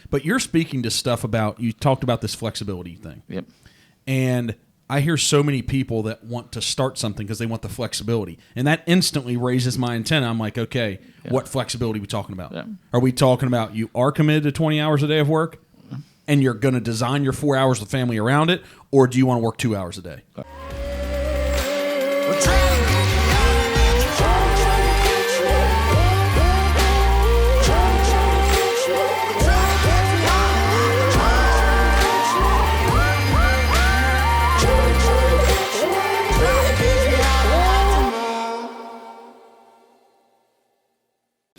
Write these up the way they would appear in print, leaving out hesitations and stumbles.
But you're speaking to stuff about, you talked about this flexibility thing. Yep. And I hear so many people that want to start something because they want the flexibility. And that instantly raises my antenna. I'm like, okay, what flexibility are we talking about? Yeah. Are we talking about you are committed to 20 hours a day of work and you're going to design your 4 hours of family around it? Or do you want to work 2 hours a day?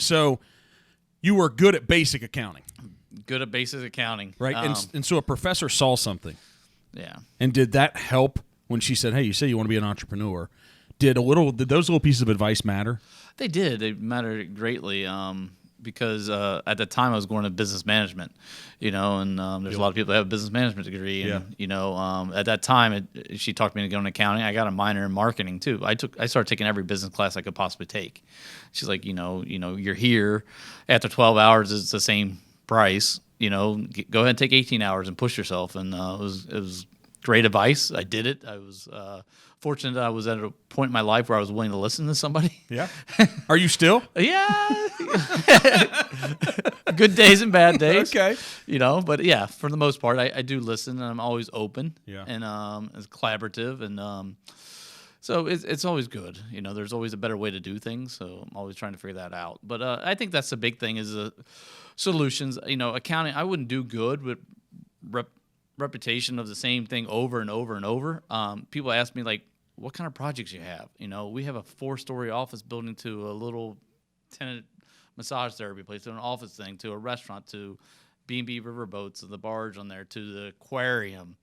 So you were good at basic accounting. Good at basic accounting. Right. And so a professor saw something. Yeah. And did that help when she said, hey, you say you want to be an entrepreneur? Did those little pieces of advice matter? They did. They mattered greatly because at the time I was going to business management, and there's a lot of people that have a business management degree. And, at that time, she talked me into going to accounting. I got a minor in marketing, too. I started taking every business class I could possibly take. She's like, you're here. After 12 hours, it's the same price. Go ahead and take 18 hours and push yourself. And it was great advice. I did it. I was fortunate that I was at a point in my life where I was willing to listen to somebody. Yeah. Are you still? Yeah. Good days and bad days. Okay. But yeah, for the most part, I do listen, and I'm always open. Yeah. And it's collaborative, and so it's always good. There's always a better way to do things, so I'm always trying to figure that out. But I think that's the big thing is solutions. Accounting, I wouldn't do good with reputation of the same thing over and over and over. People ask me, like, what kind of projects you have? We have a 4-story office building to a little tenant massage therapy place, to an office thing, to a restaurant, to B&B riverboats and the barge on there, to the aquarium.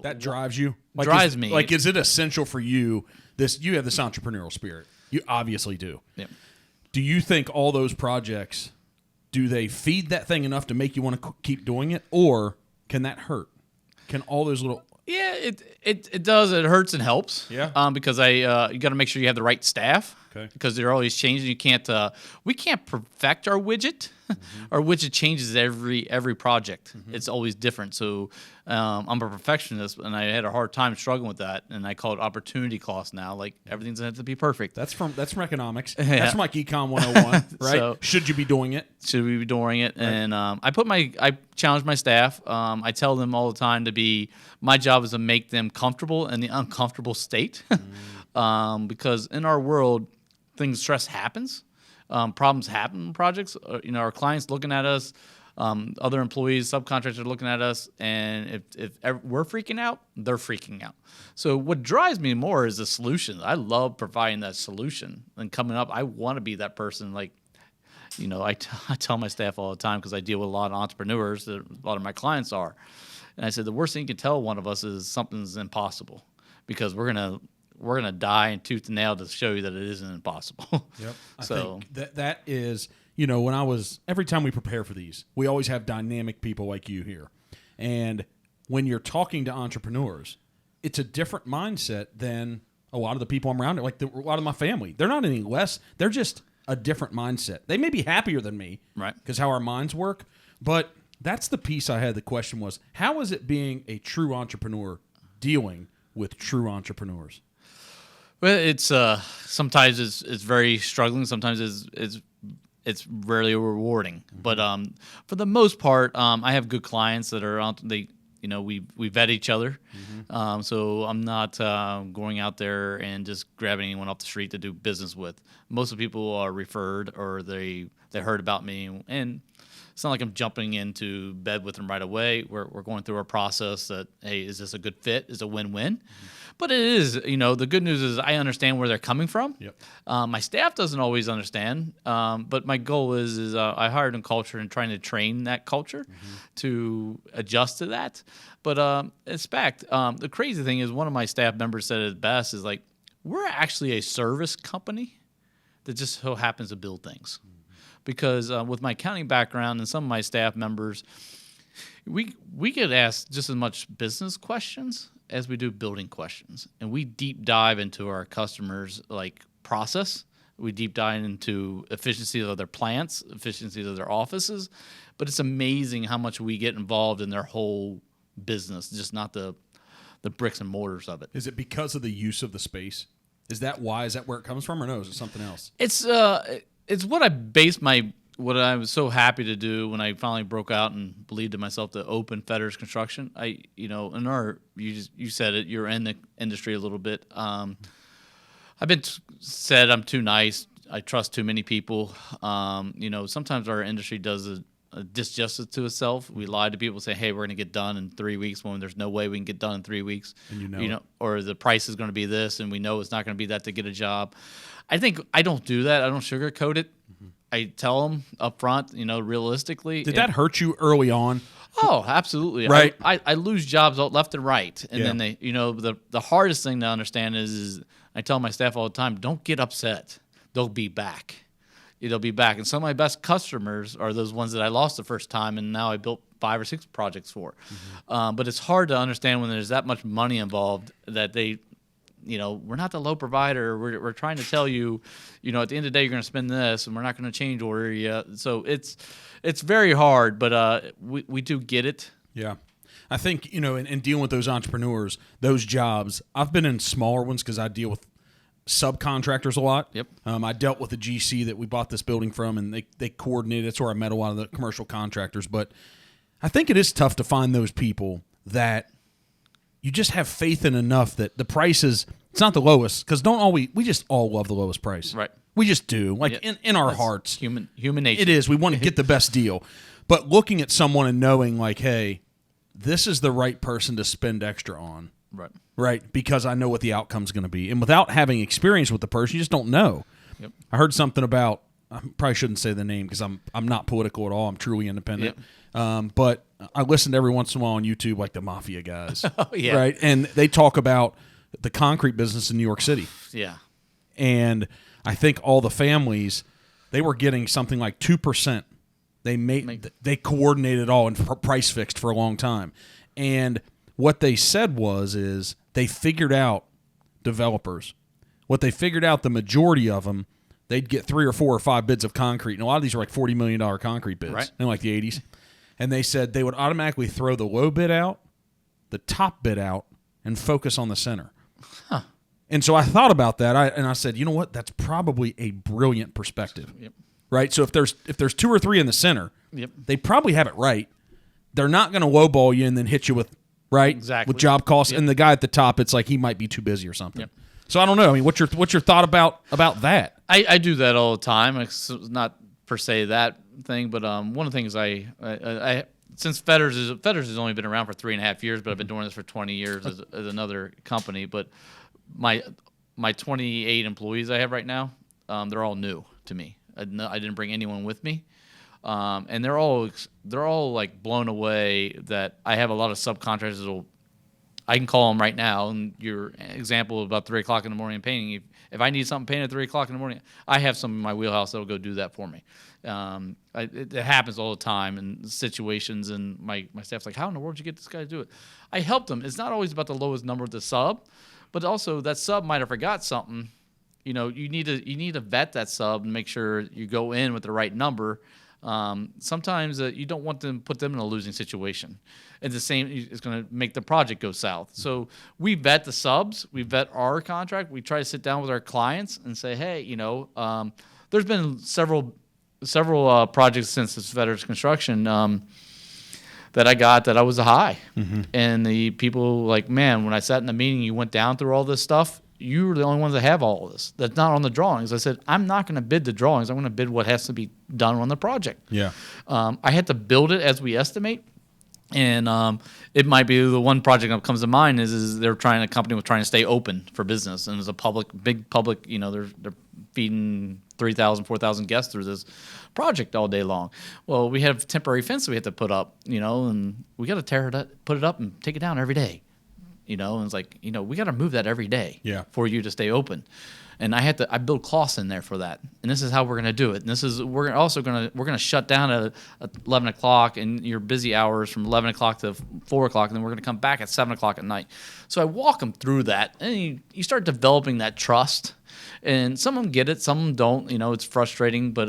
That drives you? Drives me. Like, is it essential for you? You have this entrepreneurial spirit. You obviously do. Yeah. Do you think all those projects, do they feed that thing enough to make you want to keep doing it? Or can that hurt? Can all those little... Yeah, it does. It hurts and helps. Yeah. Because you got to make sure you have the right staff. Okay. Because they're always changing. We can't perfect our widget. Mm-hmm. Our widget changes every project. Mm-hmm. It's always different. So I'm a perfectionist, and I had a hard time struggling with that. And I call it opportunity cost now. Like, everything's going to have to be perfect. That's from economics. Yeah. That's from like Econ 101, right? So, should you be doing it? Should we be doing it? Right. And I challenge my staff. I tell them all the time my job is to make them comfortable in the uncomfortable state. Because in our world, stress happens. Problems happen in projects. Our clients looking at us, other employees, subcontractors looking at us, and if we're freaking out, they're freaking out. So what drives me more is the solution. I love providing that solution and coming up. I want to be that person. Like, I tell my staff all the time, because I deal with a lot of entrepreneurs that a lot of my clients are, and I said the worst thing you can tell one of us is something's impossible, because we're gonna die in tooth and nail to show you that it isn't impossible. Yep. I So think that is, every time we prepare for these, we always have dynamic people like you here. And when you're talking to entrepreneurs, it's a different mindset than a lot of the people I'm around. Like a lot of my family, they're not any less. They're just a different mindset. They may be happier than me, right? Because how our minds work. But that's the piece I had. The question was, how is it being a true entrepreneur dealing with true entrepreneurs? Well, it's sometimes it's very struggling. Sometimes it's rarely rewarding. Mm-hmm. But for the most part, I have good clients that are we vet each other. Mm-hmm. So I'm not going out there and just grabbing anyone off the street to do business with. Most of the people are referred, or they heard about me, and it's not like I'm jumping into bed with them right away. We're going through a process that, hey, is this a good fit? Is it a win-win? Mm-hmm. But it is, the good news is I understand where they're coming from. Yep. My staff doesn't always understand, but my goal is I hired in culture and trying to train that culture to adjust to that. But it's fact. The crazy thing is, one of my staff members said it best, is like, we're actually a service company that just so happens to build things. Because with my accounting background and some of my staff members, we get asked just as much business questions as we do building questions, and we deep dive into our customers' process. We deep dive into efficiencies of their plants, efficiencies of their offices, but it's amazing how much we get involved in their whole business, just not the bricks and mortars of it. Is it because of the use of the space? Is that why? Is that where it comes from, or no? Is it something else? It's what I based what I was so happy to do when I finally broke out and believed in myself to open Fetters Construction. You said it, you're in the industry a little bit. I've been said I'm too nice. I trust too many people. Sometimes our industry does a disjustice to itself. We lie to people, say, "Hey, we're going to get done in 3 weeks," when there's no way we can get done in 3 weeks. And or the price is going to be this, and we know it's not going to be that to get a job. I think I don't do that. I don't sugarcoat it. I tell them up front, realistically. Did that hurt you early on? Oh, absolutely. Right. I lose jobs left and right. And Yeah. then the hardest thing to understand is I tell my staff all the time, don't get upset. They'll be back. They'll be back. And some of my best customers are those ones that I lost the first time, and now I built 5 or 6 projects for. But it's hard to understand when there's that much money involved that we're not the low provider. We're trying to tell you, at the end of the day, you're going to spend this, and we're not going to change order you. So it's very hard, but we do get it. Yeah. I think, in dealing with those entrepreneurs, those jobs, I've been in smaller ones because I deal with subcontractors a lot. Yep. I dealt with the GC that we bought this building from, and they coordinated. That's where I met a lot of the commercial contractors. But I think it is tough to find those people that you just have faith in enough that the price is, it's not the lowest, because we just all love the lowest price. Right. We just do. Like, Yeah. in our That's hearts. Human nature. It is. We want to get the best deal. But looking at someone and knowing, like, hey, this is the right person to spend extra on. Right. Right? Because I know what the outcome's going to be. And without having experience with the person, you just don't know. Yep. I heard something about, I probably shouldn't say the name because I'm not political at all. I'm truly independent. But I listen to every once in a while on YouTube, like the Mafia guys. Oh, yeah. Right? And they talk about the concrete business in New York City. Yeah. And I think all the families, they were getting something like 2%. They coordinated it all and price fixed for a long time. And what they said is they figured out developers. What they figured out, the majority of them, they'd get 3 or 4 or 5 bids of concrete. And a lot of these are like $40 million concrete bids Right. in like the 80s. And they said they would automatically throw the low bid out, the top bid out, and focus on the center. Huh. And so I thought about that, and I said, you know what? That's probably a brilliant perspective. Yep. Right? So if there's 2 or 3 in the center, Yep. they probably have it right. They're not going to lowball you and then hit you with Exactly. with job costs. Yep. And the guy at the top, it's like he might be too busy or something. Yep. So I don't know. I mean, what's your thought about that? I do that all the time. It's not per se that thing, but one of the things I since Fetters has only been around for 3.5 years, but I've been doing this for 20 years as another company. But my 28 employees I have right now, they're all new to me. I didn't bring anyone with me, and they're all like blown away that I have a lot of subcontractors that'll. I can call them right now, and your example about 3 o'clock in the morning painting. If I need something painted at 3 o'clock in the morning, I have some in my wheelhouse that'll go do that for me. It happens all the time in situations, and my staff's like, "How in the world did you get this guy to do it?" I help them. It's not always about the lowest number of the sub, but also that sub might have forgot something. You need to vet that sub and make sure you go in with the right number. Sometimes you don't want to put them in a losing situation. And the same is going to make the project go south. So we vet the subs, we vet our contract, we try to sit down with our clients and say, hey, there's been several projects since this Fetters Construction that I got that I was a high. Mm-hmm. And the people like, man, when I sat in the meeting, you went down through all this stuff. You were the only ones that have all of this. That's not on the drawings. I said, I'm not going to bid the drawings. I'm going to bid what has to be done on the project. Yeah. I had to build it as we estimate. And it might be the one project that comes to mind is a company was trying to stay open for business. And it's a big public, they're feeding 3,000, 4,000 guests through this project all day long. Well, we have temporary fence we have to put up, and we got to put it up and take it down every day. and it's like, we got to move that every day Yeah. for you to stay open. And I build costs in there for that. And this is how we're going to do it. And we're going to shut down at 11 o'clock and your busy hours from 11 o'clock to 4 o'clock. And then we're going to come back at 7 o'clock at night. So I walk them through that, and you start developing that trust. And some of them get it, some of them don't. It's frustrating, but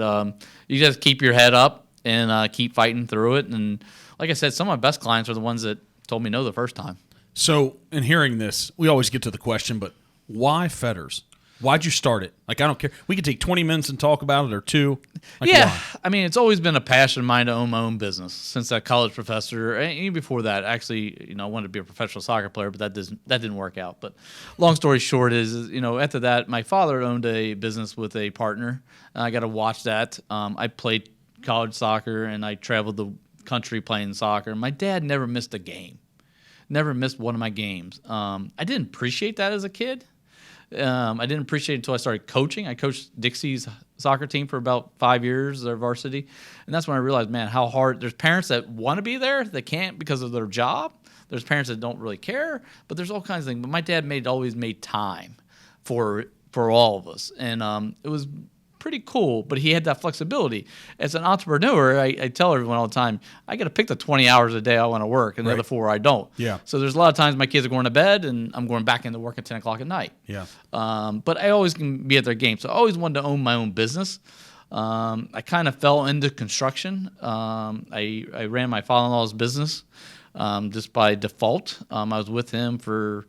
you just keep your head up and keep fighting through it. And like I said, some of my best clients are the ones that told me no the first time. So in hearing this, we always get to the question, but why Fetters? Why'd you start it? Like, I don't care. We could take 20 minutes and talk about it, or 2. Like, Yeah, why? I mean, it's always been a passion of mine to own my own business since that college professor. And even before that, actually, I wanted to be a professional soccer player, but that didn't work out. But long story short is, after that, my father owned a business with a partner. And I got to watch that. I played college soccer, and I traveled the country playing soccer. My dad never missed a game, never missed one of my games. I didn't appreciate that as a kid. I didn't appreciate it until I started coaching. I coached Dixie's soccer team for about 5 years, their varsity. And that's when I realized, man, how hard. There's parents that want to be there that can't because of their job. There's parents that don't really care, but there's all kinds of things. But my dad always made time for all of us. And it was pretty cool, but he had that flexibility. As an entrepreneur, I tell everyone all the time, I got to pick the 20 hours a day I want to work, and the other 4 I don't. Yeah. So there's a lot of times my kids are going to bed, and I'm going back into work at 10 o'clock at night. Yeah. But I always can be at their game. So I always wanted to own my own business. I kind of fell into construction. I ran my father-in-law's business just by default. I was with him for,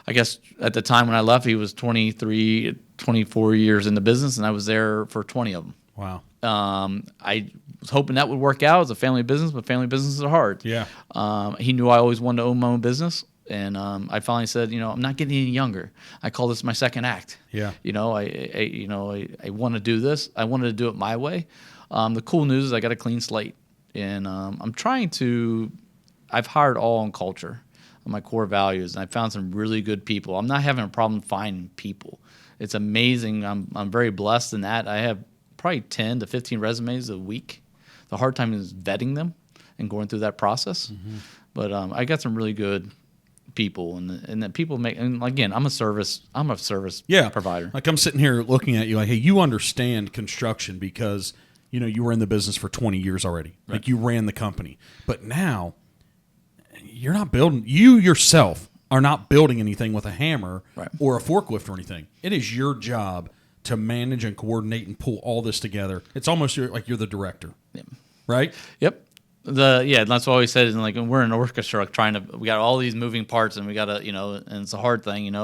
I guess at the time when I left, he was 24 years in the business, and I was there for 20 of them. Wow. I was hoping that would work out as a family business, but family businesses are hard. Yeah. He knew I always wanted to own my own business, and I finally said, I'm not getting any younger. I call this my second act. Yeah. I want to do this. I wanted to do it my way. The cool news is I got a clean slate, and I've hired all on culture, on my core values, and I found some really good people. I'm not having a problem finding people. It's amazing. I'm very blessed in that. I have probably 10 to 15 resumes a week. The hard time is vetting them and going through that process. Mm-hmm. But I got some really good people, and that people make. And again, I'm a service provider. Like, I'm sitting here looking at you like, hey, you understand construction because you were in the business for 20 years already. Right. Like, you ran the company, but now you're not building. You yourself are not building anything with a hammer or a forklift or anything. It is your job to manage and coordinate and pull all this together. It's almost like you're the director, right? Yep. That's what I always said. Like, we're in an orchestra, we got all these moving parts, and we got to, and it's a hard thing,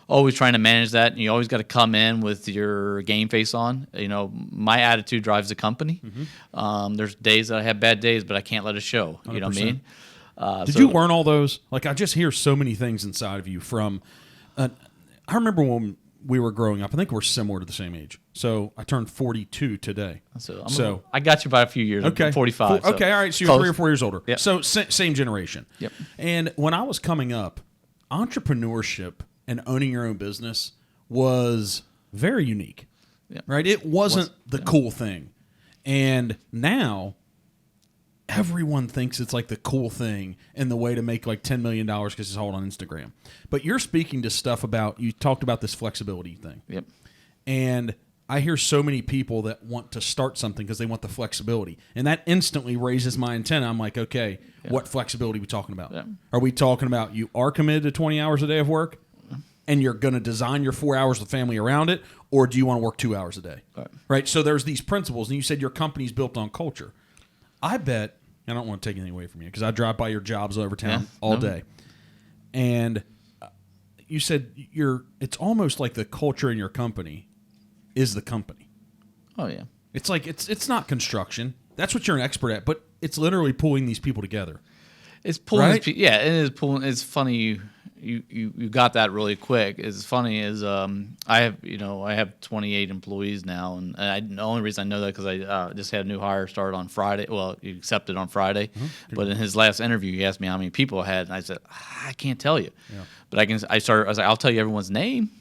always trying to manage that. And you always got to come in with your game face on. My attitude drives the company. Mm-hmm. There's days that I have bad days, but I can't let it show. 100%. You know what I mean? Did you learn all those? Like, I just hear so many things inside of you from. I remember when we were growing up. I think we're similar to the same age. So I turned 42 today. So I got you by a few years. Okay, 45. Okay, all right. So you're 3 or 4 years older. Yep. So same generation. Yep. And when I was coming up, entrepreneurship and owning your own business was very unique. Yep. Right? It wasn't the cool thing. And now everyone thinks it's like the cool thing and the way to make like $10 million because it's all on Instagram. But you're speaking to stuff about, you talked about this flexibility thing. Yep. And I hear so many people that want to start something because they want the flexibility. And that instantly raises my antenna. I'm like, okay, what flexibility are we talking about? Yeah. Are we talking about you are committed to 20 hours a day of work and you're going to design your 4 hours of family around it? Or do you want to work 2 hours a day? Right? So there's these principles. And you said your company's built on culture. I bet, I don't want to take anything away from you because I drive by your jobs over town all day. And you said it's almost like the culture in your company is the company. Oh, yeah. It's like it's not construction. That's what you're an expert at, but it's literally pulling these people together. It's pulling, right? It is pulling. It's funny you got that really quick. It's funny is I have 28 employees now, and the only reason I know that because I just had a new hire start on Friday. Well, he accepted on Friday, but in his last interview, he asked me how many people I had, and I said I can't tell you, but I was like, I'll tell you everyone's name,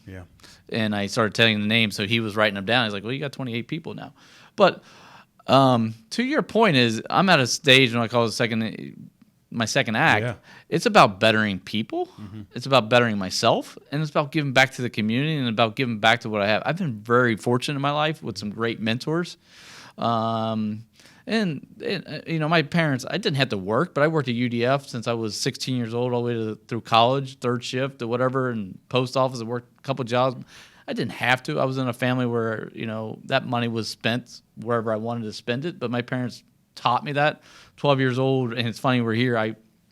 and I started telling him the name, so he was writing them down. He's like, well, you got 28 people now, but to your point is I'm at a stage when I call it my second act, Yeah. it's about bettering people. It's about bettering myself, and it's about giving back to the community and about giving back to what I have. I've been very fortunate in my life with some great mentors. And my parents, I didn't have to work, but I worked at UDF since I was 16 years old all the way through college, third shift or whatever, and post office. I worked a couple jobs. I didn't have to. I was in a family where, that money was spent wherever I wanted to spend it, but my parents taught me that. 12 years old, and it's funny, we're here.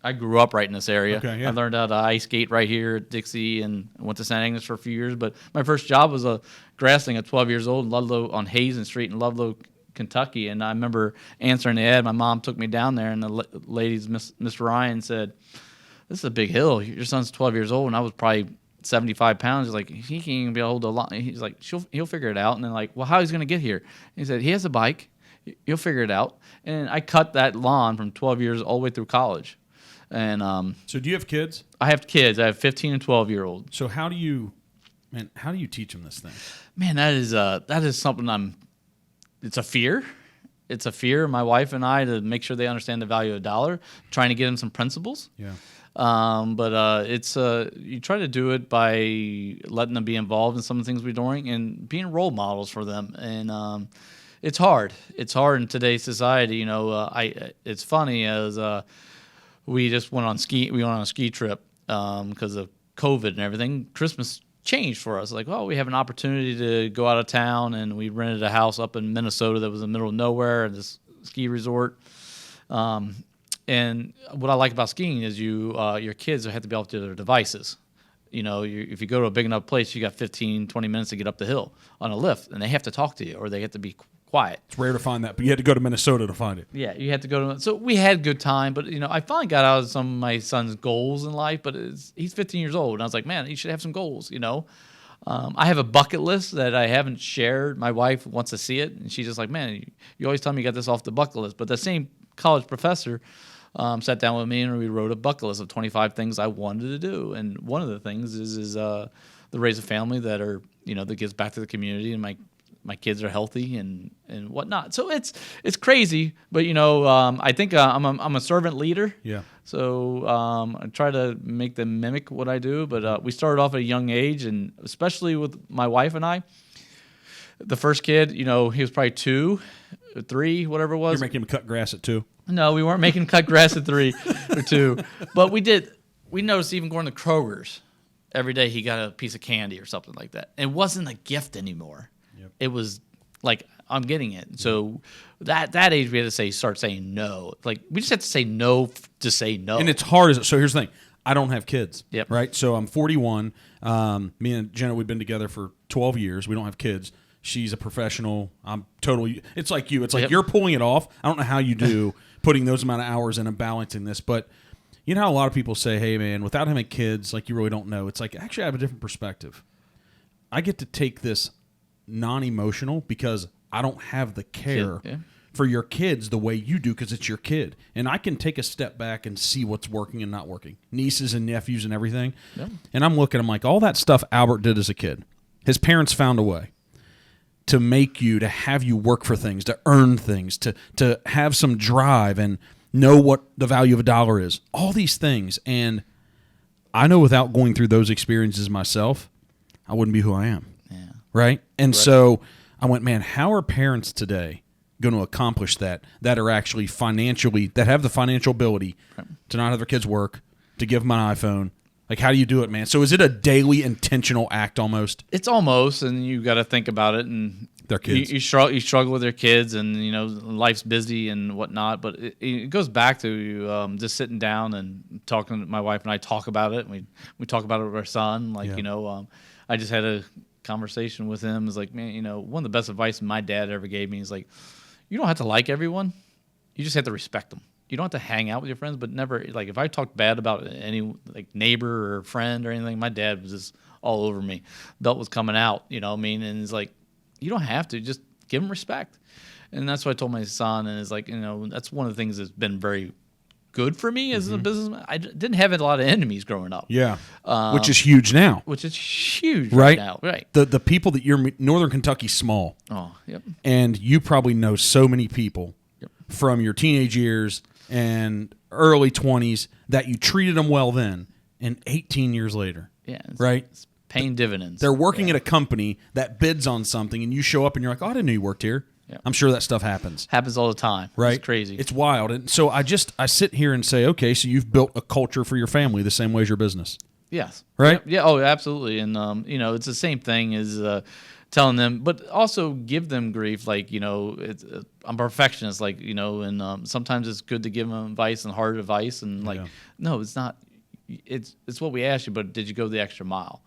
I grew up right in this area. Okay, yeah. I learned how to ice skate right here at Dixie, and I went to St. Agnes for a few years, but my first job was a grassling at 12 years old in Ludlow on Hazen Street in Ludlow, Kentucky. And I remember answering the ad. My mom took me down there, and the ladies, Miss Ryan, said, "This is a big hill. Your son's 12 years old," and I was probably 75 pounds. He's like, "He can't even be able to hold a lot." He's like, "He'll figure it out." And then like, "Well, how he's going to get here?" He said, "He has a bike. He'll figure it out." And I cut that lawn from 12 years all the way through college. And So do you have kids? I have kids. I have 15 and 12-year-old. So how do you teach them this thing? Man, that is something it's a fear. It's a fear, my wife and I, to make sure they understand the value of a dollar, trying to get them some principles. Yeah. But it's you try to do it by letting them be involved in some of the things we're doing and being role models for them. And it's hard. It's hard in today's society. It's funny as we just went on a ski trip because of COVID and everything. Christmas changed for us. Like, we have an opportunity to go out of town, and we rented a house up in Minnesota that was in the middle of nowhere at this ski resort. And what I like about skiing is your kids have to be off to their devices. If you go to a big enough place, you got 15, 20 minutes to get up the hill on a lift, and they have to talk to you or they have to be quiet. It's rare to find that, but you had to go to Minnesota to find it. Yeah, you had to go to. So we had good time, but I finally got out of some of my son's goals in life. But he's 15 years old, and I was like, man, he should have some goals. I have a bucket list that I haven't shared. My wife wants to see it, and she's just like, man, you always tell me you got this off the bucket list. But the same college professor sat down with me, and we wrote a bucket list of 25 things I wanted to do. And one of the things is to raise a family that gives back to the community, and my kids are healthy and whatnot. So it's crazy, but I think I'm a servant leader. Yeah. So I try to make them mimic what I do. But we started off at a young age, and especially with my wife and I. The first kid, he was probably 2, 3, whatever it was. You're making him cut grass at 2. No, we weren't making cut grass at 3 or 2, but we did. We noticed even going to Kroger's every day, he got a piece of candy or something like that. It wasn't a gift anymore. Yep. It was like, I'm getting it. So that age, we had to start saying no. Like, we just have to say no to say no. And it's hard. So here's the thing. I don't have kids. Yep. Right? So I'm 41. Me and Jenna, we've been together for 12 years. We don't have kids. She's a professional. I'm totally. It's like you. It's like you're pulling it off. I don't know how you do putting those amount of hours in and balancing this. But you know how a lot of people say, hey, man, without having kids, like you really don't know. It's like, actually, I have a different perspective. I get to take this non-emotional because I don't have the care for your kids the way you do because it's your kid. And I can take a step back and see what's working and not working. Nieces and nephews and everything. Yeah. And I'm looking, I'm like, all that stuff Albert did as a kid. His parents found a way to make you, to have you work for things, to earn things, to have some drive and know what the value of a dollar is. All these things. And I know without going through those experiences myself, I wouldn't be who I am. Yeah. Right? And so I went, man, how are parents today going to accomplish that are actually financially, that have the financial ability to not have their kids work, to give them an iPhone? Like, how do you do it, man? So is it a daily intentional act almost? It's almost, and you got to think about it. And their kids. You struggle with their kids, and life's busy and whatnot. But it goes back to just sitting down and talking. My wife and I talk about it. And we talk about it with our son. I just had a conversation with him. It's like, man, one of the best advice my dad ever gave me is like, you don't have to like everyone. You just have to respect them. You don't have to hang out with your friends, but never, like, if I talked bad about any, like, neighbor or friend or anything, my dad was just all over me. Belt was coming out, And it's like, you don't have to. Just give them respect. And that's what I told my son, and it's like, that's one of the things that's been very good for me as a businessman. I didn't have a lot of enemies growing up. Yeah, which is huge now. Which is huge right now. Right. The people that Northern Kentucky's small. Oh, yep. And you probably know so many people from your teenage years and early 20s that you treated them well then, and 18 years later, right? It's paying dividends. They're working at a company that bids on something, and you show up and you're like, oh, I didn't know you worked here. Yeah. I'm sure that stuff happens. Happens all the time. Right? It's crazy. It's wild. And so I sit here and say, okay, so you've built a culture for your family the same way as your business. Yes. Right? Yeah. Oh, absolutely. And, it's the same thing as telling them, but also give them grief. Like, it's, I'm a perfectionist, like, and sometimes it's good to give them advice and hard advice. And like, no, it's not. It's what we asked you, but did you go the extra mile?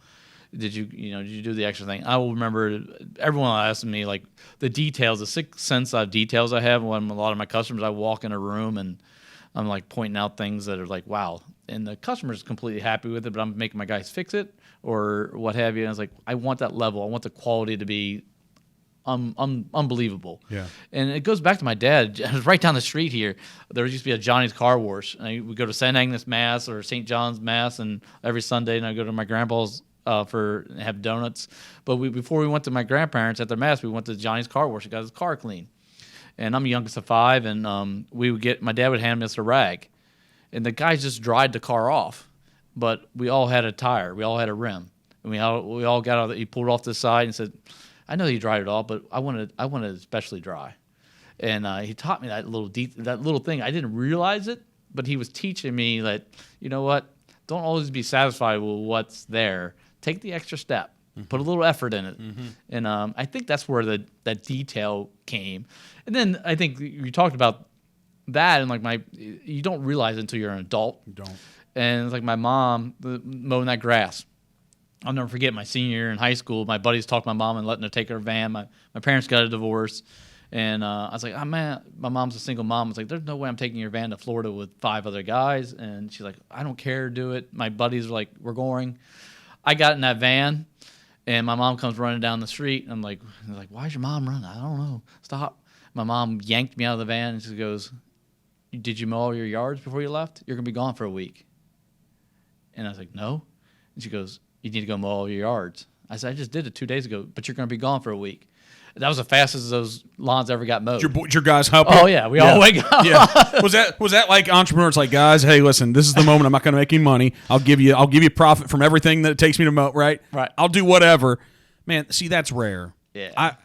Did you do the extra thing? I will remember everyone asking me, like, the details, the sixth sense of details I have when a lot of my customers, I walk in a room and I'm like pointing out things that are like, wow. And the customer's completely happy with it, but I'm making my guys fix it or what have you. And I was like, I want that level. I want the quality to be unbelievable. Yeah. And it goes back to my dad. Right down the street here, there used to be a Johnny's Car Wash. And we go to St. Agnes Mass or St. John's Mass, and every Sunday, and I go to my grandpa's for have donuts. But before we went to my grandparents at their mass, we went to Johnny's Car Wash. He got his car clean. And I'm the youngest of 5, and my dad would hand us a rag. And the guy just dried the car off. But we all had a tire. We all had a rim. And we all got out. He pulled off the side and said, I know you dried it off, but I want it especially dry. And he taught me that little thing. I didn't realize it, but he was teaching me that, you know what? Don't always be satisfied with what's there. Take the extra step. Put a little effort in it. And I think that's where that detail came. And then I think you talked about that, and you don't realize it until you're an adult. You don't. And it's like my mom mowing that grass. I'll never forget my senior year in high school. My buddies talked to my mom and letting her take her van. My parents got a divorce. And I was like, oh, man, my mom's a single mom. I was like, there's no way I'm taking your van to Florida with 5 other guys. And she's like, I don't care, do it. My buddies were like, we're going. I got in that van, and my mom comes running down the street. And I'm like, why is your mom running? I don't know. Stop. My mom yanked me out of the van, and she goes, did you mow all your yards before you left? You're going to be gone for a week. And I was like, no. And she goes, you need to go mow all your yards. I said, I just did it 2 days ago, but you're going to be gone for a week. That was the fastest those lawns ever got mowed. Your guys help you? Oh, yeah. We all wake up. Yeah. Was that like entrepreneurs like, guys, hey, listen, this is the moment I'm not going to make any money. I'll give you profit from everything that it takes me to mow, right? Right. I'll do whatever. Man, see, that's rare. Yeah.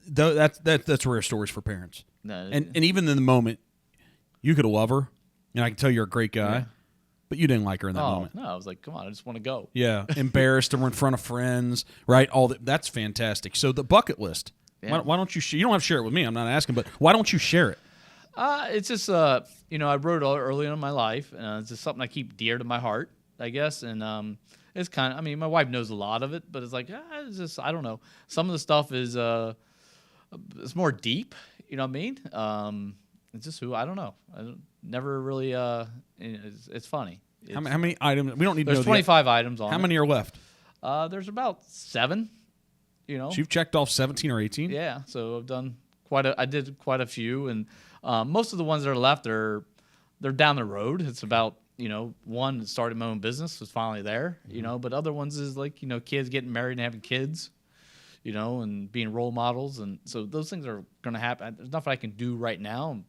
That's rare stories for parents. No, and even in the moment, you could love her, and I can tell you're a great guy, but you didn't like her in that moment. No, I was like, come on, I just want to go. Yeah, embarrassed or in front of friends, right? That's fantastic. So the bucket list. Yeah. Why don't you? You don't have to share it with me. I'm not asking, but why don't you share it? It's just I wrote it early in my life, and it's just something I keep dear to my heart, I guess. And it's kind of, I mean, my wife knows a lot of it, but it's like it's just, I don't know. Some of the stuff is it's more deep. You know what I mean? It's just who I don't know. Never really. It's funny. How many items? We don't need to know. There's 25 items on. How many are left? There's about 7. So you've checked off 17 or 18? Yeah. So I've done I did quite a few, and most of the ones that are left they're down the road. It's about one that started my own business was finally there. But other ones is like kids getting married and having kids. And being role models, and so those things are going to happen. There's nothing I can do right now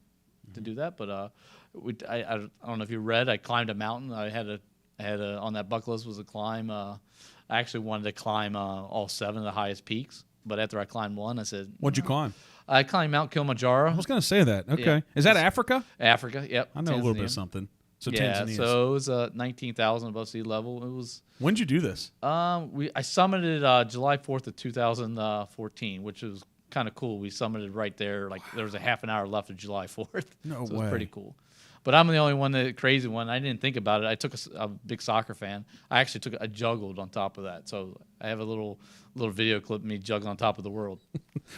to do that, but I don't know if you read. I climbed a mountain. I had on that bucket list was a climb. I actually wanted to climb all 7 of the highest peaks, but after I climbed one, I said, "What'd you climb?" I climbed Mount Kilimanjaro. I was going to say that. Okay, Yeah. Is that Africa? Africa. Yep. I know a little bit Tanzania. of something. So Yeah. Tanzania. So it was 19,000 above sea level. It was. When'd you do this? I summited July 4th of 2014, which was kind of cool. We summited right there. Like there was a half an hour left of July 4th. No so way. It was pretty cool. But I'm the only one, the crazy one. I didn't think about it. I took a big soccer fan. I actually juggled on top of that. So I have a little video clip of me juggling on top of the world.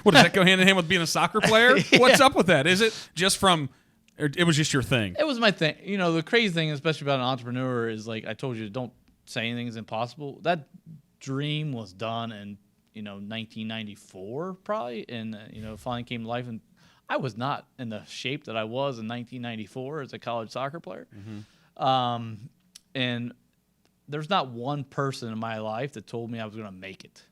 What, does that go hand in hand with being a soccer player? Yeah. What's up with that? Is it just from, or it was just your thing? It was my thing. The crazy thing, especially about an entrepreneur, is like I told you, don't say anything's impossible. That dream was done in 1994 probably, and finally came to life. And I was not in the shape that I was in 1994 as a college soccer player. And there's not one person in my life that told me I was going to make it.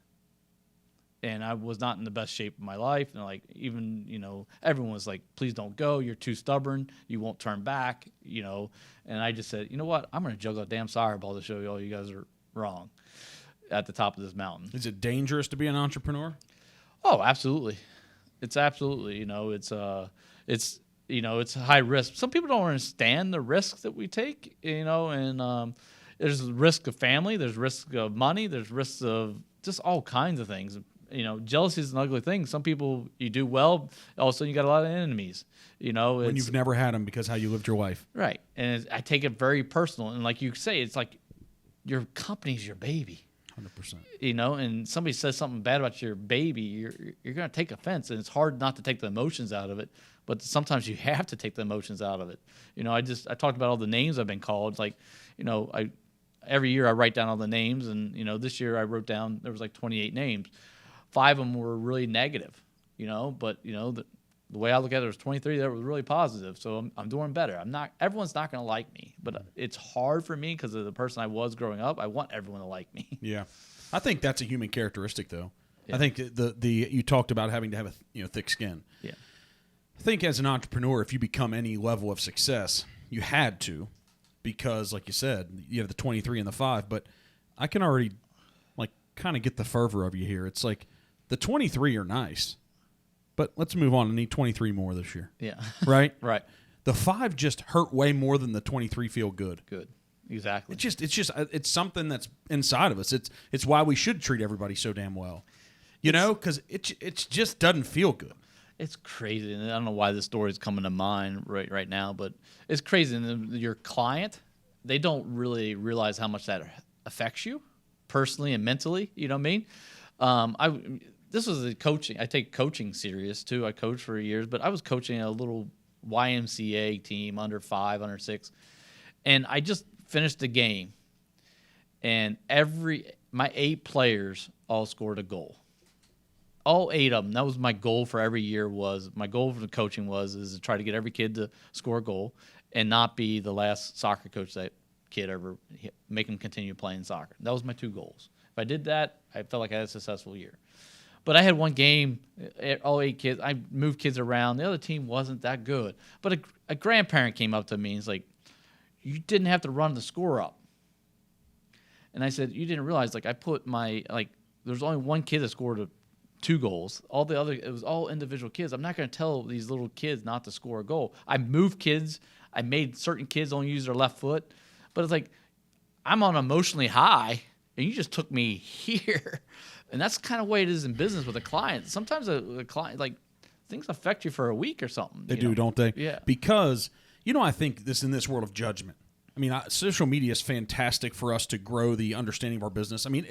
and I was not in the best shape of my life. And like, even, everyone was like, please don't go. You're too stubborn. You won't turn back, And I just said, you know what? I'm going to juggle a damn soccer ball to show you all you guys are wrong at the top of this mountain. Is it dangerous to be an entrepreneur? Oh, absolutely. It's absolutely, it's high risk. Some people don't understand the risks that we take, and there's risk of family, there's risk of money, there's risks of just all kinds of things. Jealousy is an ugly thing. Some people, you do well, all of a sudden you got a lot of enemies. When you've never had them because how you lived your life. Right. And I take it very personal. And like you say, it's like your company's your baby. 100%. And somebody says something bad about your baby, you're going to take offense, and it's hard not to take the emotions out of it. But sometimes you have to take the emotions out of it. I talked about all the names I've been called. It's like, every year I write down all the names, and this year I wrote down there was like 28 names. 5 of them were really negative, but the way I look at it was 23 that was really positive. So I'm doing better. Everyone's not going to like me, but it's hard for me because of the person I was growing up. I want everyone to like me. Yeah. I think that's a human characteristic though. Yeah. I think you talked about having to have a thick skin. Yeah. I think as an entrepreneur, if you become any level of success, you had to, because like you said, you have the 23 and the 5, but I can already like kind of get the fervor of you here. It's like the 23 are nice, but let's move on. I need 23 more this year. Yeah. Right? Right. The 5 just hurt way more than the 23 feel good. Good. Exactly. It's something that's inside of us. It's why we should treat everybody so damn well. Because it just doesn't feel good. It's crazy, and I don't know why this story is coming to mind right now, but it's crazy. And your client, they don't really realize how much that affects you personally and mentally. You know what I mean? This was the coaching. I take coaching serious too. I coached for years, but I was coaching a little YMCA team under 5, under 6, and I just finished the game, and my 8 players all scored a goal. All 8 of them. That was my goal for every year. My goal for the coaching is to try to get every kid to score a goal and not be the last soccer coach that kid ever make them continue playing soccer. That was my 2 goals. If I did that, I felt like I had a successful year. But I had one game, all 8 kids. I moved kids around. The other team wasn't that good. But a grandparent came up to me and was like, "You didn't have to run the score up." And I said, "You didn't realize, I put there's only one kid that scored 2 goals. All the other, it was all individual kids. I'm not going to tell these little kids not to score a goal. I moved kids. I made certain kids only use their left foot. But it's like, I'm on emotionally high, and you just took me here." And that's kind of the way it is in business with a client. Sometimes a client, things affect you for a week or something. They do, don't they? Yeah. Because, I think in this world of judgment. I mean, social media is fantastic for us to grow the understanding of our business. I mean,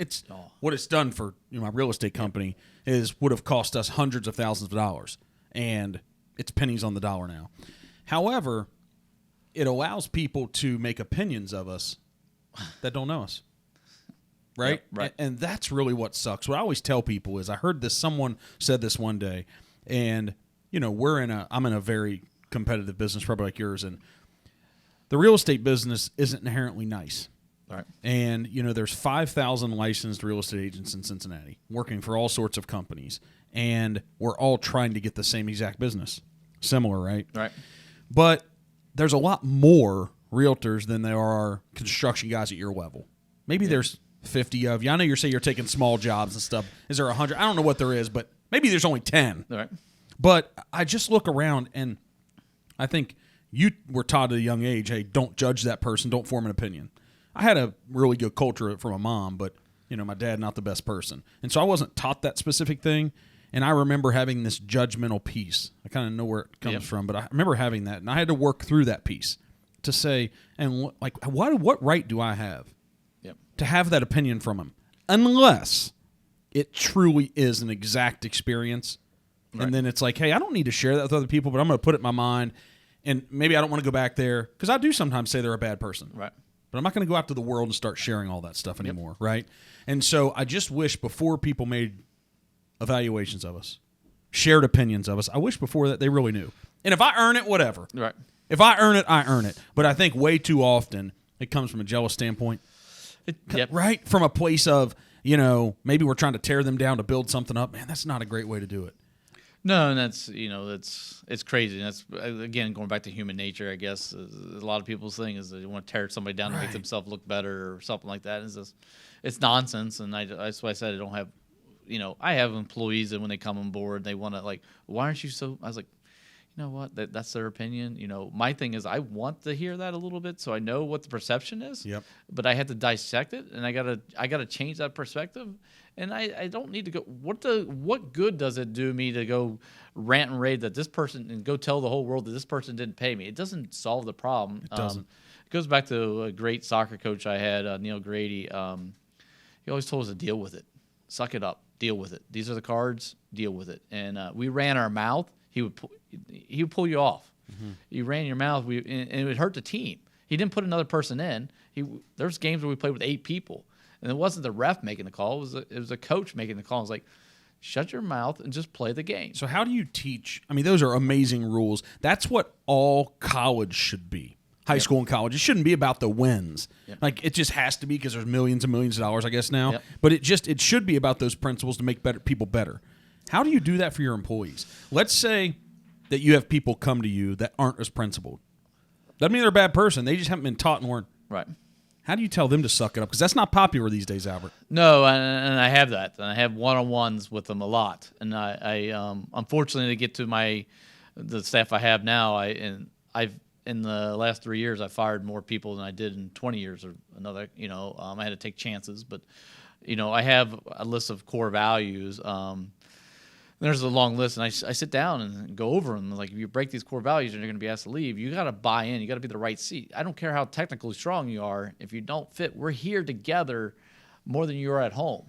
what it's done for my real estate company would have cost us hundreds of thousands of dollars, and it's pennies on the dollar now. However, it allows people to make opinions of us that don't know us. Right? Yep, right. And that's really what sucks. What I always tell people is, I heard someone said this one day, and I'm in a very competitive business, probably like yours, and the real estate business isn't inherently nice. Right. And there's 5,000 licensed real estate agents in Cincinnati working for all sorts of companies, and we're all trying to get the same exact business. Similar, right? Right. But there's a lot more realtors than there are construction guys at your level. Maybe there's 50 of you. I know you're saying you're taking small jobs and stuff. Is there 100? I don't know what there is, but maybe there's only 10. All right. But I just look around, and I think you were taught at a young age, hey, don't judge that person, don't form an opinion. I had a really good culture from a mom, but my dad, not the best person. And so I wasn't taught that specific thing. And I remember having this judgmental piece. I kind of know where it comes from, but I remember having that, and I had to work through that piece to say, and what right do I have to have that opinion from him, unless it truly is an exact experience. Right. And then it's like, hey, I don't need to share that with other people, but I'm going to put it in my mind, and maybe I don't want to go back there, because I do sometimes say they're a bad person. Right. But I'm not going to go out to the world and start sharing all that stuff anymore, right? And so I just wish before people made evaluations of us, shared opinions of us, I wish before that they really knew. And if I earn it, whatever. Right. If I earn it, I earn it. But I think way too often it comes from a jealous standpoint. Right? From a place of, maybe we're trying to tear them down to build something up. Man, that's not a great way to do it. No, and that's it's crazy. And that's again going back to human nature. I guess a lot of people's thing is they want to tear somebody down to make themselves look better or something like that. It's nonsense. And that's why I said I don't have, I have employees that when they come on board, they want to like, why aren't you so? I was like, you know what? That's their opinion. My thing is I want to hear that a little bit so I know what the perception is. Yep. But I had to dissect it, and I gotta change that perspective. And I don't need to go. What good does it do me to go rant and rave that this person and go tell the whole world that this person didn't pay me? It doesn't solve the problem. It doesn't. It goes back to a great soccer coach I had, Neil Grady. He always told us to deal with it, suck it up, deal with it. These are the cards, deal with it. And we ran our mouth. He would pull you off. Mm-hmm. You ran your mouth, and it would hurt the team. He didn't put another person in. There's games where we played with 8 people. And it wasn't the ref making the call. It was a coach making the call. I was like, shut your mouth and just play the game. So how do you teach? I mean, those are amazing rules. That's what all college should be. High school and college. It shouldn't be about the wins. Yep. Like, it just has to be because there's millions and millions of dollars, I guess, now. Yep. But it should be about those principles to make people better. How do you do that for your employees? Let's say that you have people come to you that aren't as principled. Doesn't mean they're a bad person. They just haven't been taught and weren't. Right. How do you tell them to suck it up? Because that's not popular these days, Albert. No, and I have that. And I have one-on-ones with them a lot. And I unfortunately, to get to the staff I have now, I've in the last 3 years, I fired more people than I did in 20 years or another. I had to take chances. But, I have a list of core values. There's a long list, and I sit down and go over them. Like, if you break these core values and you're going to be asked to leave, you got to buy in. You got to be the right seat. I don't care how technically strong you are. If you don't fit, we're here together more than you are at home.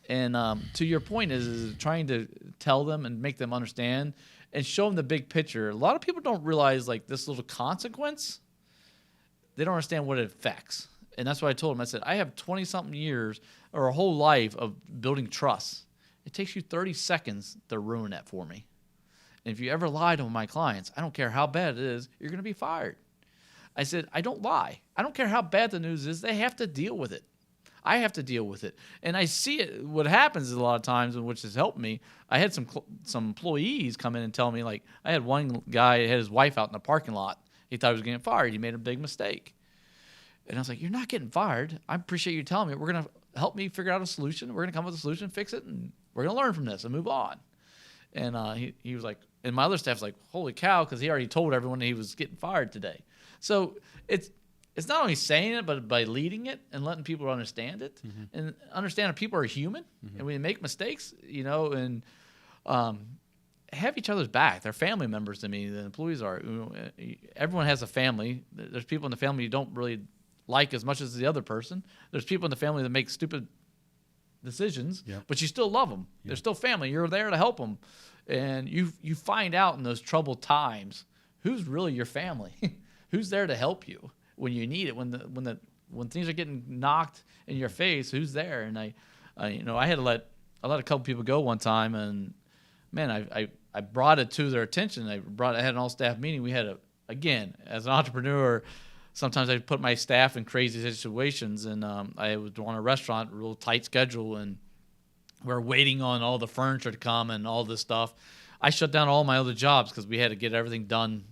And to your point is trying to tell them and make them understand and show them the big picture. A lot of people don't realize, like, this little consequence, they don't understand what it affects. And that's what I told them. I said, I have 20-something years or a whole life of building trust. It takes you 30 seconds to ruin that for me. And if you ever lie to my clients, I don't care how bad it is, you're going to be fired. I said, I don't lie. I don't care how bad the news is. They have to deal with it. I have to deal with it. And I see it. What happens is a lot of times, which has helped me, I had some employees come in and tell me, like, I had one guy had his wife out in the parking lot. He thought he was getting fired. He made a big mistake. And I was like, you're not getting fired. I appreciate you telling me. We're going to help me figure out a solution. We're going to come up with a solution, fix it, and we're going to learn from this and move on. And he was like, and my other staff's like, holy cow, because he already told everyone he was getting fired today. So it's not only saying it, but by leading it and letting people understand it and understand that people are human and we make mistakes, and have each other's back. They're family members to me. The employees are. Everyone has a family. There's people in the family you don't really like as much as the other person. There's people in the family that make stupid decisions, but you still love them. They're still family. You're there to help them, and you find out in those troubled times who's really your family, who's there to help you when you need it. When things are getting knocked in your face, who's there? And I had to let a couple people go one time, and man, I brought it to their attention. I had an all staff meeting. We had again as an entrepreneur. Sometimes I put my staff in crazy situations, and I was on a restaurant, real tight schedule, and we're waiting on all the furniture to come and all this stuff. I shut down all my other jobs because we had to get everything done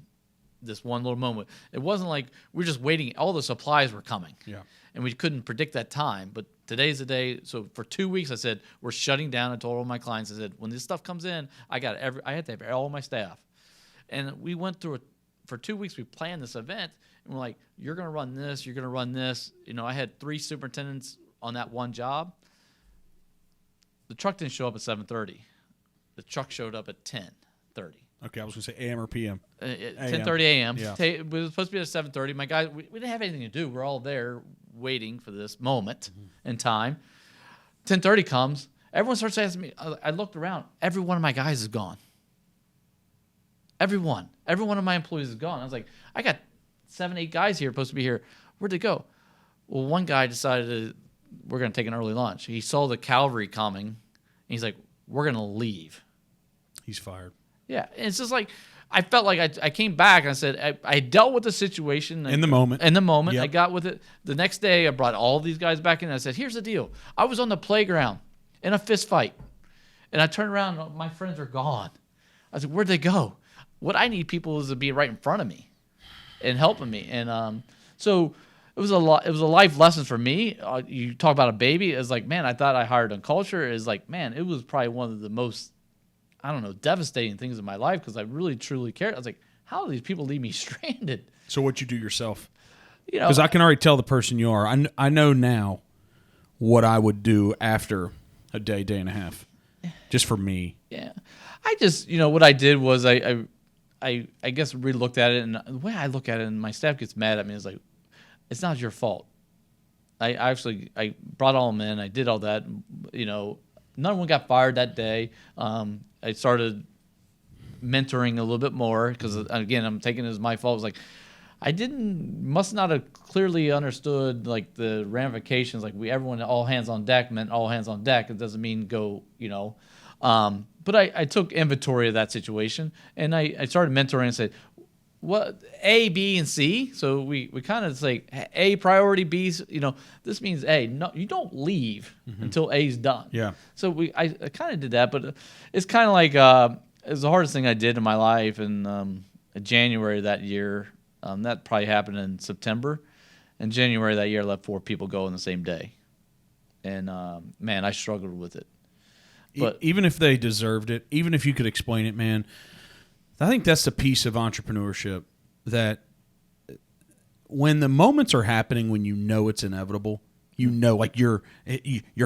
this one little moment. It wasn't like we're just waiting. All the supplies were coming, and we couldn't predict that time. But today's the day. So for 2 weeks, I said, we're shutting down. I told all my clients, I said, when this stuff comes in, I had to have all my staff. And we went through it. For 2 weeks, we planned this event. And we're like, you're going to run this, you're going to run this. I had 3 superintendents on that one job. The truck didn't show up at 7:30. The truck showed up at 10:30. Okay, I was going to say AM or PM. 10:30 a.m. Yeah. It was supposed to be at 7:30. My guys, we didn't have anything to do. We're all there waiting for this moment in time. 10:30 comes. Everyone starts asking me. I looked around. Every one of my guys is gone. Every one of my employees is gone. I was like, I got 7, 8 guys here supposed to be here. Where'd they go? Well, one guy decided we're going to take an early lunch. He saw the cavalry coming, and he's like, we're going to leave. He's fired. Yeah, and it's just like, I felt like I came back and I said I dealt with the situation In the moment. In the moment, Yep. I got with it. The next day, I brought all these guys back in. And I said, "Here's the deal. I was on the playground in a fist fight, and I turned around. And my friends are gone. I said, where'd they go? What I need people is to be right in front of me and helping me. And so it was a lot. It was a life lesson for me. You talk about a baby. It's like, man, I thought I hired on culture. Is like, man, it was probably one of the most, I don't know, devastating things in my life because I really truly cared. I was like, how do these people leave me stranded? So what you do yourself? You know, Because I can already tell the person you are. I know now what I would do after a day and a half, just for me. yeah. I just, what I did was I guess really looked at it, and the way I look at it, and my staff gets mad at me, is like, it's not your fault. I brought all them in. I did all that. None of them got fired that day. I started mentoring a little bit more because, again, I'm taking it as my fault. It was like, must not have clearly understood like the ramifications. Like everyone, all hands on deck meant all hands on deck. It doesn't mean go, But I took inventory of that situation, and I started mentoring and said, what A, B, and C. So we kind of say A priority, B. This means A. No, you don't leave until A's done. Yeah. So I kind of did that, but it's kind of like it was the hardest thing I did in my life in January that year. That probably happened in September. In January that year, I let 4 people go in the same day, and man, I struggled with it. But even if they deserved it, even if you could explain it, man, I think that's the piece of entrepreneurship that when the moments are happening, when you know it's inevitable, like you're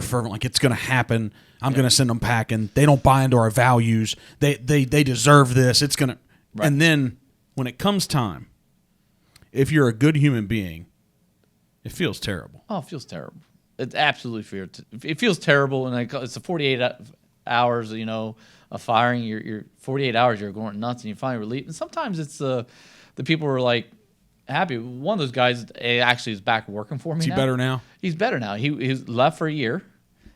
fervent, like it's going to happen. I'm going to send them packing. They don't buy into our values. They deserve this. It's going to, Right. And then when it comes time, if you're a good human being, it feels terrible. Oh, it feels terrible. It absolutely it feels terrible, and it's a 48 hours, of firing. You're 48 hours, you're going nuts, and you finally relief. And sometimes it's the people who are like happy. One of those guys actually is back working for me. Is he better now? He's better now. He's left for a year,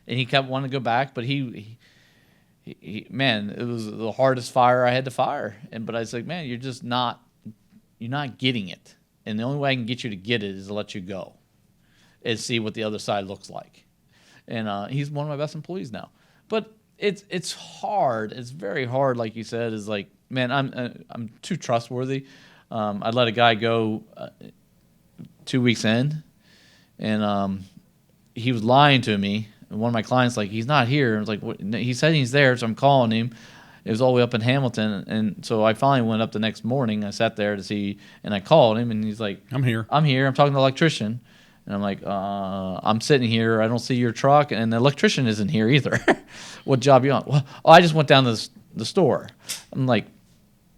and he kept wanting to go back, but he man, it was the hardest fire I had to fire. But I was like, man, you're not getting it, and the only way I can get you to get it is to let you go and see what the other side looks like. And he's one of my best employees now. But it's hard. It's very hard, like you said. Is like, man, I'm too trustworthy. I let a guy go 2 weeks in, and he was lying to me. And one of my clients, like, he's not here. I was like, what? He said he's there, so I'm calling him. It was all the way up in Hamilton, and so I finally went up the next morning. I sat there to see, and I called him, and he's like, I'm here. I'm talking to the electrician. And I'm like, I'm sitting here. I don't see your truck, and the electrician isn't here either. What job you on? Well, I just went down to the store. I'm like,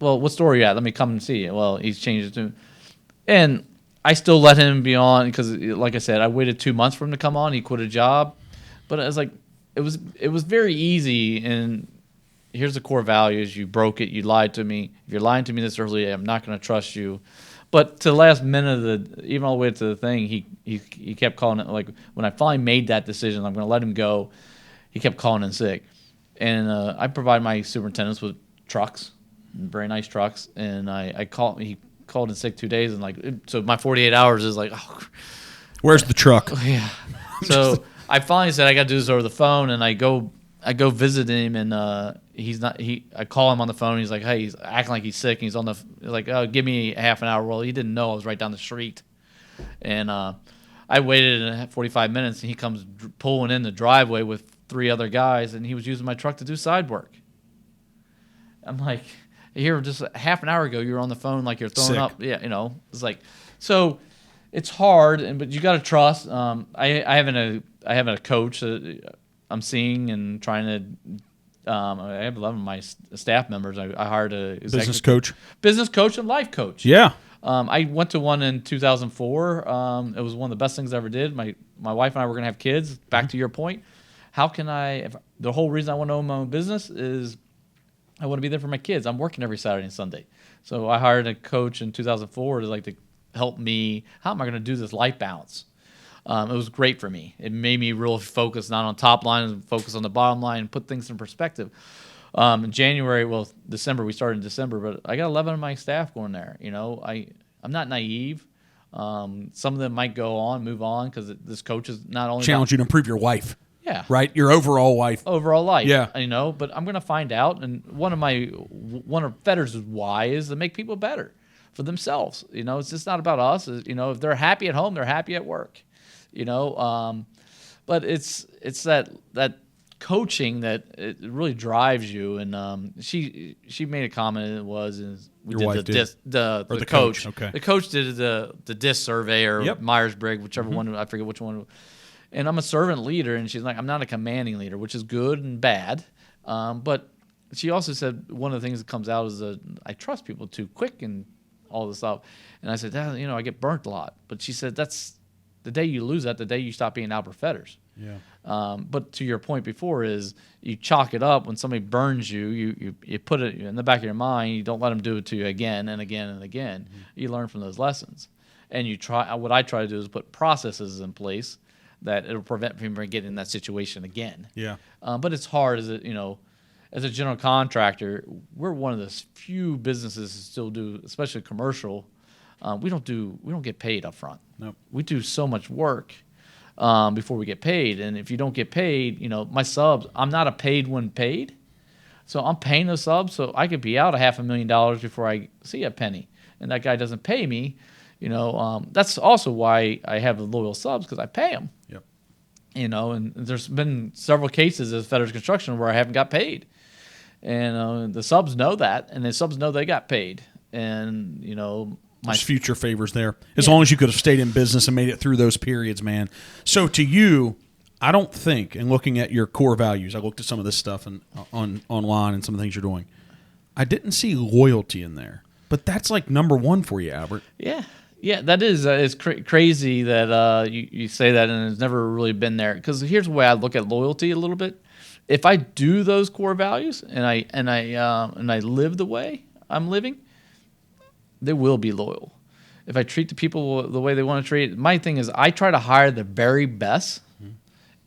well, what store are you at? Let me come and see you. Well, he's changed it to, and I still let him be on because, like I said, I waited 2 months for him to come on. He quit a job, but I was like, it was very easy. And here's the core values: you broke it, you lied to me. If you're lying to me this early, I'm not going to trust you. But to the last minute of even all the way to the thing, he kept calling it. Like when I finally made that decision, I'm going to let him go. He kept calling in sick, and I provide my superintendents with trucks, very nice trucks. And he called in sick 2 days, and like so my 48 hours is like, oh, Where's the truck? yeah. So I finally said I got to do this over the phone, and I go visit him, and he's not. I call him on the phone. And he's like, hey, he's acting like he's sick. And he's on the like, oh, give me half an hour. Well, he didn't know I was right down the street, and I waited 45 minutes, and he comes pulling in the driveway with 3 other guys, and he was using my truck to do side work. I'm like, here just half an hour ago, you were on the phone like you're throwing Sick. up. Yeah, it's like, so it's hard, but you got to trust. I have a coach that I'm seeing and trying to. I have 11 of my staff members. I hired a Business coach. and life coach. Yeah. I went to one in 2004. It was one of the best things I ever did. My wife and I were going to have kids. Back to your point, how can the whole reason I want to own my own business is I want to be there for my kids. I'm working every Saturday and Sunday. So I hired a coach in 2004 to help me. How am I going to do this life balance? It was great for me. It made me real focus not on top line, focus on the bottom line, and put things in perspective. In January, well, December, we started in December, but I got 11 of my staff going there. You know, I'm not naive. Some of them might go on, move on, because this coach is not only Challenge you to improve your life. Yeah. Right? Your overall life. Overall life. Yeah. You know, but I'm going to find out. And one of Fedder's why is to make people better for themselves. You know, it's just not about us. You know, if they're happy at home, they're happy at work. You know, but it's that coaching that it really drives you. And she made a comment. And it was we Your did wife the did? disc, the Or the coach. coach, okay. The coach did the disc survey or Yep. Myers-Briggs, whichever one. I forget which one. And I'm a servant leader, and she's like, I'm not a commanding leader, which is good and bad. But she also said one of the things that comes out is I trust people too quick and all this stuff. And I said, you know, I get burnt a lot. But she said, that's the day you lose that, the day you stop being Albert Fetters. Yeah. But to your point before is you chalk it up when somebody burns you, you put it in the back of your mind. You don't let them do it to you again and again and again. Mm-hmm. You learn from those lessons. And you try. What I try to do is put processes in place that it'll prevent me from getting in that situation again. Yeah. But it's hard as a general contractor. We're one of the few businesses that still do, especially commercial. We don't get paid up front. Nope. We do so much work before we get paid. And if you don't get paid, you know, my subs, I'm not a paid when paid. So I'm paying those subs so I could be out $500,000 before I see a penny. And that guy doesn't pay me. You know, that's also why I have the loyal subs, because I pay them. Yep. You know, and there's been several cases as Fetters Construction where I haven't got paid. And the subs know that, and the subs know they got paid. And, you know, There's future favors there. As long as you could have stayed in business and made it through those periods, man. So to you, I don't think, and looking at your core values, I looked at some of this stuff online and some of the things you're doing, I didn't see loyalty in there. But that's like number one for you, Albert. Yeah. Yeah, that is it's crazy that you say that, and it's never really been there. Because here's the way I look at loyalty a little bit. If I do those core values and I live the way I'm living, they will be loyal. If I treat the people the way they want to treat, my thing is I try to hire the very best,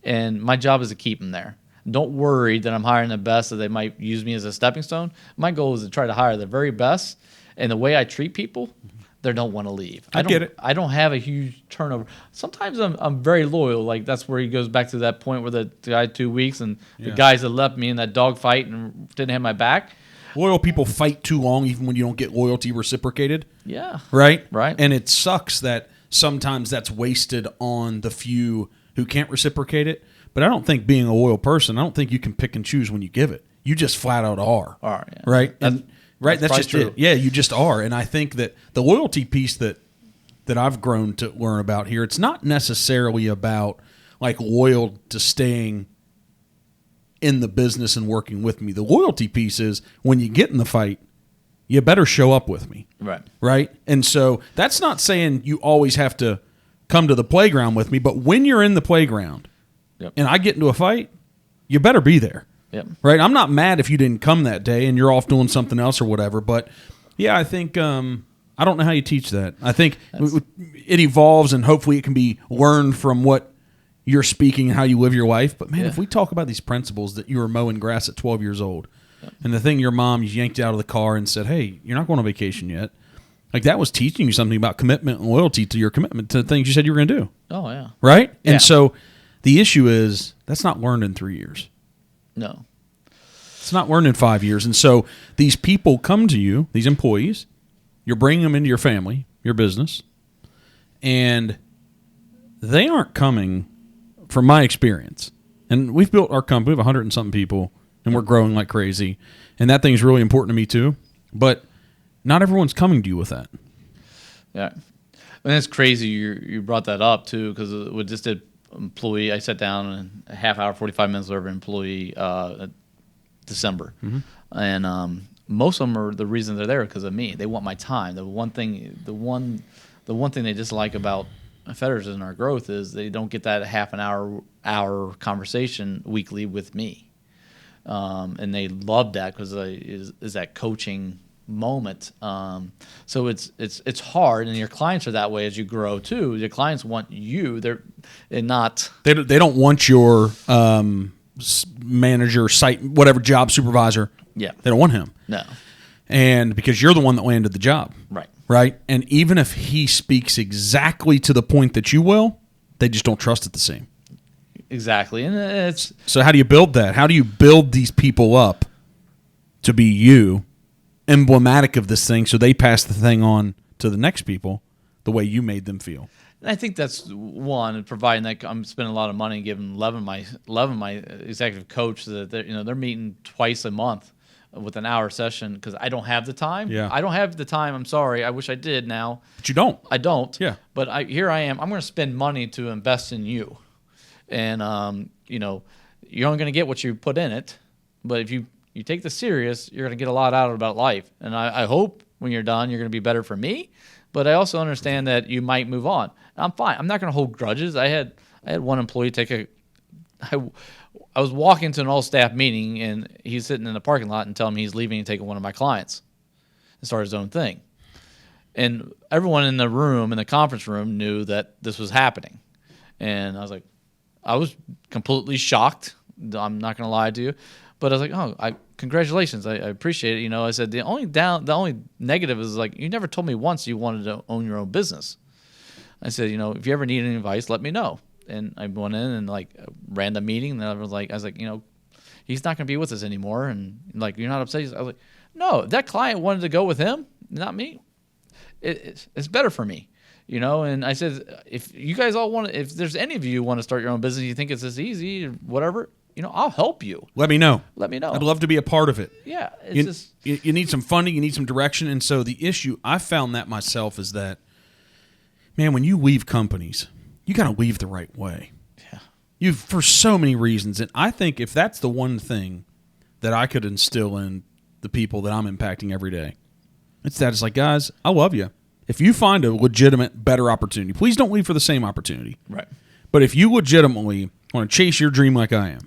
and my job is to keep them there. Don't worry that I'm hiring the best, that they might use me as a stepping stone. My goal is to try to hire the very best, and the way I treat people, they don't want to leave. I get it. I don't have a huge turnover. Sometimes I'm very loyal. Like that's where he goes back to that point where the guy had 2 weeks and the guys that left me in that dog fight and didn't have my back. Loyal people fight too long even when you don't get loyalty reciprocated. Yeah. Right? Right. And it sucks that sometimes that's wasted on the few who can't reciprocate it. But I don't think being a loyal person, I don't think you can pick and choose when you give it. You just flat out are. Are, yeah. Right? That's just true. it. Yeah, you just are. And I think that the loyalty piece that I've grown to learn about here, it's not necessarily about like loyal to staying in the business and working with me. The loyalty piece is when you get in the fight, you better show up with me. Right. Right? And so that's not saying you always have to come to the playground with me, but when you're in the playground and I get into a fight, you better be there. Yep. Right? I'm not mad if you didn't come that day and you're off doing something else or whatever, but yeah, I think I don't know how you teach that. I think it evolves and hopefully it can be learned from what you're speaking and how you live your life. But man, if we talk about these principles that you were mowing grass at 12 years old and the thing your mom yanked you out of the car and said, hey, you're not going on vacation yet. Like that was teaching you something about commitment and loyalty to your commitment to the things you said you were going to do. Oh, yeah. Right? Yeah. And so the issue is that's not learned in 3 years. No. It's not learned in 5 years. And so these people come to you, these employees, you're bringing them into your family, your business, and they aren't coming, from my experience. And we've built our company, we have 100 and something people, and we're growing like crazy. And that thing's really important to me too. But not everyone's coming to you with that. Yeah. And it's crazy you brought that up too, because we just did employee. I sat down and a half hour, 45 minutes with every employee December. Mm-hmm. And most of them are the reason they're there because of me. They want my time. The one thing they dislike about Fetters and our growth is they don't get that half an hour conversation weekly with me. And they love that because is that coaching moment. So it's hard, and your clients are that way as you grow too. Your clients want you. They don't want your manager, site, whatever job supervisor. Yeah. They don't want him. No. And because you're the one that landed the job. Right. Right. And even if he speaks exactly to the point that you will, they just don't trust it the same. Exactly. And it's So how do you build that? How do you build these people up to be you, emblematic of this thing, so they pass the thing on to the next people the way you made them feel? And I think that's one, and providing that I'm spending a lot of money giving Levin my executive coach that they're meeting twice a month with an hour session because I don't have the time. Yeah. I don't have the time. I'm sorry. I wish I did now. But you don't. I don't. Yeah. But here I am. I'm going to spend money to invest in you. And, you're only going to get what you put in it. But if you take this serious, you're going to get a lot out about life. And I hope when you're done, you're going to be better for me. But I also understand that you might move on. And I'm fine. I'm not going to hold grudges. I had one employee I was walking to an all-staff meeting, and he's sitting in the parking lot and telling me he's leaving and taking one of my clients and start his own thing. And everyone in the room, in the conference room, knew that this was happening. And I was completely shocked. I'm not going to lie to you. But I was like, congratulations. I appreciate it. I said, the only negative is you never told me once you wanted to own your own business. I said, if you ever need any advice, let me know. And I went in and ran the meeting. And I was like, he's not going to be with us anymore. And you're not upset. I was like, no, that client wanted to go with him, not me. It's better for me, And I said, if you guys all if there's any of you want to start your own business, you think it's this easy or whatever, I'll help you. Let me know. I'd love to be a part of it. Yeah. You need some funding. You need some direction. And so the issue, I found that myself, is that, man, when you leave companies, you got to leave the right way. Yeah. For so many reasons. And I think if that's the one thing that I could instill in the people that I'm impacting every day, it's guys, I love you. If you find a legitimate, better opportunity, please don't leave for the same opportunity. Right. But if you legitimately want to chase your dream like I am,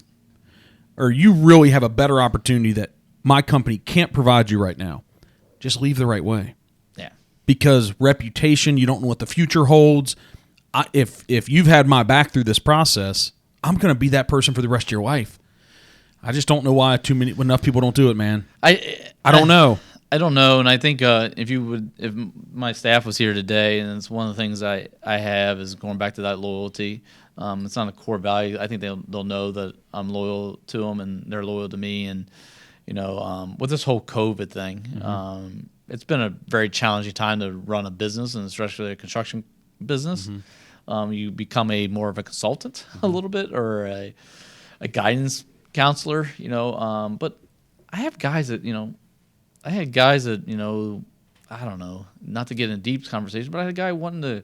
or you really have a better opportunity that my company can't provide you right now, just leave the right way. Yeah. Because reputation, you don't know what the future holds. If you've had my back through this process, I'm going to be that person for the rest of your life. I just don't know why enough people don't do it, man. I don't know. I don't know, and I think if my staff was here today, and it's one of the things I have is going back to that loyalty. It's not a core value. I think they'll know that I'm loyal to them, and they're loyal to me. And with this whole COVID thing, it's been a very challenging time to run a business, and especially a construction business. You become more of a consultant a little bit, or a guidance counselor. But I have guys that I had guys that, I don't know, not to get in a deep conversation, but I had a guy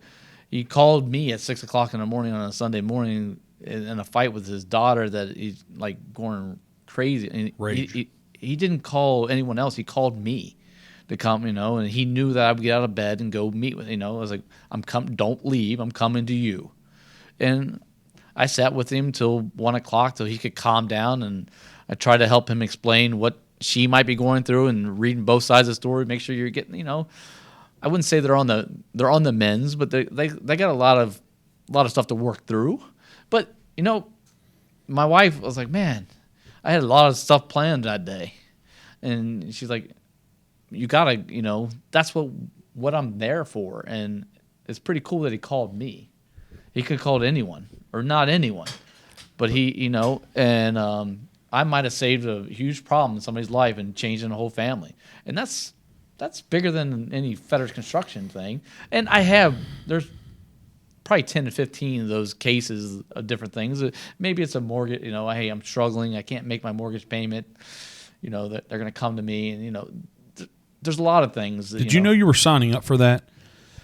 he called me at 6 o'clock in the morning on a Sunday morning in a fight with his daughter that he's going crazy. And Rage. He didn't call anyone else. He called me to come, and he knew that I would get out of bed and go meet with, I was like, don't leave. I'm coming to you. And I sat with him till 1 o'clock till he could calm down. And I tried to help him explain what she might be going through and reading both sides of the story. Make sure you're getting, I wouldn't say they're on the men's, but they got a lot of stuff to work through. But my wife was like, man, I had a lot of stuff planned that day, and she's like, you gotta, that's what I'm there for, and it's pretty cool that he called me. He could have called anyone or not anyone, but he, and I might have saved a huge problem in somebody's life and changing a whole family. And that's bigger than any Fetters Construction thing. And there's probably 10 to 15 of those cases of different things. Maybe it's a mortgage, hey, I'm struggling. I can't make my mortgage payment. That they're going to come to me. And, there's a lot of things. Did you know you were signing up for that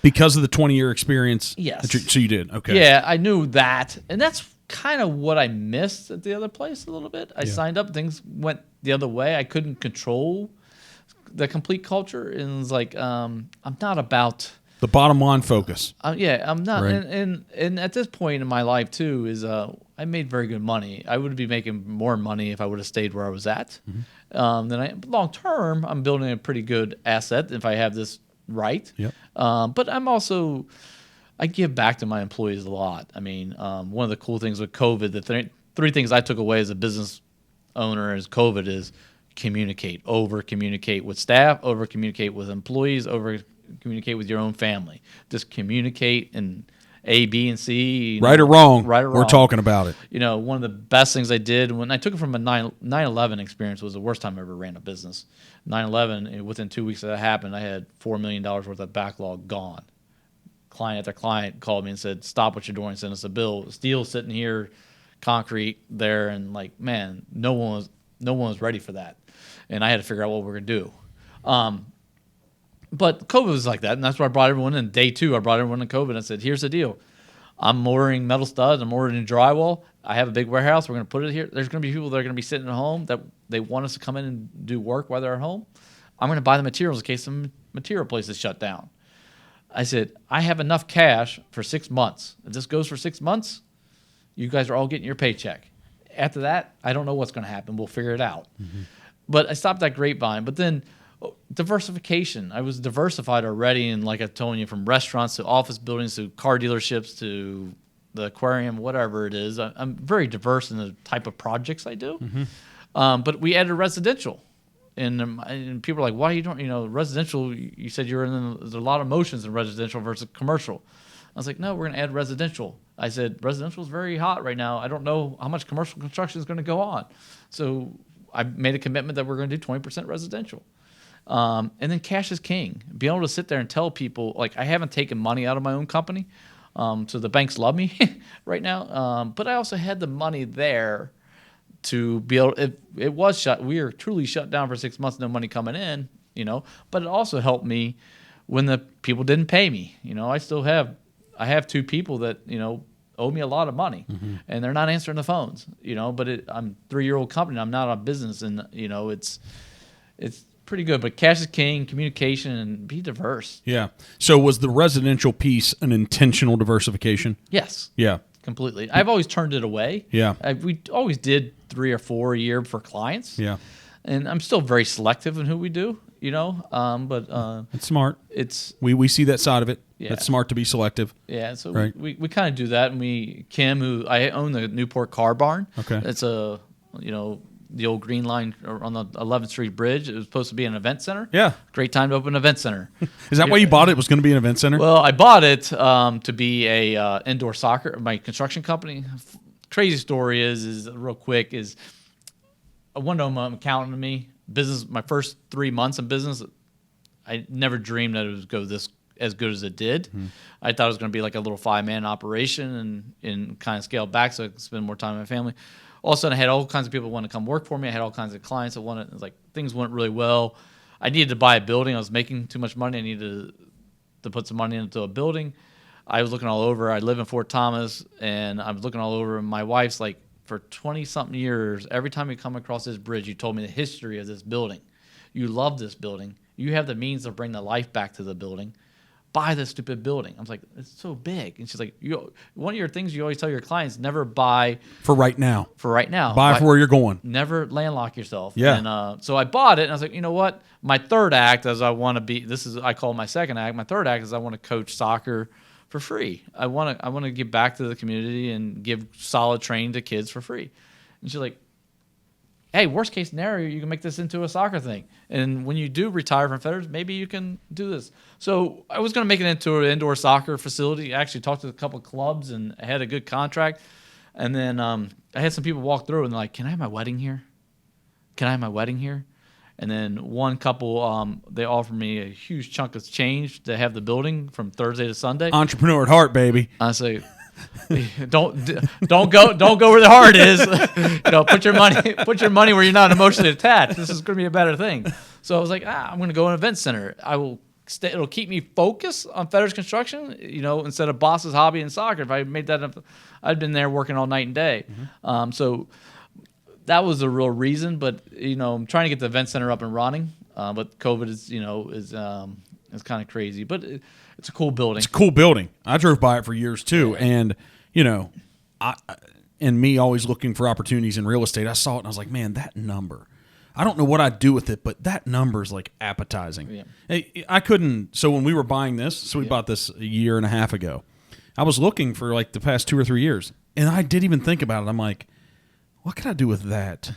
because of the 20-year experience? Yes. So you did. Okay. Yeah, I knew that. And that's kind of what I missed at the other place a little bit. I signed up, things went the other way. I couldn't control the complete culture, and it was like, I'm not about the bottom line focus. I'm not. Right. And at this point in my life too is I made very good money. I would be making more money if I would have stayed where I was at. Long term, I'm building a pretty good asset if I have this right. Yep. But I give back to my employees a lot. I mean, one of the cool things with COVID, the three things I took away as a business owner as COVID is communicate, over communicate with staff, over communicate with employees, over communicate with your own family. Just communicate and A, B, and C. Right or wrong, right or wrong. we're talking about it. One of the best things I did when I took it from a 9/11 experience was the worst time I ever ran a business. 9/11, within 2 weeks that happened, I had $4 million worth of backlog gone. Client after client called me and said, "Stop what you're doing, send us a bill." Steel sitting here, concrete there, and like, man, no one was ready for that, and I had to figure out what we were gonna do. But COVID was like that, and that's why I brought everyone in. Day 2, I brought everyone in COVID and I said, "Here's the deal. I'm ordering metal studs. I'm ordering drywall. I have a big warehouse. We're going to put it here. There's going to be people that are going to be sitting at home that they want us to come in and do work while they're at home. I'm going to buy the materials in case some material place is shut down." I said, "I have enough cash for 6 months. If this goes for 6 months, you guys are all getting your paycheck. After that, I don't know what's going to happen. We'll figure it out." Mm-hmm. But I stopped that grapevine. But then diversification. I was diversified already, and like I told you, from restaurants to office buildings to car dealerships to the aquarium, whatever it is. I'm very diverse in the type of projects I do. Mm-hmm. But we added residential, and people are like, "Why you don't residential? You said there's a lot of motions in residential versus commercial." I was like, "No, we're going to add residential." I said, "Residential is very hot right now. I don't know how much commercial construction is going to go on." So I made a commitment that we're going to do 20% residential. And then cash is king. Being able to sit there and tell people, like, I haven't taken money out of my own company, so the banks love me right now. But I also had the money there to be able. It was shut. We were truly shut down for 6 months, no money coming in. But it also helped me when the people didn't pay me. I have 2 people that owe me a lot of money, mm-hmm. and they're not answering the phones. But I'm a 3-year-old company. I'm not a business, and it's pretty good. But cash is king, communication, and be diverse. Yeah. So was the residential piece an intentional diversification? Yes. Yeah. Completely. I've always turned it away. Yeah. We always did 3 or 4 a year for clients. Yeah. And I'm still very selective in who we do, but it's smart. We see that side of it. Yeah. It's smart to be selective. Yeah, so right. we kind of do that, and Kim, who I own the Newport Car Barn. Okay. It's the old Green Line on the 11th Street Bridge. It was supposed to be an event center. Yeah. Great time to open an event center. Is that why you bought it? It was going to be an event center? Well, I bought it to be a indoor soccer. My construction company. Crazy story is real quick is one of them accounting to me. Business. My first 3 months in business, I never dreamed that it would go this as good as it did. Mm-hmm. I thought it was going to be like a little 5-man operation and kind of scale back so I could spend more time with my family. All of a sudden, I had all kinds of people want to come work for me. I had all kinds of clients that wanted. It was like things went really well. I needed to buy a building. I was making too much money. I needed to put some money into a building. I was looking all over. I live in Fort Thomas, and I was looking all over. And my wife's like, for 20-something years, every time you come across this bridge, you told me the history of this building. You love this building. You have the means to bring the life back to the building. Buy this stupid building. I was like, it's so big. And she's like, one of your things you always tell your clients, never buy for right now. Buy for where you're going. Never landlock yourself. Yeah. And so I bought it, and I was like, you know what? My third act, as I want to be, I call my second act. My third act is I want to coach soccer for free. I want to give back to the community and give solid training to kids for free. And she's like, hey, worst case scenario, you can make this into a soccer thing. And when you do retire from Fetters, maybe you can do this. So I was going to make it into an indoor soccer facility. I actually talked to a couple of clubs, and I had a good contract. And then I had some people walk through, and they're like, can I have my wedding here? Can I have my wedding here? And then one couple, they offered me a huge chunk of change to have the building from Thursday to Sunday. Entrepreneur at heart, baby. I say, don't go where the heart is. Put your money where you're not emotionally attached. This is going to be a better thing. So I was like, I'm going to go to an event center. It'll keep me focused on Fetters Construction, instead of Boss's Hobby and Soccer. If I made that up, I'd been there working all night and day. Mm-hmm. So that was the real reason. But I'm trying to get the event center up and running. But COVID is kind of crazy. But it's a cool building. It's a cool building. I drove by it for years too, and me always looking for opportunities in real estate. I saw it and I was like, man, that number. I don't know what I'd do with it, but that number is like appetizing. Yeah. Hey, I couldn't. So when we were buying this, we bought this a year and a half ago. I was looking for like the past 2 or 3 years, and I didn't even think about it. I'm like, what can I do with that?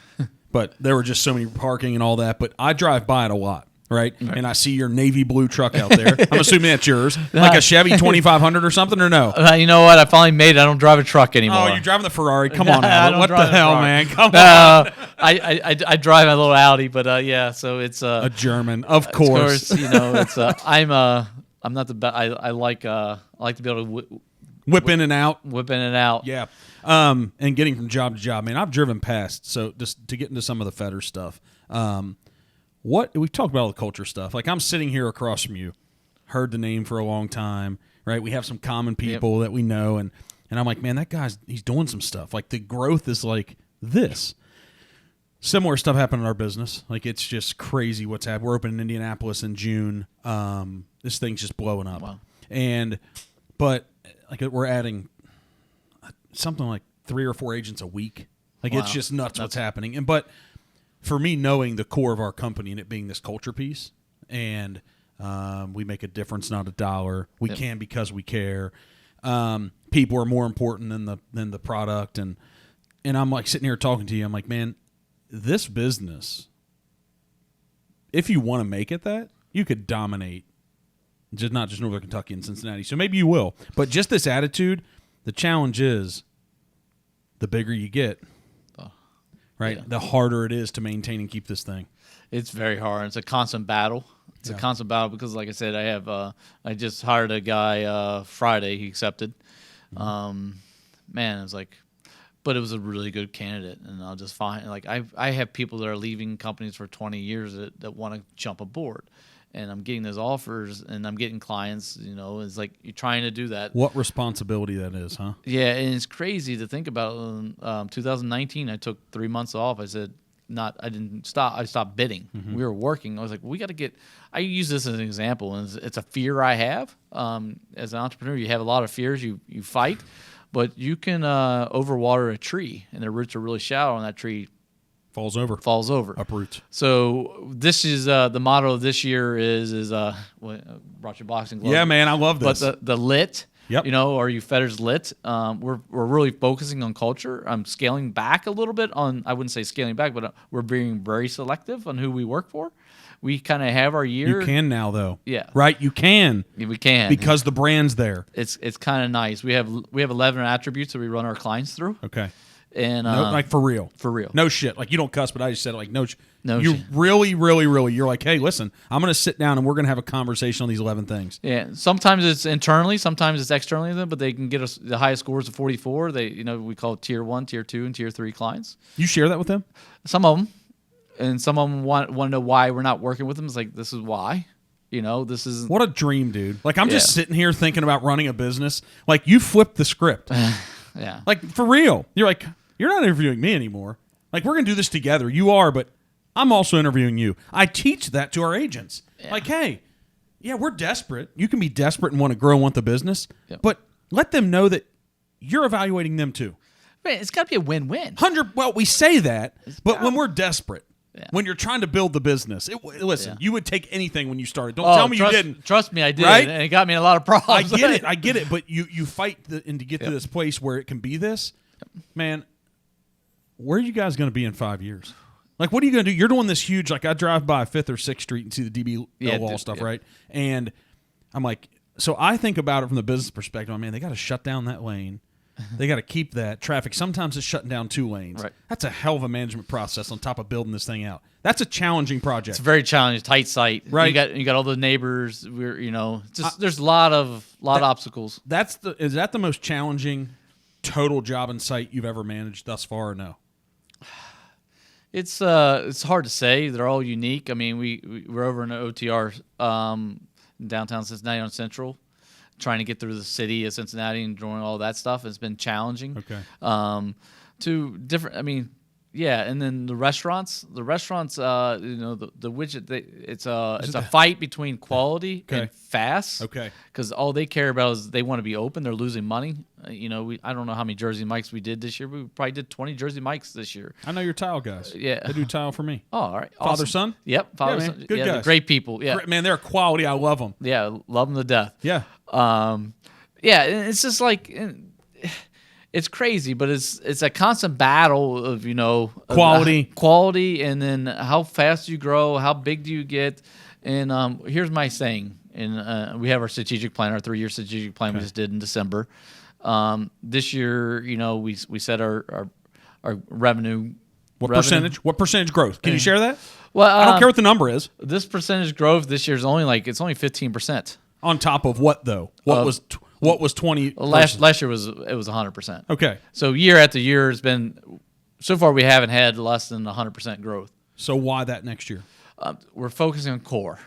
But there were just so many parking and all that. But I drive by it a lot. Right? And I see your navy blue truck out there. I'm assuming that's yours. Like a Chevy 2500 or something, or no? You know what? I finally made it. I don't drive a truck anymore. Oh, you're driving the Ferrari. Come on, I Albert. don't What the drive a hell, Ferrari. man? Come on. I drive a little Audi, but yeah. So it's A German, of course. you know, it's I'm not the best. I like to be able to Whip in and out. whip in and out. Yeah. And getting from job to job. Man, I've driven past. So just to get into some of the Fetter stuff. What we've talked about all the culture stuff. Like I'm sitting here across from you, heard the name for a long time, right? We have some common people that we know, and I'm like, man, that he's doing some stuff. Like the growth is like this. Similar stuff happened in our business. Like it's just crazy what's happened. We're opening in Indianapolis in June. This thing's just blowing up. Wow. But like we're adding something like 3 or 4 agents a week. Like it's just nuts what's happening. But for me, knowing the core of our company and it being this culture piece, and we make a difference, not a dollar. We can because we care. People are more important than the product, and I'm like sitting here talking to you. I'm like, man, this business, if you want to make it that, you could dominate, not just Northern Kentucky and Cincinnati. So maybe you will, but just this attitude. The challenge is, the bigger you get. Right, the harder it is to maintain and keep this thing. It's very hard. It's a constant battle. It's a constant battle because, like I said, I just hired a guy Friday. He accepted. Man, it was like, but it was a really good candidate, and I'll just find like I have people that are leaving companies for 20 years that want to jump aboard, and I'm getting those offers, and I'm getting clients. You know, it's like you're trying to do that. What responsibility that is, huh? Yeah, and it's crazy to think about. 2019, I took 3 months off. I didn't stop. I stopped bidding. Mm-hmm. We were working. I was like, we got to get. I use this as an example, and it's a fear I have. As an entrepreneur, you have a lot of fears. You fight, but you can overwater a tree, and the roots are really shallow, and that tree falls over. Uproots. So this is the motto of this year is brought your boxing gloves. Yeah, man, I love this. But the lit. Yep. You know, are you Fetters lit? We're really focusing on culture. I'm scaling back a little bit on. I wouldn't say scaling back, but we're being very selective on who we work for. We kind of have our year. You can now, though. Yeah. Right. You can. Yeah, we can because the brand's there. It's kind of nice. We have 11 attributes that we run our clients through. Okay. And no, like for real. For real. No shit. Like you don't cuss, but I just said it like no. No you shit. really, really, really. You're like, hey, listen, I'm going to sit down and we're going to have a conversation on these 11 things. Yeah. Sometimes it's internally, sometimes it's externally, but they can get us the highest scores of 44. We call it tier 1, tier 2, and tier 3 clients. You share that with them? Some of them, and some of them want to know why we're not working with them. It's like, this is why. You know, this is what a dream, dude. Like I'm just sitting here thinking about running a business. Like you flipped the script. Yeah. Like for real. You're like, you're not interviewing me anymore. Like we're gonna do this together. You are, but I'm also interviewing you. I teach that to our agents. Yeah. Like, hey, yeah, we're desperate. You can be desperate and want to grow and want the business, but let them know that you're evaluating them too. Man, it's got to be a win-win. Well, we say that, but when we're desperate, when you're trying to build the business, listen, you would take anything when you started. Don't tell me you didn't. Trust me, I did, right? And it got me in a lot of problems. I get it, but you fight and to get to this place where it can be this, man. Where are you guys going to be in 5 years? Like, what are you going to do? You're doing this huge, like, I drive by 5th or 6th Street and see the DB wall stuff, right? And I'm like, so I think about it from the business perspective. Man, they got to shut down that lane. They got to keep that traffic. Sometimes it's shutting down 2 lanes. Right. That's a hell of a management process on top of building this thing out. That's a challenging project. It's very challenging, tight site. Right. You got all the neighbors. There's a lot of obstacles. Is that the most challenging total job and site you've ever managed thus far, or no? It's hard to say. They're all unique. I mean, we're over in the OTR in downtown Cincinnati on Central, trying to get through the city of Cincinnati and doing all that stuff. It's been challenging. Okay. To different. I mean, yeah, and then the restaurants. The widget. It's a fight between quality and fast. Okay. Because all they care about is they want to be open. They're losing money. I don't know how many Jersey Mikes we did this year. We probably did 20 Jersey Mikes this year. I know your tile guys. Yeah. They do tile for me. Oh, all right. Father, Awesome. son? Yep. Father, son. Good guys. They're great people. Yeah. Man, they're quality. I love them. Yeah. Love them to death. Yeah. It's just like, it's crazy, but it's a constant battle of Quality. and then how fast you grow, how big do you get, and here's my saying, and we have our strategic plan, our 3-year strategic plan we just did in December. This year, we set our revenue. What percentage growth? Can you share that? Well, I don't care what the number is. This percentage growth this year is only 15%. On top of what though? What was 20? Last year was 100%. Okay. So year after year has been, so far we haven't had less than 100% growth. So why that next year? We're focusing on core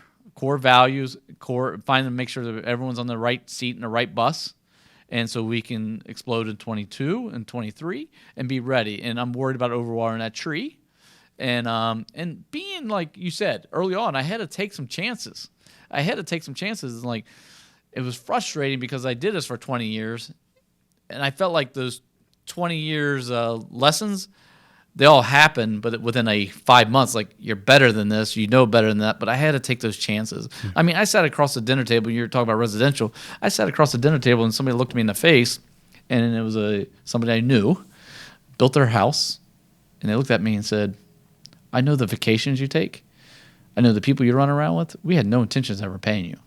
values, make sure that everyone's on the right seat in the right bus. And so we can explode in 22 and 23 and be ready. And I'm worried about overwatering that tree. And being, like you said, early on, I had to take some chances. And it was frustrating because I did this for 20 years. And I felt like those 20 years lessons, they all happened, but within 5 months, like, you're better than this, better than that. But I had to take those chances. I mean, I sat across the dinner table. You're talking about residential. I sat across the dinner table and somebody looked me in the face, and it was somebody I knew, built their house, and they looked at me and said, I know the vacations you take. I know the people you run around with. We had no intentions of ever paying you.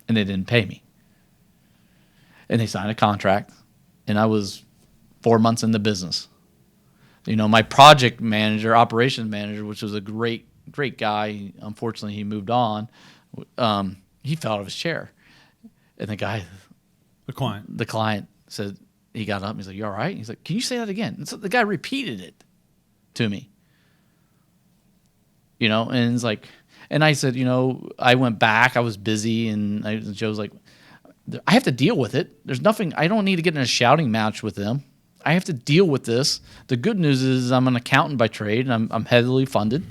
And they didn't pay me. And they signed a contract, and I was 4 months in the business. My project manager, operations manager, which was a great guy. Unfortunately, he moved on. He fell out of his chair. And the client said, he got up and he's like, you all right? He's like, can you say that again? And so the guy repeated it to me. And it's like, and I said, I went back, I was busy, and Joe's like, I have to deal with it. There's nothing, I don't need to get in a shouting match with them. I have to deal with this. The good news is I'm an accountant by trade, and I'm heavily funded,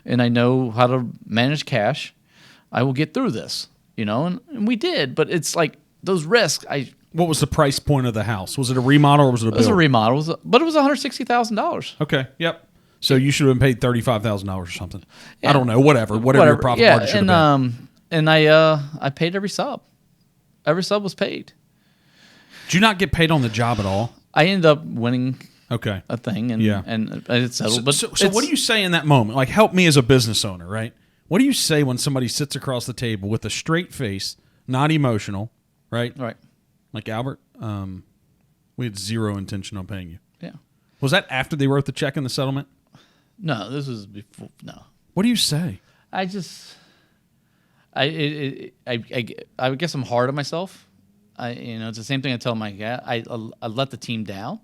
and I know how to manage cash. I will get through this, and we did. But it's like those risks. What was the price point of the house? Was it a remodel or was it a build? It was a remodel, but it was $160,000. Okay, yep. So you should have been paid $35,000 or something. Yeah. I don't know, whatever your profit margin should have been. And I paid every sub. Every sub was paid. Did you not get paid on the job at all? I ended up winning a thing, and it settled. So what do you say in that moment? Like, help me as a business owner, right? What do you say when somebody sits across the table with a straight face, not emotional, right? Right. Like, Albert, we had zero intention on paying you. Yeah. Was that after they wrote the check in the settlement? No, this was before. No. What do you say? I guess I'm hard on myself. It's the same thing I tell my guy. I let the team down.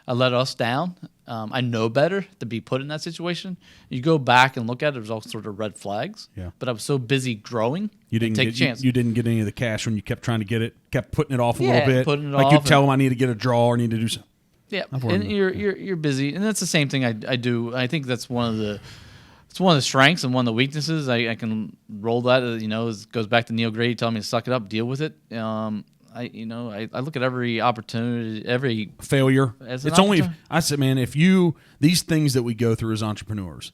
I let us down. I know better to be put in that situation. You go back and look at it, there's all sorts of red flags. Yeah. But I was so busy growing, you didn't take a chance. You didn't get any of the cash when you kept trying to get it, kept putting it off a little bit. Putting it like off. You tell them I need to get a draw or need to do something. Yeah, and you're busy, and that's the same thing I do. I think that's one of the strengths and one of the weaknesses. I can roll that. It goes back to Neil Grady telling me to suck it up, deal with it. I look at every opportunity, every failure. It's only. I said, man, these things that we go through as entrepreneurs,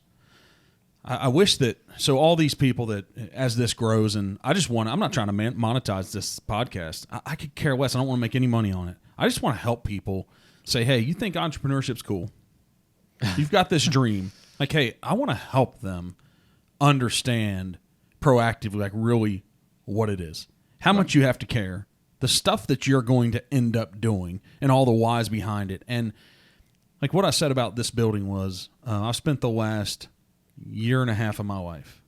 I wish that. So all these people that as this grows, and I'm not trying to monetize this podcast. I could care less. I don't want to make any money on it. I just want to help people. Say, hey, you think entrepreneurship's cool? You've got this dream. Like, hey, I want to help them understand proactively, like, really what it is, how much you have to care, the stuff that you're going to end up doing, and all the whys behind it. And like what I said about this building was, I've spent the last year and a half of my life,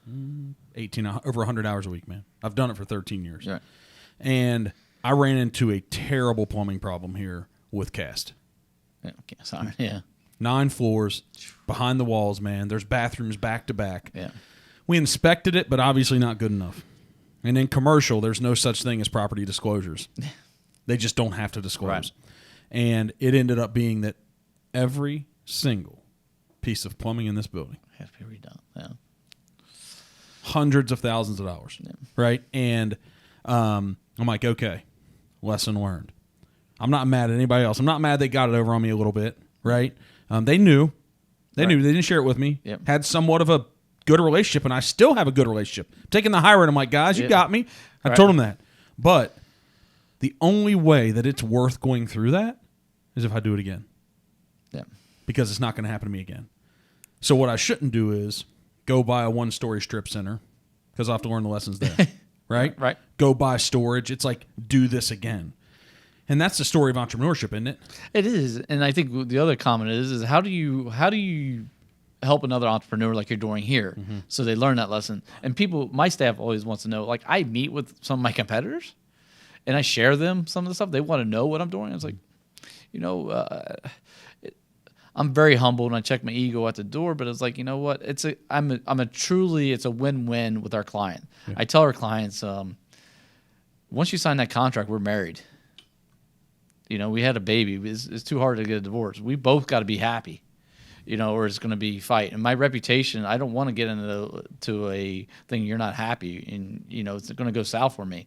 over 100 hours a week, man. I've done it for 13 years. Right. And I ran into a terrible plumbing problem here with Cast. Yeah, okay, sorry. Yeah. 9 floors, behind the walls, man. There's bathrooms back to back. Yeah. We inspected it, but obviously not good enough. And in commercial, there's no such thing as property disclosures. They just don't have to disclose. Right. And it ended up being that every single piece of plumbing in this building has to be redone. Yeah. Hundreds of thousands of dollars. Yeah. Right? And I'm like, okay, lesson learned. I'm not mad at anybody else. I'm not mad they got it over on me a little bit, right? They knew. They knew. They didn't share it with me. Yep. Had somewhat of a good relationship, and I still have a good relationship. Taking the high road, I'm like, guys, you got me. I told them that. But The only way that it's worth going through that is if I do it again. Yeah. Because it's not going to happen to me again. So what I shouldn't do is go buy a one-story strip center because I have to learn the lessons there. Right? Right. Go buy storage. It's like, do this again. And that's the story of entrepreneurship, isn't it? It is. And I think the other comment is how do you help another entrepreneur like you're doing here so they learn that lesson? And my staff always wants to know, like, I meet with some of my competitors and I share them some of the stuff. They want to know what I'm doing. It's like, I'm very humble and I check my ego at the door, but it's like, you know what? It's a win-win with our client. Yeah. I tell our clients, once you sign that contract, we're married. We had a baby. It's too hard to get a divorce. We both got to be happy, or it's going to be fight. And my reputation, I don't want to get into a thing you're not happy and, it's going to go south for me.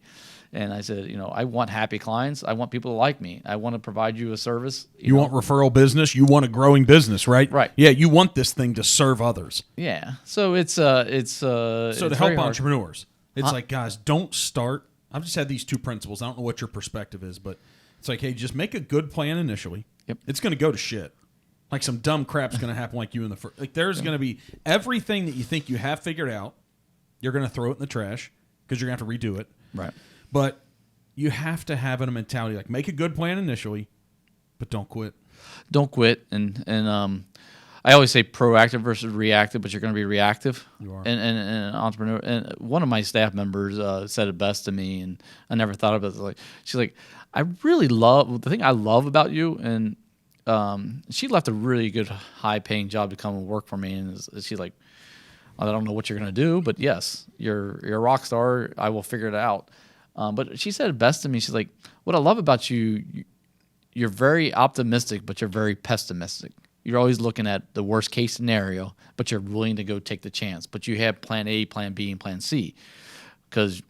And I said, I want happy clients. I want people to like me. I want to provide you a service. You want referral business. You want a growing business, right? Right. Yeah, you want this thing to serve others. Yeah. So it's to help entrepreneurs, it's like, guys, don't start. I've just had these two principles. I don't know what your perspective is, but it's like, hey, just make a good plan initially. Yep. It's going to go to shit. Like some dumb crap's going to happen like you in the first. Like there's going to be everything that you think you have figured out, you're going to throw it in the trash because you're going to have to redo it. Right. But you have to have a mentality like make a good plan initially, but don't quit. Don't quit. And I always say proactive versus reactive, but you're going to be reactive. You are. And an entrepreneur. And one of my staff members said it best to me, and I never thought of it. Like she's like, I really love the thing I love about you, and she left a really good, high-paying job to come and work for me, and she's like, I don't know what you're going to do, but yes, you're a rock star. I will figure it out. But she said it best to me. She's like, what I love about you, you're very optimistic, but you're very pessimistic. You're always looking at the worst case scenario, but you're willing to go take the chance. But you have plan A, plan B, and plan C, because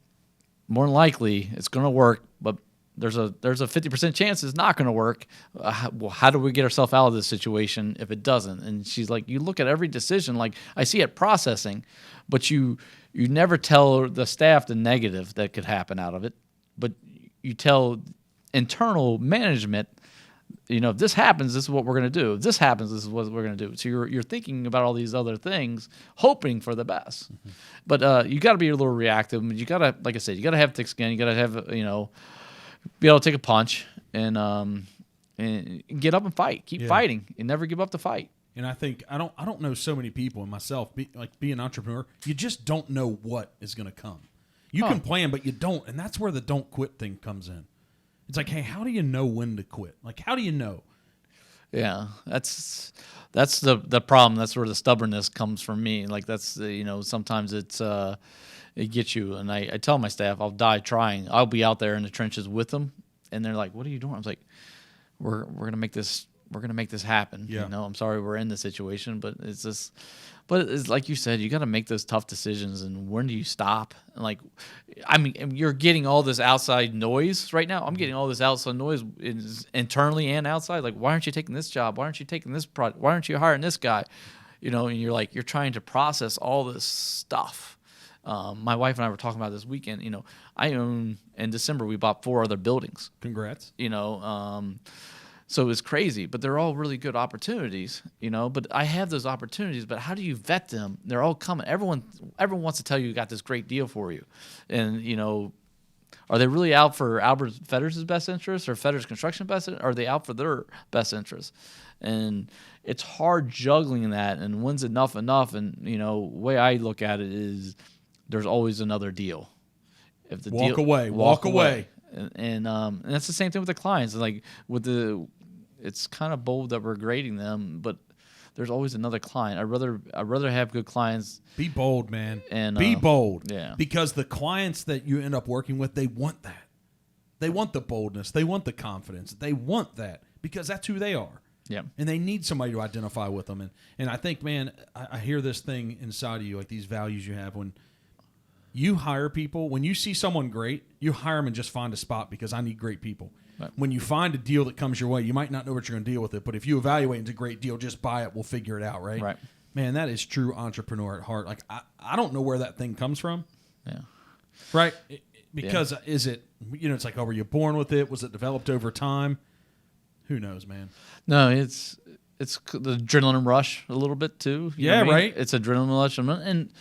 more than likely it's going to work, but there's a 50% chance it's not going to work. Well, how do we get ourselves out of this situation if it doesn't? And she's like, you look at every decision, like I see it processing, but you never tell the staff the negative that could happen out of it, but you tell internal management, if this happens, this is what we're going to do. If this happens, this is what we're going to do. So you're thinking about all these other things, hoping for the best. Mm-hmm. But you got to be a little reactive. You got to, like I said, you got to have thick skin. You got to have, be able to take a punch and get up and fight. Keep fighting and never give up the fight. And I think I don't know so many people, and myself, be an entrepreneur, you just don't know what is going to come. You can plan, but you don't, and that's where the don't quit thing comes in. It's like, hey, how do you know when to quit? Like, how do you know? Yeah, that's the problem. That's where the stubbornness comes from me. Like that's sometimes it gets you. And I tell my staff, I'll die trying. I'll be out there in the trenches with them, and they're like, "What are you doing?" I was like, "We're gonna make this. We're gonna make this happen." Yeah. I'm sorry we're in this situation, but it's just. But it's like you said, you got to make those tough decisions. And when do you stop? And like, I mean, you're getting all this outside noise right now. I'm getting all this outside noise internally and outside. Like, why aren't you taking this job? Why aren't you taking this project? Why aren't you hiring this guy? And you're trying to process all this stuff. My wife and I were talking about this weekend. I own, in December, we bought 4 other buildings. Congrats. So it's crazy, but they're all really good opportunities, But I have those opportunities, but how do you vet them? They're all coming. Everyone wants to tell you got this great deal for you, and are they really out for Albert Fetters' best interest or Fetters Construction best interest? Or are they out for their best interest? And it's hard juggling that. And when's enough? And the way I look at it is, there's always another deal. If the walk away. And that's the same thing with the clients. Like it's kind of bold that we're grading them, but there's always another client. I'd rather have good clients. Be bold, man. And be bold. Yeah. Because the clients that you end up working with, they want that. They want the boldness. They want the confidence. They want that because that's who they are. Yeah. And they need somebody to identify with them. And I think, man, I hear this thing inside of you, like these values you have when you hire people. When you see someone great, you hire them and just find a spot because I need great people. Right. When you find a deal that comes your way, you might not know what you're going to deal with it, but if you evaluate it's a great deal, just buy it. We'll figure it out, right? Right. Man, that is true entrepreneur at heart. Like I don't know where that thing comes from. Yeah. Right. Because is it, it's like, oh, were you born with it? Was it developed over time? Who knows, man? No, it's the adrenaline rush a little bit too. You know Yeah, what I mean? right. It's adrenaline rush, and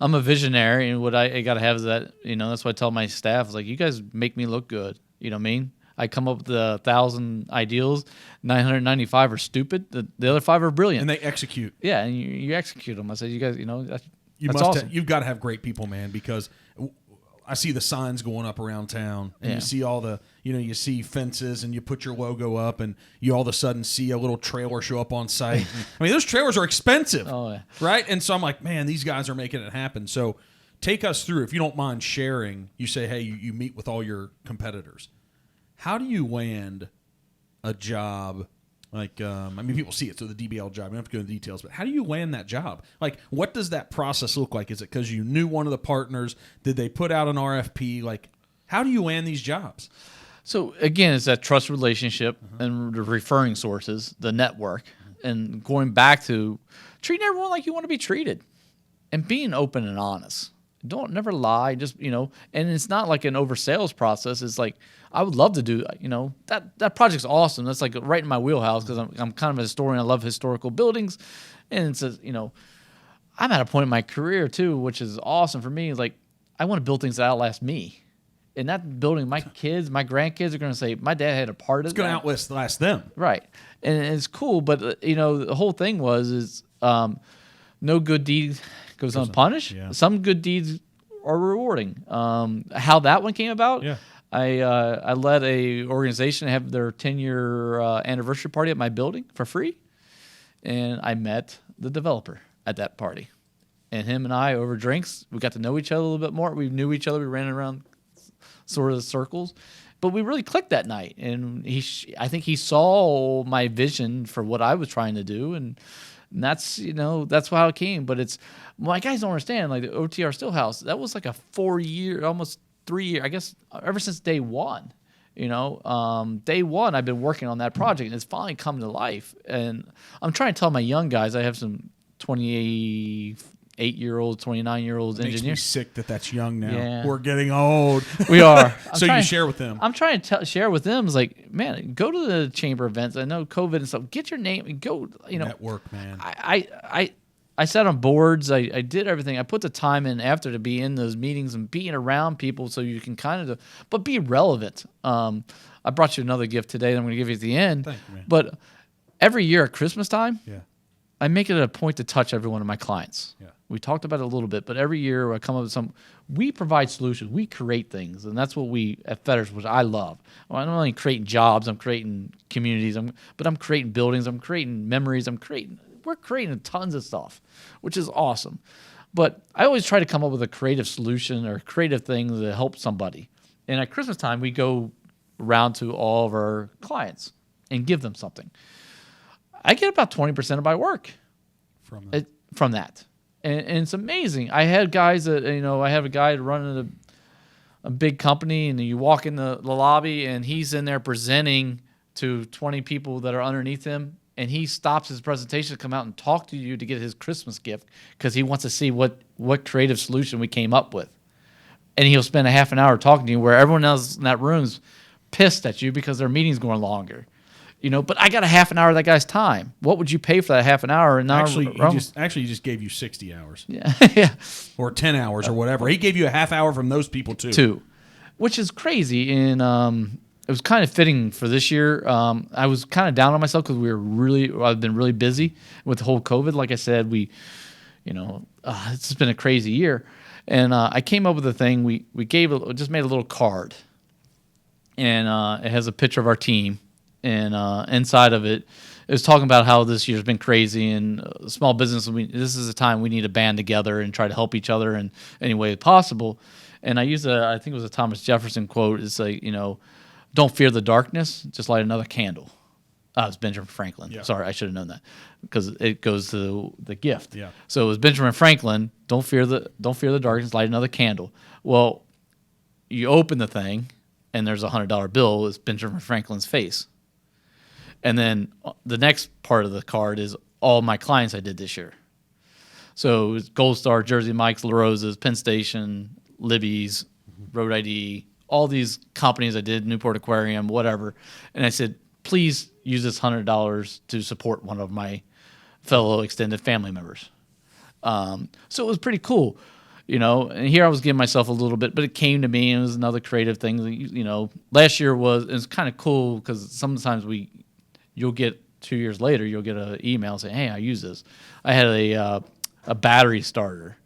I'm a visionary, and what I got to have is that. That's why I tell my staff, is like, you guys make me look good. You know what I mean? I come up with 1,000 ideals, 995 are stupid. The other 5 are brilliant, And they execute. yeah, and you execute them. I said, you guys, that's You that's must. awesome. You've got to have great people, man, because I see the signs going up around town, and Yeah. you see all the, you see fences, and you put your logo up, and you all of a sudden see a little trailer show up on site. I mean, those trailers are expensive, Oh, yeah. right? And so I'm like, man, these guys are making it happen. So take us through, if you don't mind sharing. You say, hey, you meet with all your competitors. How do you land a job? Like, people see it, so the DBL job. You don't have to go into details, but how do you land that job? Like, what does that process look like? Is it because you knew one of the partners? Did they put out an RFP? Like, how do you land these jobs? So again, it's that trust relationship and the referring sources, the network, and going back to treating everyone like you want to be treated, and being open and honest. Don't never lie. Just and it's not like an over sales process. It's like, I would love to do that project's awesome. That's like right in my wheelhouse, because I'm kind of a historian. I love historical buildings, and it says I'm at a point in my career too, which is awesome for me. Like, I want to build things that outlast me. In that building, my kids, my grandkids are going to say, my dad had a part of it. It's going to outlast them. Right. And it's cool. But, the whole thing is no good deed goes unpunished. Yeah. Some good deeds are rewarding. How that one came about, Yeah. I led a organization to have their 10-year anniversary party at my building for free. And I met the developer at that party. And him and I, over drinks, we got to know each other a little bit more. We knew each other. We ran around sort of circles, but we really clicked that night. And I think he saw my vision for what I was trying to do, and that's that's how it came. But it's, my guys don't understand, like the OTR Stillhouse, that was like a 4-year, almost 3-year, I guess, ever since day one. Day one, I've been working on that project, and it's finally come to life. And I'm trying to tell my young guys, I have some 28-year-olds, 29-year-olds Makes me engineers. sick that that's young now. Yeah. We're getting old. We are. So you share with them. I'm trying to share with them. It's like, man, go to the chamber events. I know COVID and stuff. Get your name and go. Network, man. I sat on boards. I did everything. I put the time in after to be in those meetings and being around people, so you can kind of, but be relevant. I brought you another gift today that I'm going to give you at the end. Thank you, man. But every year at Christmas time, Yeah. I make it a point to touch every one of my clients. Yeah. We talked about it a little bit, but every year I come up with we provide solutions. We create things, and that's what we at Fetters, which I love. Well, I'm not only creating jobs, I'm creating communities, but I'm creating buildings, I'm creating memories, we're creating tons of stuff, which is awesome. But I always try to come up with a creative solution or creative thing to help somebody. And at Christmas time, we go around to all of our clients and give them something. I get about 20% of my work From that. And it's amazing. I had guys that, I have a guy running a big company, and you walk in the lobby, and he's in there presenting to 20 people that are underneath him, and he stops his presentation to come out and talk to you to get his Christmas gift, because he wants to see what creative solution we came up with. And he'll spend a half an hour talking to you, where everyone else in that room's pissed at you because their meeting's going longer. But I got a half an hour of that guy's time. What would you pay for that half an hour? And now he just gave you 60 hours. Yeah. Yeah. Or 10 hours or whatever. He gave you a half hour from those people too. Which is crazy. And it was kind of fitting for this year. I was kind of down on myself because I've been really busy with the whole COVID. Like I said, it's been a crazy year. And I came up with a thing. We just made a little card, and it has a picture of our team. And inside of it was talking about how this year's been crazy, and small business, this is a time we need to band together and try to help each other in any way possible. And I used I think it was a Thomas Jefferson quote. It's like, don't fear the darkness, just light another candle. It's Benjamin Franklin. Yeah. Sorry, I should have known that, because it goes to the gift. Yeah. So it was Benjamin Franklin. Don't fear the darkness, light another candle. Well, you open the thing, and there's a $100 bill. It's Benjamin Franklin's face. And then the next part of the card is all my clients I did this year. So it was Gold Star, Jersey Mike's, La Rosa's, Penn Station, Libby's, Road ID, all these companies I did, Newport Aquarium, whatever. And I said, please use this $100 to support one of my fellow extended family members. So it was pretty cool, and here I was giving myself a little bit, but it came to me and it was another creative thing. Last year it's kind of cool because sometimes you'll get 2 years later, you'll get an email saying, hey, I use this. I had a battery starter.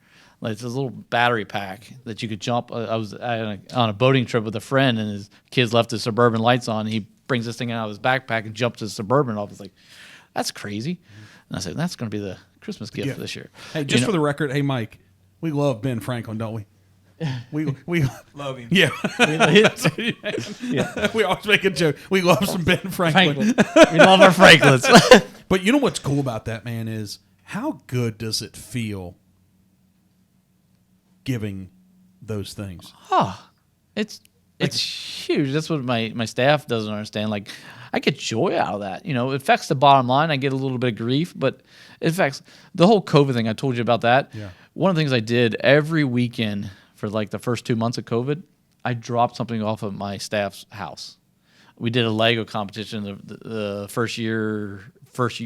Like it's this little battery pack that you could jump. I was on a boating trip with a friend and his kids left his Suburban lights on. And he brings this thing out of his backpack and jumps his Suburban off. It's like, that's crazy. And I said, that's going to be the Christmas gift for this year. Hey, just for the record, hey, Mike, we love Ben Franklin, don't we? We love him. Yeah. Yeah. We always make a joke. We love some Ben Franklin. We love our Franklins. But you know what's cool about that, man, is how good does it feel giving those things? It's huge. That's what my staff doesn't understand. Like, I get joy out of that. It affects the bottom line. I get a little bit of grief, but it affects the whole COVID thing. I told you about that. Yeah. One of the things I did every weekend for like the first 2 months of COVID, I dropped something off of my staff's house. We did a Lego competition. The first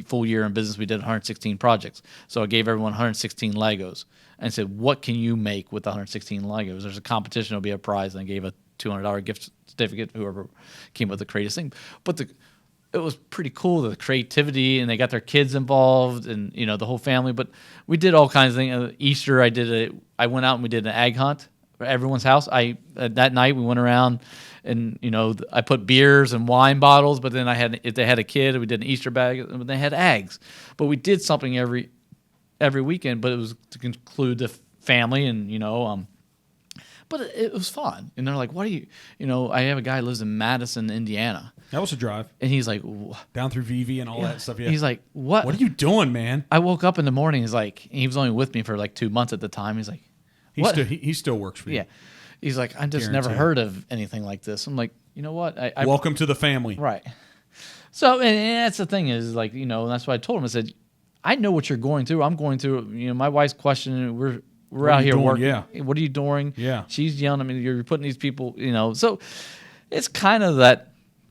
full year in business, we did 116 projects. So I gave everyone 116 Legos and said, what can you make with the 116 Legos? There's a competition, there'll be a prize, and I gave a $200 gift certificate, whoever came up with the creative thing. But it was pretty cool, the creativity, and they got their kids involved and, the whole family. But we did all kinds of things. Easter, I went out and we did an ag hunt for everyone's house. That night we went around and, I put beers and wine bottles, but then if they had a kid, we did an Easter bag, and they had eggs. But we did something every weekend, but it was to conclude the family and, but it was fun. And they're like, what are you, I have a guy who lives in Madison, Indiana. That was a drive. And he's like, down through VV and all that stuff. Yeah. He's like, what? What are you doing, man? I woke up in the morning. He's like, he was only with me for like 2 months at the time. He's like, what? He still works for you. Yeah. He's like, I just never heard of anything like this. I'm like, you know what? Welcome to the family. Right. So, and that's the thing is like, and that's why I told him, I said, I know what you're going through. I'm going through, my wife's questioning, we're out here working. Yeah. What are you doing? Yeah. She's yelling at me. You're putting these people, So it's kind of that,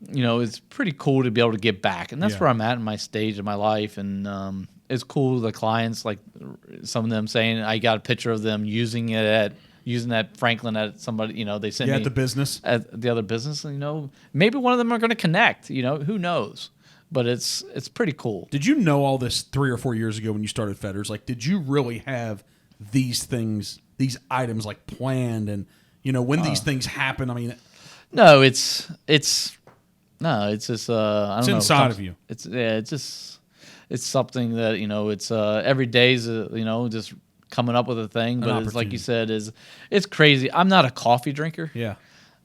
it's pretty cool to be able to get back. And that's where I'm at in my stage of my life. And it's cool. The clients, like some of them saying, I got a picture of them using that Franklin at somebody, they sent me. At the business. At the other business. And, maybe one of them are going to connect, who knows? But it's pretty cool. Did you know all this 3 or 4 years ago when you started Fetters? Like, did you really have these things, these items like planned and, when these things happen? I mean, no, it's just, I don't know. It's inside of you. It's something that, it's every day is, just coming up with a thing. But it's like you said, it's crazy. I'm not a coffee drinker. Yeah.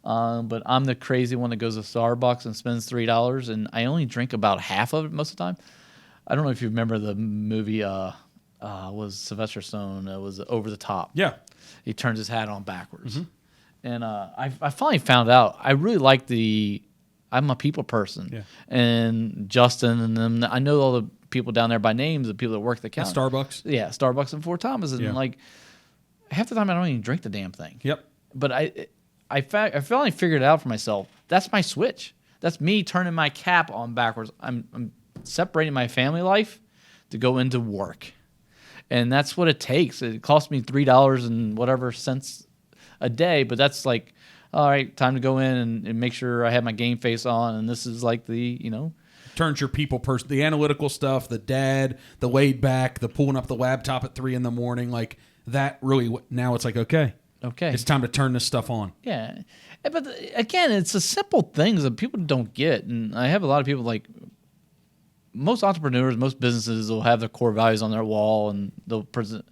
But I'm the crazy one that goes to Starbucks and spends $3, and I only drink about half of it most of the time. I don't know if you remember the movie, was Sylvester Stallone. It was Over the Top. Yeah. He turns his hat on backwards. Mm-hmm. And I finally found out I really like I'm a people person. Yeah. And Justin and them, I know all the people down there by names, the people that work the counter. At Starbucks? Yeah, Starbucks and Fort Thomas. And like half the time I don't even drink the damn thing. Yep. But I finally figured it out for myself. That's my switch. That's me turning my cap on backwards. I'm separating my family life to go into work. And that's what it takes. It costs me $3 and whatever cents a day, but that's like, all right, time to go in and make sure I have my game face on. And this is like turns your people person, the analytical stuff, the dad, the laid back, the pulling up the laptop at 3 a.m, like that really, now it's like, okay, it's time to turn this stuff on. Yeah. But again, it's the simple things that people don't get. And I have a lot of people like, most entrepreneurs, most businesses will have their core values on their wall and they'll present,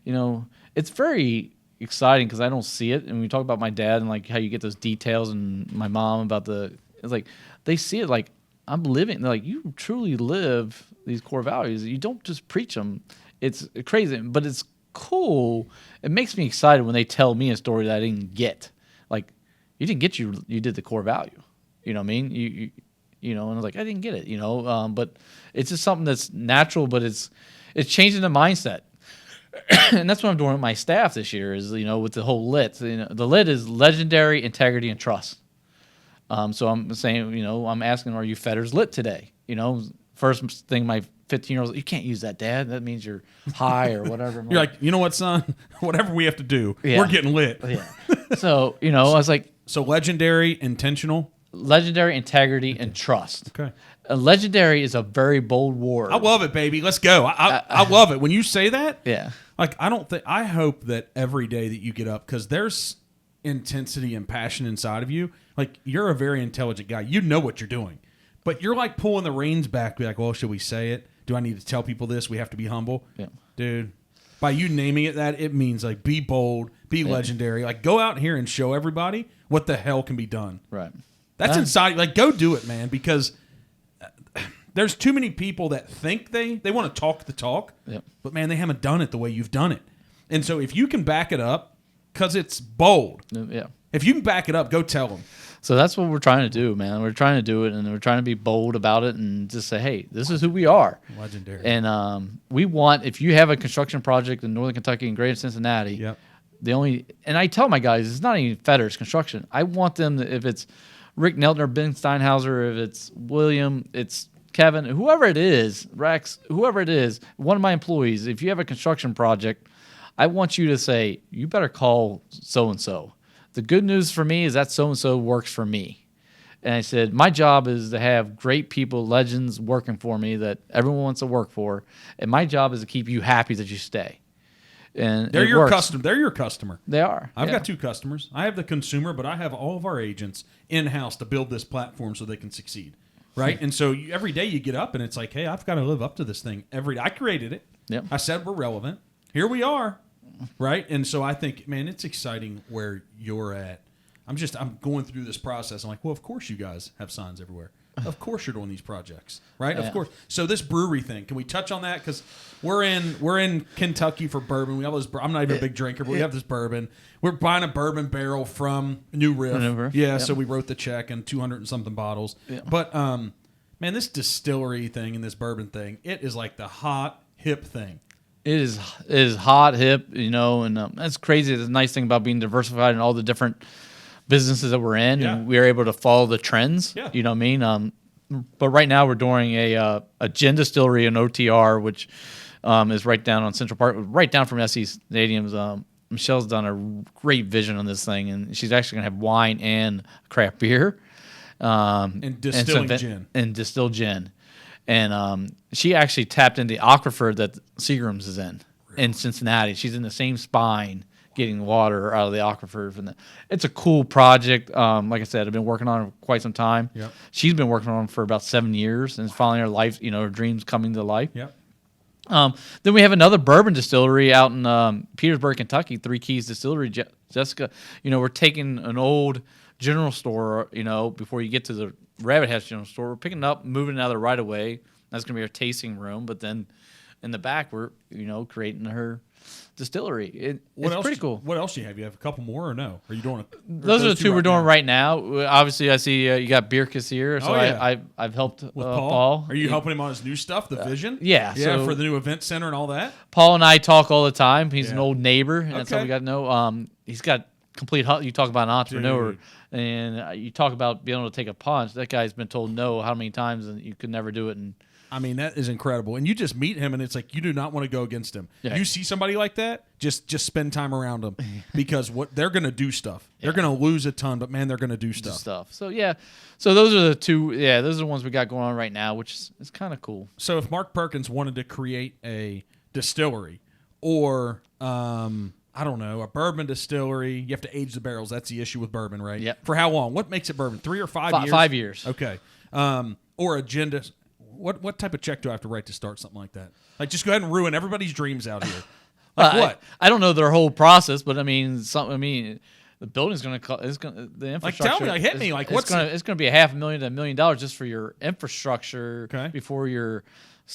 it's very exciting because I don't see it. And we talk about my dad and like how you get those details and my mom about it's like, they see it like I'm living. They're like, you truly live these core values. You don't just preach them. It's crazy, but it's cool. It makes me excited when they tell me a story that I didn't get. Like, you didn't get you did the core value. You know what I mean? And I was like, I didn't get it, but it's just something that's natural, but it's changing the mindset. And that's what I'm doing with my staff this year. Is with the whole lit. The lit is legendary, integrity, and trust. So I'm saying, I'm asking, are you Fetters lit today? First thing my 15-year-old, you can't use that, Dad. That means you're high or whatever. You're like, you know what, son? Whatever we have to do, Yeah. we're getting lit. Yeah. So, I was like, So legendary, intentional. legendary, integrity, and trust. Okay. Legendary is a very bold word. I love it, baby. Let's go. I love it. When you say that, Yeah. like, I hope that every day that you get up, because there's intensity and passion inside of you. Like, you're a very intelligent guy. You know what you're doing. But you're like pulling the reins back, be like, well, should we say it? Do I need to tell people this? We have to be humble. Yeah. Dude, by you naming it that, it means like be bold, be legendary. Like, go out here and show everybody what the hell can be done. Right. That's inside. Like, go do it, man, because there's too many people that think they want to talk the talk, Yep. but, man, they haven't done it the way you've done it. And so if you can back it up, because it's bold, Yeah. if you can back it up, go tell them. So that's what we're trying to do, man. We're trying to do it, and we're trying to be bold about it and just say, hey, this is who we are. Legendary. And we want, if you have a construction project in Northern Kentucky and Greater Cincinnati, Yep. and I tell my guys, it's not even Fetters Construction. I want them to, if it's Rick Neltner, Ben Steinhauser, if it's William, it's Kevin, whoever it is, Rex, whoever it is, one of my employees, if you have a construction project, I want you to say, you better call so-and-so. The good news for me is that so-and-so works for me. And I said, my job is to have great people, legends working for me that everyone wants to work for. And my job is to keep you happy that you stay. And They're it your works. customer. They're your customer. They are. I've Yeah. got 2 customers. I have the consumer, but I have all of our agents in-house to build this platform so they can succeed. Right? And so every day you get up and it's like, hey, I've got to live up to this thing every day. I created it. Yep. I said we're relevant. Here we are. Right? And so I think, man, it's exciting where you're at. I'm going through this process. I'm like, well, of course you guys have signs everywhere. Of course you're doing these projects, right? Yeah. Of course. So this brewery thing, can we touch on that? Because we're in Kentucky for bourbon. We have this. I'm not even a big drinker, but we have this bourbon. We're buying a bourbon barrel from New Riff. New Riff, Yeah. yep. So we wrote the check and 200 and something bottles. Yeah. But man, this distillery thing and this bourbon thing, it is like the hot hip thing. It is hot, hip, and that's crazy. The nice thing about being diversified in all the different businesses that we're in, Yeah. and we are able to follow the trends. Yeah. You know what I mean? But right now we're doing a gin distillery in OTR, which is right down on Central Park, right down from SC Stadiums. Michelle's done a great vision on this thing, and she's actually going to have wine and craft beer. And distilling gin. And distilled gin. And she actually tapped into the aquifer that Seagram's is in Cincinnati. She's in the same spine getting water out of the aquifer. It's a cool project. Like I said, I've been working on it for quite some time. Yep. She's been working on it for about 7 years, and it's finally her life, her dreams coming to life. Yep. Then we have another bourbon distillery out in Petersburg, Kentucky, Three Keys Distillery. Jessica, we're taking an old general store, before you get to the Rabbit House General Store. We're picking it up, moving it out of the right of way. That's going to be our tasting room. But then in the back, we're, creating her distillery. It's pretty cool. What else do you have? You have a couple more or no? Are you doing Those are the 2 we're doing now? right now. Obviously, I see you got Bierkus here. So Oh, yeah. I've helped With Paul. Are you helping him on his new stuff, the vision? yeah, Yeah, so- for the new event center and all that? Paul and I talk all the time. He's an Yeah. old neighbor, and that's all Okay. we got to know. He's got complete. You talk about an entrepreneur, Dude. and you talk about being able to take a punch. That guy's been told no how many times, and you could never do it. And I mean, that is incredible. And you just meet him, and it's like you do not want to go against him. Yeah. You see somebody like that, just spend time around them because what they're going to do stuff. They're going to lose a ton, but man, they're going to do stuff. So yeah, so those are the 2. Yeah, those are the ones we got going on right now, which is kind of cool. So if Mark Perkins wanted to create a distillery or I don't know, a bourbon distillery, you have to age the barrels. That's the issue with bourbon, right? Yep. For how long? What makes it bourbon? 3 or 5 years? 5 years. Okay. Or agenda. What type of check do I have to write to start something like that? Like, just go ahead and ruin everybody's dreams out here. Like what? I don't know their whole process, but I mean, the building's going to the infrastructure. tell me, hit me, like, it's going to be $500,000 to $1 million just for your infrastructure. Okay. Before you're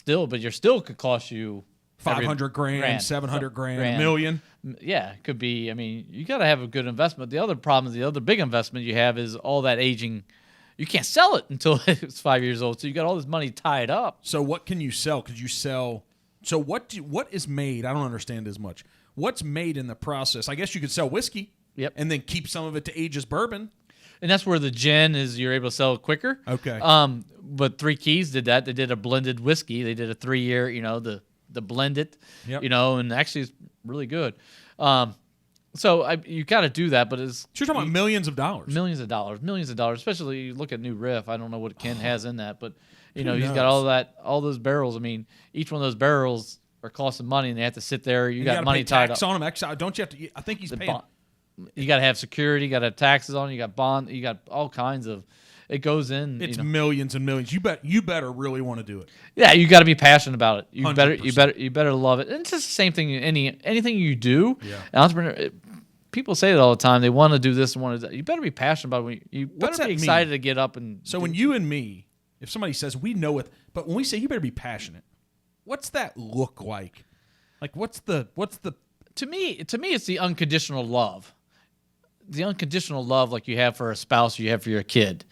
but your still could cost you 500 grand, 700 grand, $1 million. Yeah, it could be. I mean, you got to have a good investment. The other problem is the other big investment you have is all that aging. You can't sell it until it's 5 years old. So you got all this money tied up. So what can you sell? Could you sell So what is made? I don't understand as much. What's made in the process? I guess you could sell whiskey. Yep. And then keep some of it to age as bourbon. And that's where the gin is. You're able to sell it quicker. Okay. But Three Keys did that. They did a blended whiskey. They did a 3-year. The blended. Yep. And actually it's really good. So you got to do that, but it's So you're talking about millions of dollars. millions of dollars. Especially you look at New Riff. I don't know what Ken has in that, but he's knows? got all those barrels. I mean, each one of those barrels are costing money, and they have to sit there. You got gotta money pay tied tax up. on them. Don't you have to? I think he's paying. You got to have security. You got to have taxes on it. You got bond. You got all kinds of. It goes in. It's millions and millions. You better really want to do it. Yeah, you got to be passionate about it. You 100%. you better love it. And it's just the same thing. Anything you do, Yeah. an entrepreneur. People say it all the time. They want to do this and want to. You better be passionate about it. You What's better that be excited mean? to get up and. So when you and me, if somebody says we know it, but when we say you better be passionate, what's that look like? Like what's the To me, it's the unconditional love. The unconditional love like you have for a spouse, you have for your kid.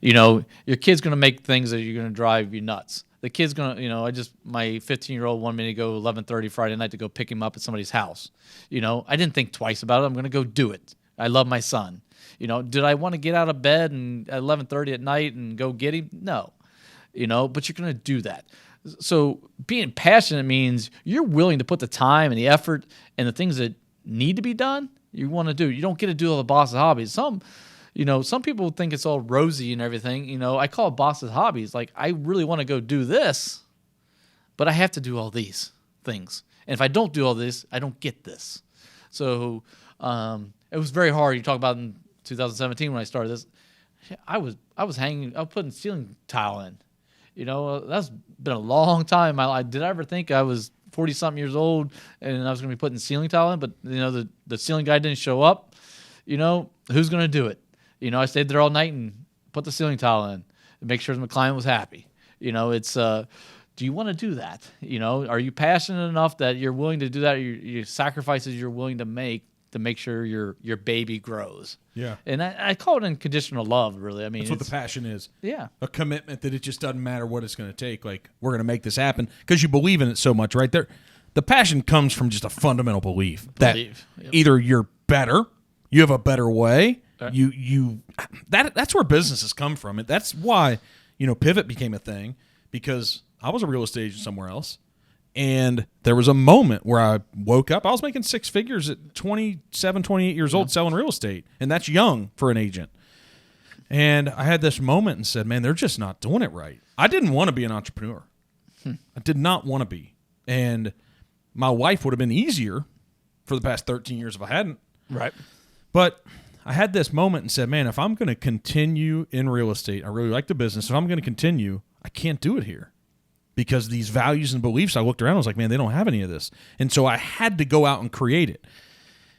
Your kid's going to make things that you're going to drive you nuts. The kid's going to, my 15-year-old wanted me to go 11:30 Friday night to go pick him up at somebody's house. I didn't think twice about it. I'm going to go do it. I love my son. Did I want to get out of bed and at 11:30 at night and go get him? No. But you're going to do that. So being passionate means you're willing to put the time and the effort and the things that need to be done, you want to do. You don't get to do all the boss's hobbies. Some people think it's all rosy and everything. I call it boss's hobbies. Like, I really want to go do this, but I have to do all these things. And if I don't do all this, I don't get this. So it was very hard. You talk about in 2017 when I started this, I was putting ceiling tile in. That's been a long time in my life. Did I ever think I was 40-something years old and I was going to be putting ceiling tile in? But, the ceiling guy didn't show up. Who's going to do it? I stayed there all night and put the ceiling tile in and make sure my client was happy. It's, do you want to do that? Are you passionate enough that you're willing to do that? Your sacrifices you're willing to make sure your baby grows. Yeah. And I call it unconditional love, really. I mean, That's what the passion is. Yeah. A commitment that it just doesn't matter what it's going to take. Like, we're going to make this happen because you believe in it so much, right? The passion comes from just a fundamental belief that Yep. either you're better, you have a better way, that's where businesses come from. That's why, Pivot became a thing, because I was a real estate agent somewhere else. And there was a moment where I woke up. I was making six figures at 27, 28 years old selling real estate. And that's young for an agent. And I had this moment and said, man, they're just not doing it right. I didn't want to be an entrepreneur. I did not want to be. And my life would have been easier for the past 13 years if I hadn't. Right. But I had this moment and said, man, if I'm going to continue in real estate, I really like the business. If I'm going to continue, I can't do it here. Because these values and beliefs, I looked around, I was like, man, they don't have any of this. And so I had to go out and create it.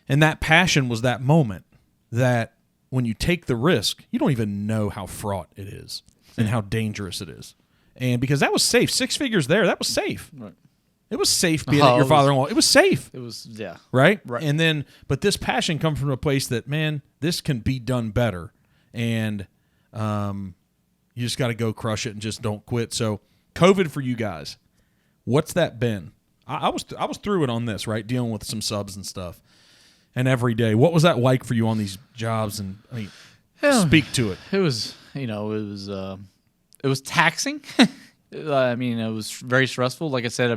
And that passion was that moment that when you take the risk, you don't even know how fraught it is and how dangerous it is. And because that was safe. 6 figures there, that was safe. Right. It was safe being at your father-in-law. It was safe. It was, yeah. Right? Right. And then, but this passion comes from a place that, man, this can be done better. And you just got to go crush it and just don't quit. So, COVID for you guys, what's that been? I was through it on this, right? Dealing with some subs and stuff, and every day. What was that like for you on these jobs? And I mean, speak to it. It was, it was taxing. I mean, it was very stressful. Like I said,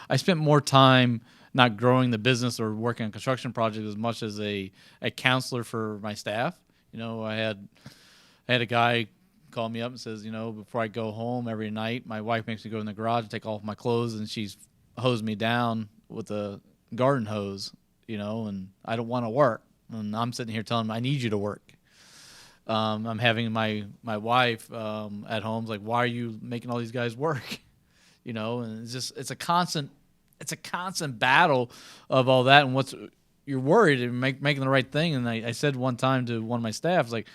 I spent more time not growing the business or working on construction projects as much as a counselor for my staff. I had a guy call me up and says, before I go home every night, my wife makes me go in the garage and take off my clothes, and she's hosed me down with a garden hose, and I don't want to work. And I'm sitting here telling him, I need you to work. I'm having my wife at home like, why are you making all these guys work? And it's a constant battle of all that, and you're worried and making the right thing. And I said one time to one of my staff, like,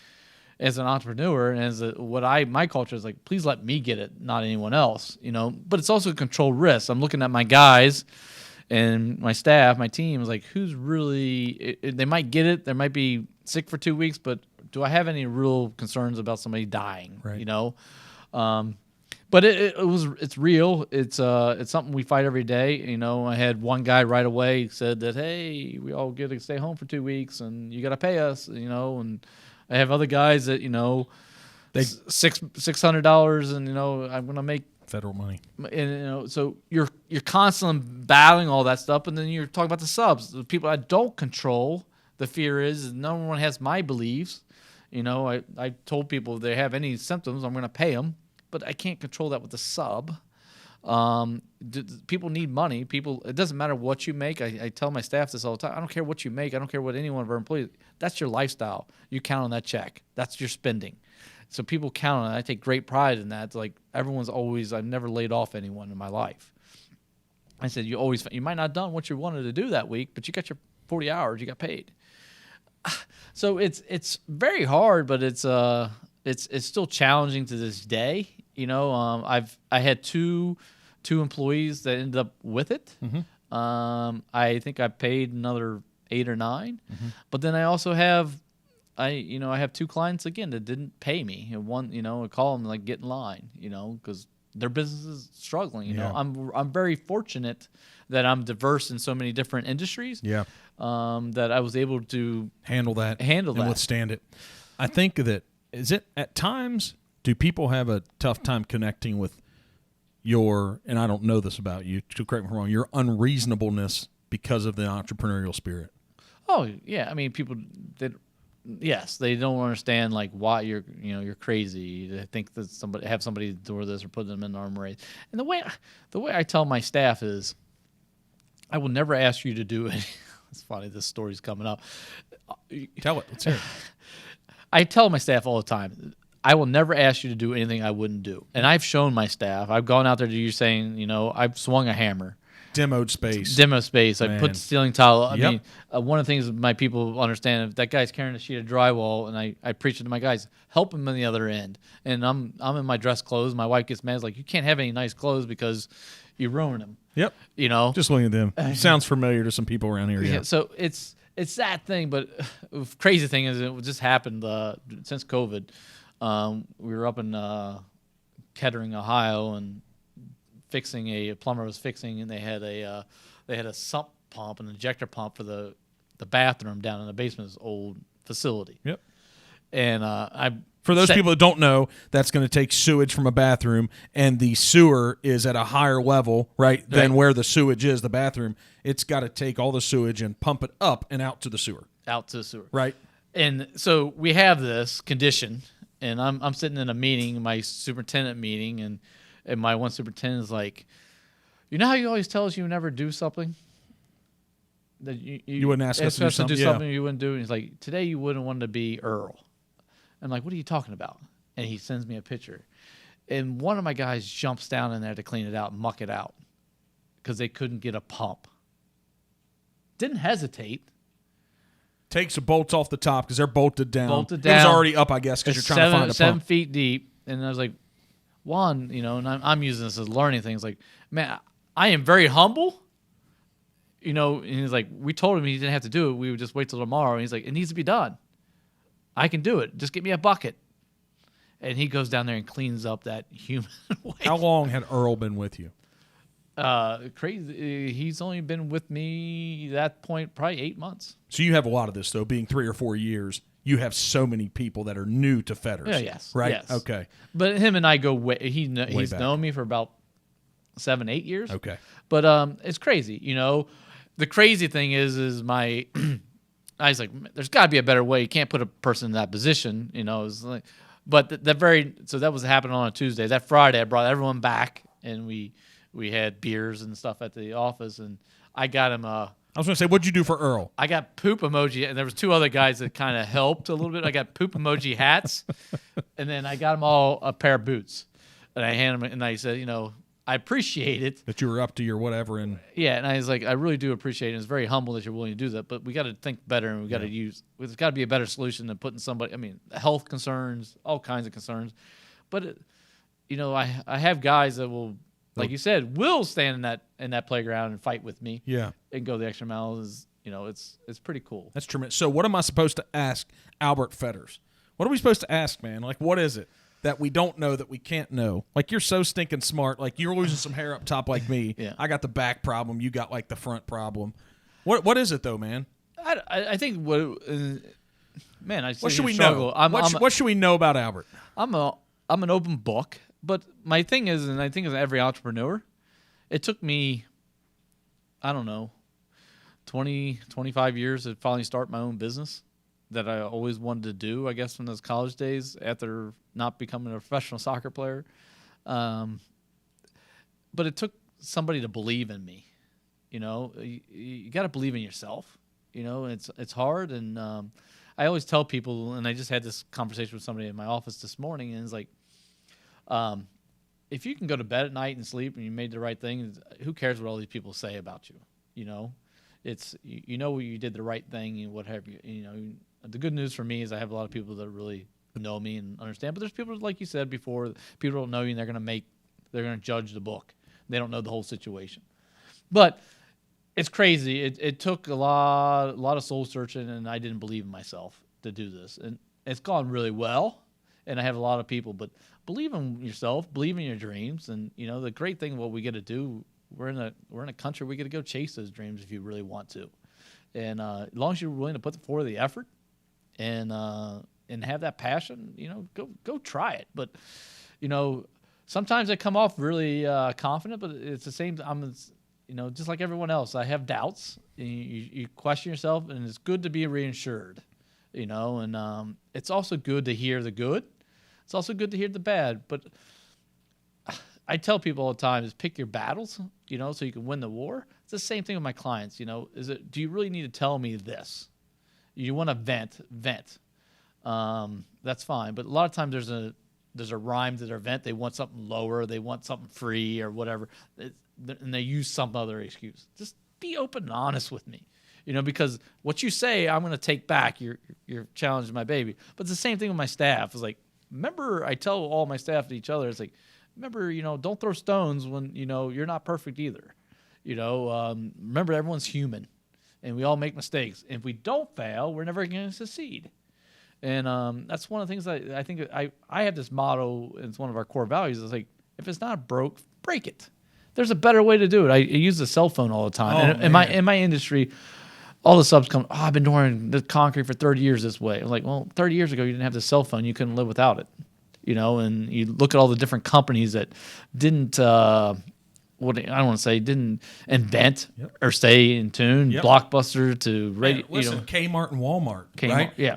as an entrepreneur and as my culture is like, please let me get it, not anyone else, but it's also a controlled risk. I'm looking at my guys and my staff, my team is like, who's really, they might get it. They might be sick for 2 weeks, but do I have any real concerns about somebody dying? Right. But it's real. It's something we fight every day. You know, I had one guy right away said that, hey, we all get to stay home for 2 weeks and you got to pay us, you know, and I have other guys that, you know, they $600 and, you know, I'm going to make federal money. And, you know, so you're constantly battling all that stuff, and then you're talking about the subs, the people I don't control. The fear is no one has my beliefs. You know, I told people if they have any symptoms, I'm going to pay them, but I can't control that with the sub. People need money. People, it doesn't matter what you make. I tell my staff this all the time. I don't care what you make. I don't care what any one of our employees. That's your lifestyle. You count on that check. That's your spending. So people count on it. I take great pride in that. It's like everyone's always, I've never laid off anyone in my life. I said, you might not have done what you wanted to do that week, but you got your 40 hours, you got paid. So it's very hard, but it's still challenging to this day. You know, I had two employees that ended up with it. Mm-hmm. I think I paid another 8 or 9, mm-hmm. But then I also have I have 2 clients again that didn't pay me. And one, you know, I call them like, get in line, you know, because their business is struggling. You know, I'm very fortunate that I'm diverse in so many different industries. Yeah. That I was able to handle that and withstand it. I think that at times, do people have a tough time connecting with and I don't know this about you, to correct me if I'm wrong, your unreasonableness because of the entrepreneurial spirit? Oh yeah, I mean, people that. Yes, they don't understand like why you're crazy. They think that somebody do this or put them in an arm race. And the way I tell my staff is, I will never ask you to do it. It's funny, this story's coming up. Tell it. Let's hear it. I tell my staff all the time, I will never ask you to do anything I wouldn't do. And I've shown my staff. I've gone out there to you saying, you know, I've swung a hammer. Demoed space. I put ceiling tile. I mean, one of the things my people understand, if that guy's carrying a sheet of drywall, and I preach it to my guys, help him on the other end. And I'm in my dress clothes. My wife gets mad. It's like, you can't have any nice clothes because you ruin them. Yep. You know? Just looking at them. Sounds familiar to some people around here. Yeah. So it's that thing, but crazy thing is it just happened since COVID. We were up in Kettering, Ohio, and a plumber was fixing, and they had a sump pump, an injector pump for the bathroom down in the basement of this old facility. Yep. And for those people that don't know, that's going to take sewage from a bathroom, and the sewer is at a higher level, right, than where the sewage is, the bathroom. It's got to take all the sewage and pump it up and out to the sewer. Right. And so we have this condition, and I'm sitting in a meeting, my superintendent meeting, and my one superintendent is like, you know how you always tell us you would never do something? That you wouldn't ask us to do something you wouldn't do. And he's like, today you wouldn't want to be Earl. I'm like, what are you talking about? And he sends me a picture. And one of my guys jumps down in there to clean it out and muck it out because they couldn't get a pump. Didn't hesitate. Takes the bolts off the top because they're bolted down. It was already up, I guess, because you're trying to find a pump. 7 feet deep. And I was like, Juan, you know, and I'm using this as learning things. Like, man, I am very humble. You know, and he's like, we told him he didn't have to do it. We would just wait till tomorrow. And he's like, it needs to be done. I can do it. Just get me a bucket. And he goes down there and cleans up that human waste. How long had Earl been with you? Crazy. He's only been with me at that point probably 8 months. So you have a lot of this, though, being 3 or 4 years. You have so many people that are new to Fetters. Yeah, yes. Right? Yes. Okay. But him and I go way. He's known me for about 7, 8 years. Okay. But it's crazy. You know, the crazy thing is my. I was like, there's got to be a better way. You can't put a person in that position. You know, it's like, but so that was happening on a Tuesday. That Friday, I brought everyone back, and we had beers and stuff at the office, and I got him I was going to say, what'd you do for Earl? I got poop emoji, and there was 2 other guys that kind of helped a little bit. I got poop emoji hats, and then I got them all a pair of boots. And I handed them, and I said, you know, I appreciate it. That you were up to your whatever. And I was like, I really do appreciate it. It's very humble that you're willing to do that, but we got to think better, and we got to there's got to be a better solution than putting somebody, I mean, health concerns, all kinds of concerns. But, you know, I have guys that will, like you said, will stand in that playground and fight with me. Yeah. And go the extra mile. You know, it's pretty cool. That's tremendous. So what am I supposed to ask Albert Fetters? What are we supposed to ask, man? Like, what is it? that we don't know that we can't know. Like, you're so stinking smart. Like, you're losing some hair up top like me. Yeah. I got the back problem. You got, like, the front problem. What is it, though, man? I think man, I What should we struggle. know? What should we know about Albert? I'm an open book, but my thing is, and I think as every entrepreneur, it took me, I don't know, 20, 25 years to finally start my own business that I always wanted to do, I guess, from those college days after not becoming a professional soccer player. But it took somebody to believe in me. You know, you got to believe in yourself. You know, it's hard. And I always tell people, and I just had this conversation with somebody in my office this morning, and it's like, if you can go to bed at night and sleep and you made the right thing, who cares what all these people say about you? You know, it's you know you did the right thing and what have you. You know, the good news for me is I have a lot of people that really know me and understand. But there's people, like you said before, people don't know you and they're gonna judge the book. They don't know the whole situation. But it's crazy. It took a lot of soul searching, and I didn't believe in myself to do this. And it's gone really well, and I have a lot of people. But believe in yourself, believe in your dreams, and you know the great thing what we get to do. We're in a country we get to go chase those dreams if you really want to, and as long as you're willing to put forward the effort, and have that passion, you know, go try it. But you know, sometimes I come off really confident, but it's the same. You know, just like everyone else, I have doubts. You question yourself, and it's good to be reassured, you know, and it's also good to hear the good. It's also good to hear the bad. But I tell people all the time is pick your battles, you know, so you can win the war. It's the same thing with my clients, you know. Do you really need to tell me this? You want to vent. That's fine. But a lot of times there's a rhyme to their vent. They want something lower. They want something free or whatever. And they use some other excuse. Just be open and honest with me, you know, because what you say, I'm going to take back. You're challenging my baby. But it's the same thing with my staff. It's like, remember, I tell all my staff to each other, it's like, remember, you know, don't throw stones when, you know, you're not perfect either. You know, remember, everyone's human, and we all make mistakes. If we don't fail, we're never going to succeed. And that's one of the things that I think I have this motto, and it's one of our core values. It's like, if it's not broke, break it. There's a better way to do it. I use the cell phone all the time. In my industry, all the subs come, I've been doing the concrete for 30 years this way. I'm like, well, 30 years ago, you didn't have the cell phone. You couldn't live without it. You know, and you look at all the different companies that didn't, didn't invent or stay in tune. Yep. Blockbuster to radio. Listen, you know, Kmart and Walmart, Kmart, right? yeah.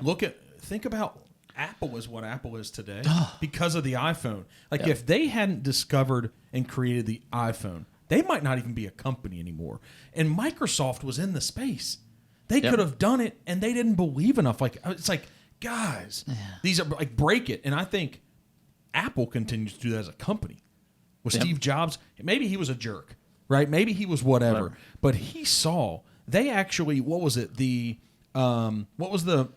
Think about Apple is what Apple is today because of the iPhone. Like, if they hadn't discovered and created the iPhone, they might not even be a company anymore. And Microsoft was in the space. They could have done it, and they didn't believe enough. Like, it's like, guys, these are like, break it. And I think Apple continues to do that as a company. With Steve Jobs, maybe he was a jerk, right? Maybe he was whatever. But he saw, they actually, what was it? What was the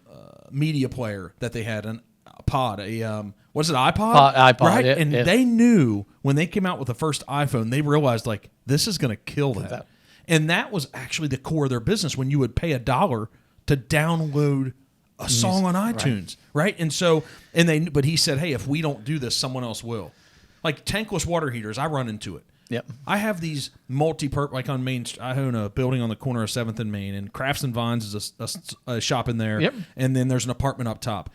media player that they had? A pod, was it iPod? iPod, right? yeah, and they knew when they came out with the first iPhone, they realized, like, this is going to kill that. And that was actually the core of their business, when you would pay $1 to download a song on iTunes, right? And so, but he said, hey, if we don't do this, someone else will. Like tankless water heaters, I run into it. Yep. I have these multi-purpose, like on Main Street. I own a building on the corner of 7th and Main, and Crafts and Vines is a shop in there. Yep. And then there's an apartment up top.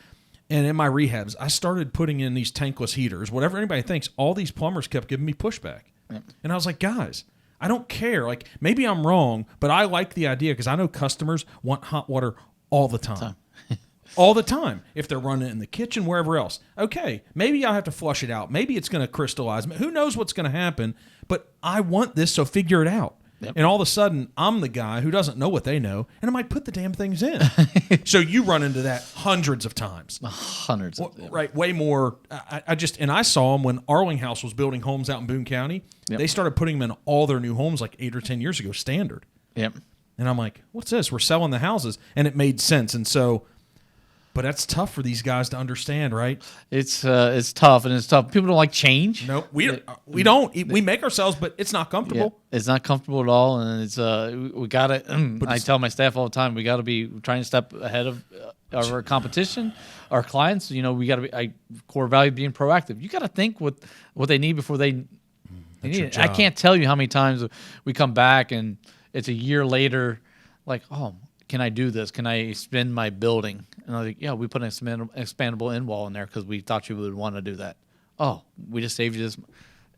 And in my rehabs, I started putting in these tankless heaters. Whatever anybody thinks, all these plumbers kept giving me pushback. Yep. And I was like, guys, I don't care. Like, maybe I'm wrong, but I like the idea because I know customers want hot water all the time. All the time. If they're running it in the kitchen, wherever else. Okay, maybe I'll have to flush it out. Maybe it's going to crystallize. Who knows what's going to happen? But I want this, so figure it out. Yep. And all of a sudden, I'm the guy who doesn't know what they know, and I might put the damn things in. So you run into that hundreds of times. Hundreds of them. Right, way more. I saw them when Arlinghouse was building homes out in Boone County. Yep. They started putting them in all their new homes like 8 or 10 years ago, standard. Yep. And I'm like, what's this? We're selling the houses. And it made sense. And so But that's tough for these guys to understand, right? It's tough, and it's tough. People don't like change. Nope, we don't. We make ourselves, but it's not comfortable. Yeah, it's not comfortable at all, and it's we gotta. I tell my staff all the time, we got to be trying to step ahead of our competition, our clients. You know, we got to be core value being proactive. You got to think what they need before they need it. I can't tell you how many times we come back and it's a year later, like, oh, can I do this? Can I expand my building? And I'm like, yeah, we put an expandable end wall in there because we thought you would want to do that. Oh, we just saved you this.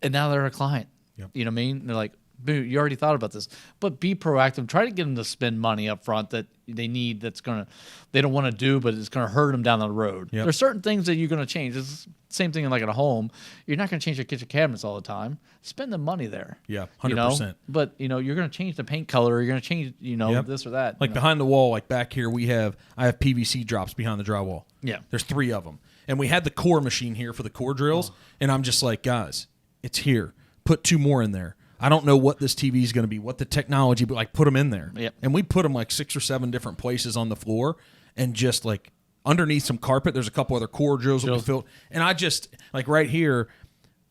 And now they're a client. Yep. You know what I mean? They're like, boo, you already thought about this. But be proactive. Try to get them to spend money up front that they need they don't want to do, but it's going to hurt them down the road. Yep. There's certain things that you're going to change. It's the same thing like at a home. You're not going to change your kitchen cabinets all the time. Spend the money there. Yeah, 100%. You know? But, you're going to change the paint color. You're going to change, Yep. this or that. Like behind the wall, like back here, I have PVC drops behind the drywall. Yeah. There's 3 of them. And we had the core machine here for the core drills. And I'm just like, guys, it's here. Put 2 more in there. I don't know what this TV is going to be, what the technology, but like put them in there. Yep. And we put them like 6 or 7 different places on the floor, and just like underneath some carpet, there's a couple other core drills that we filled. And I just, like right here,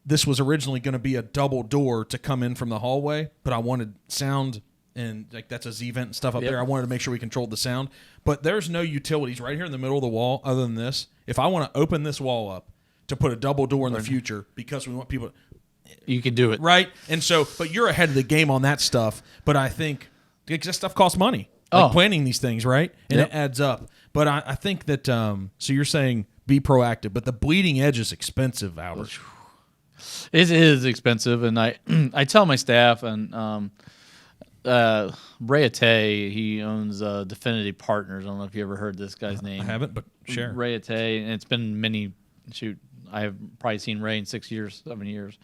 this was originally going to be a double door to come in from the hallway, but I wanted sound, and like that's a Z-vent and stuff up there. I wanted to make sure we controlled the sound. But there's no utilities right here in the middle of the wall other than this. If I want to open this wall up to put a double door in the future because we want people – you can do it. right? And so, but you're ahead of the game on that stuff. But I think that stuff costs money. Like planning these things, right? And it adds up. But I think that, so you're saying be proactive, but the bleeding edge is expensive, Albert. It is expensive. And I tell my staff, and Ray Atay, he owns Definity Partners. I don't know if you ever heard this guy's name. I haven't, but share. Ray Atay, and it's been I have probably seen Ray in 6 years, 7 years.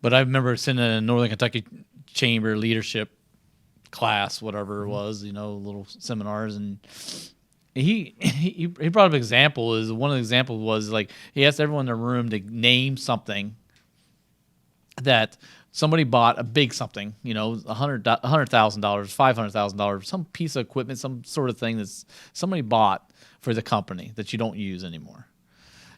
But I remember sitting in a Northern Kentucky Chamber leadership class, whatever it was, little seminars, and he brought up an example. One of the examples was like he asked everyone in the room to name something that somebody bought, a big something, $100,000, $500,000, some piece of equipment, some sort of thing that's somebody bought for the company that you don't use anymore.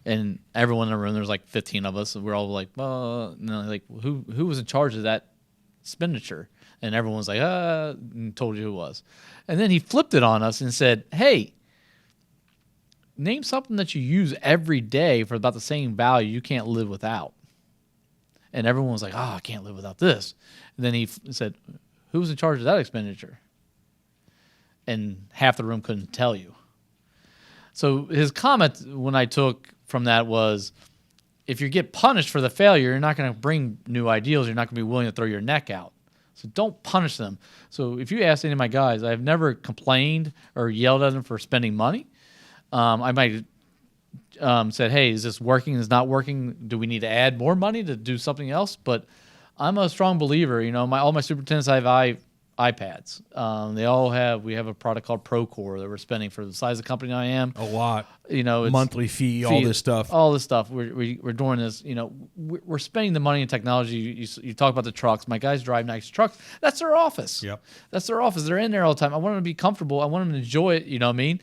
And everyone in the room, there's like 15 of us. And we're all like, like who was in charge of that expenditure? And everyone was like, and told you who it was. And then he flipped it on us and said, hey, name something that you use every day for about the same value you can't live without. And everyone was like, I can't live without this. And then he said, who was in charge of that expenditure? And half the room couldn't tell you. So his comment when I took from that was, if you get punished for the failure, you're not going to bring new ideals. You're not going to be willing to throw your neck out. So don't punish them. So if you ask any of my guys, I've never complained or yelled at them for spending money. I might said, hey, is this working? Is not working? Do we need to add more money to do something else? But I'm a strong believer. All my superintendents have iPads. We have a product called Procore that we're spending for the size of the company I am. A lot. It's monthly fee, all this stuff. All this stuff. We're doing this. We're spending the money in technology. You talk about the trucks. My guys drive nice trucks. That's their office. Yep. That's their office. They're in there all the time. I want them to be comfortable. I want them to enjoy it. You know what I mean?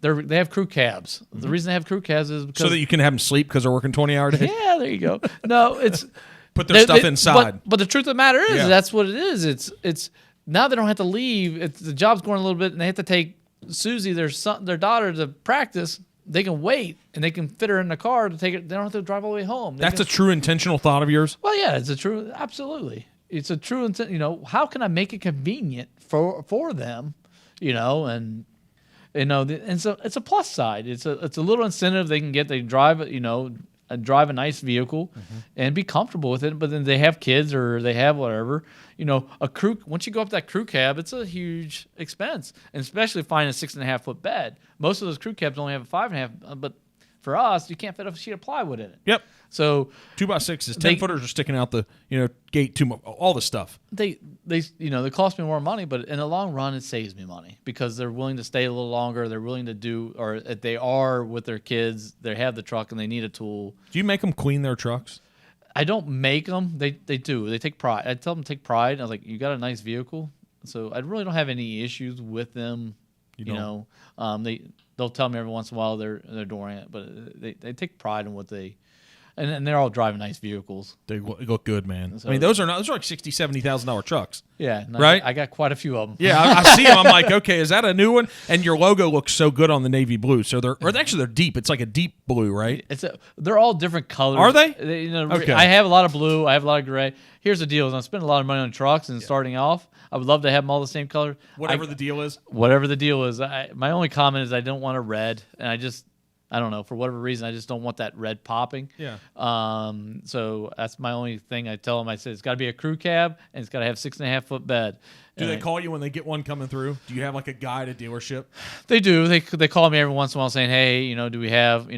They have crew cabs. The reason they have crew cabs is because so that you can have them sleep because they're working 20-hour days. Yeah, there you go. No, it's. Put their stuff inside. But the truth of the matter is, that's what it is. It's now they don't have to leave. The job's going a little bit, and they have to take Susie, their daughter, to practice. They can wait, and they can fit her in the car to take it. They don't have to drive all the way home. That's a true intentional thought of yours? Well, yeah, absolutely. It's a true intent. How can I make it convenient for them? And so it's a plus side. It's a little incentive they can get. They drive drive a nice vehicle and be comfortable with it, but then they have kids or they have whatever. A crew, once you go up that crew cab, it's a huge expense, and especially finding a 6.5 foot bed. Most of those crew cabs only have a 5.5, but for us, you can't fit a sheet of plywood in it. Yep. So 2x6s, 10-footers are sticking out the gate, all the stuff. They cost me more money, but in the long run, it saves me money because they're willing to stay a little longer. They're willing to do, or if they are with their kids, they have the truck and they need a tool. Do you make them clean their trucks? I don't make them. They do. They take pride. I tell them to take pride. I was like, you got a nice vehicle, so I really don't have any issues with them You don't. know, they'll tell me every once in a while they're doing it, but they take pride in what they, and they're all driving nice vehicles. They look good, man. So- I mean, those are like $60,000-$70,000 trucks. Yeah, and Right? I got quite a few of them. Yeah, I see them. I'm like, okay, is that a new one? And your logo looks so good on the navy blue. So they're deep. It's like a deep blue, right? They're all different colors. Are they? Okay. I have a lot of blue. I have a lot of gray. Here's the deal: is I'm spending a lot of money on trucks, and starting off, I would love to have them all the same color. Whatever the deal is. Whatever the deal is, my only comment is I don't want a red, and I don't know, for whatever reason, I just don't want that red popping. Yeah. So that's my only thing. I tell them, I said it's got to be a crew cab, and it's got to have 6.5 foot bed. Do they call you when they get one coming through? Do you have like a guy at a dealership? They do. They call me every once in a while saying, hey, do we have,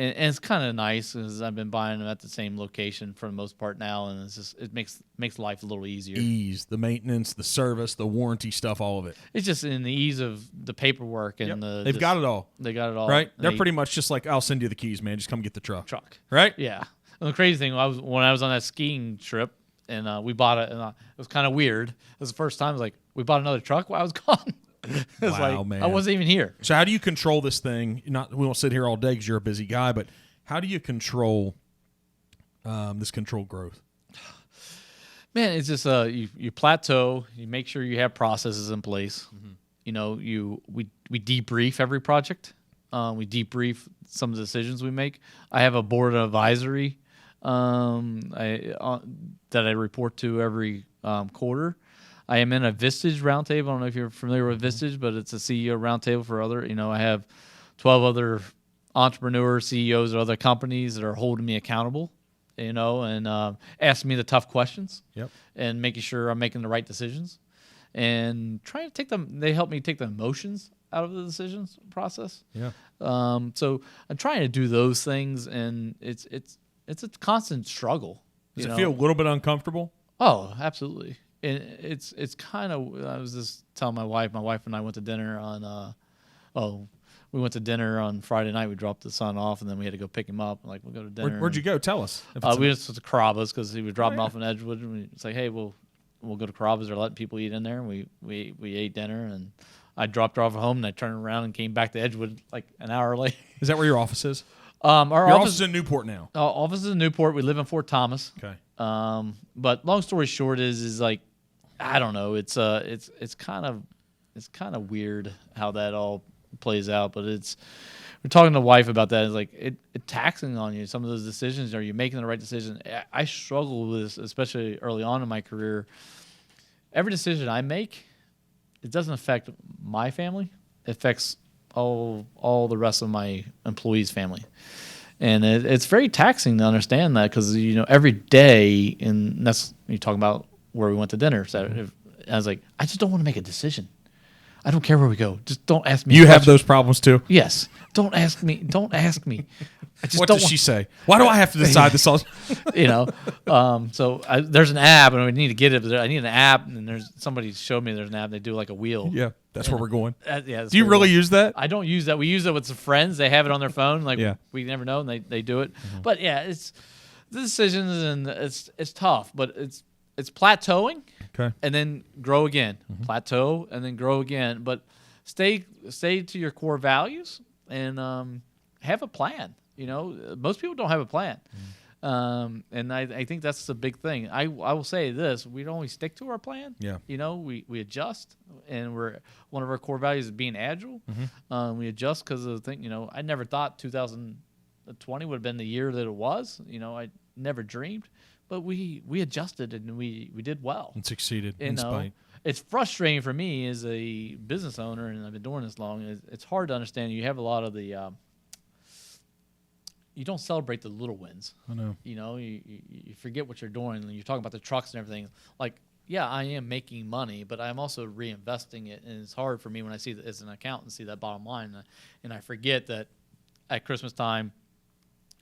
and it's kind of nice because I've been buying them at the same location for the most part now, and it makes life a little easier. Ease, the maintenance, the service, the warranty stuff, all of it. It's just in the ease of the paperwork and They've got it all. They got it all. Right? They're pretty much just like, I'll send you the keys, man. Just come get the truck. Right? Yeah. And the crazy thing, when I was on that skiing trip, and we bought it, and it was kind of weird. It was the first time. I was like, we bought another truck while I was gone. Wow, man. I wasn't even here. So how do you control this thing? We won't sit here all day because you're a busy guy, but how do you control this controlled growth? Man, it's just you plateau. You make sure you have processes in place. We debrief every project. We debrief some of the decisions we make. I have a board of advisory that I report to every quarter. I am in a Vistage roundtable. I don't know if you're familiar with Vistage, but it's a CEO roundtable for other. I have 12 other entrepreneurs, CEOs of other companies that are holding me accountable, and asking me the tough questions. Yep. And making sure I'm making the right decisions, and trying to take them. They help me take the emotions out of the decisions process. Yeah. So I'm trying to do those things, and it's a constant struggle. Does it feel a little bit uncomfortable? Oh, absolutely. And it's kind of. I was just telling my wife. My wife and I went to dinner on. We went to dinner on Friday night. We dropped the son off, and then we had to go pick him up. We'll go to dinner. Where'd you go? Tell us. We just went to Carrabba's because he was dropping off in Edgewood. And we say, hey, we'll go to Carrabba's. They're letting people eat in there. And we ate dinner, and I dropped her off at home, and I turned around and came back to Edgewood like an hour later. Is that where your office is? Our office is in Newport now. Our office is in Newport. We live in Fort Thomas. Okay. But long story short is like, I don't know. It's kind of weird how that all plays out. But we're talking to the wife about that. It's like it taxing on you. Some of those decisions. Are you making the right decision? I struggle with this, especially early on in my career. Every decision I make, it doesn't affect my family. It affects all the rest of my employees' family. And it's very taxing to understand that because, every day, and that's, you're talking about where we went to dinner. So I was like, I just don't want to make a decision. I don't care where we go. Just don't ask me. You have those problems too? Yes. Don't ask me. Don't ask me. What does she say? Why do I have to decide this all? So there's an app, and we need to get it. But I need an app, and there's somebody showed me there's an app. They do like a wheel. Yeah, that's where we're going. Yeah. Do you really use that? I don't use that. We use it with some friends. They have it on their phone. Like we never know, and they do it. Mm-hmm. But yeah, it's the decisions, and it's tough, but it's plateauing. Okay. And then grow again. Mm-hmm. Plateau and then grow again. But stay to your core values and have a plan. Most people don't have a plan. Mm-hmm. And I think that's the big thing. I will say this: we don't always stick to our plan. Yeah. We adjust, and one of our core values is being agile. Mm-hmm. We adjust because of the thing. I never thought 2020 would have been the year that it was. I never dreamed. But we adjusted and we did well and succeeded in spite. It's frustrating for me as a business owner, and I've been doing this long. It's hard to understand. You have a lot of the you don't celebrate the little wins. I know. You forget what you're doing, and you're talking about the trucks and everything. Like, yeah, I am making money, but I'm also reinvesting it, and it's hard for me when I see that as an accountant, see that bottom line, and I forget that at Christmas time.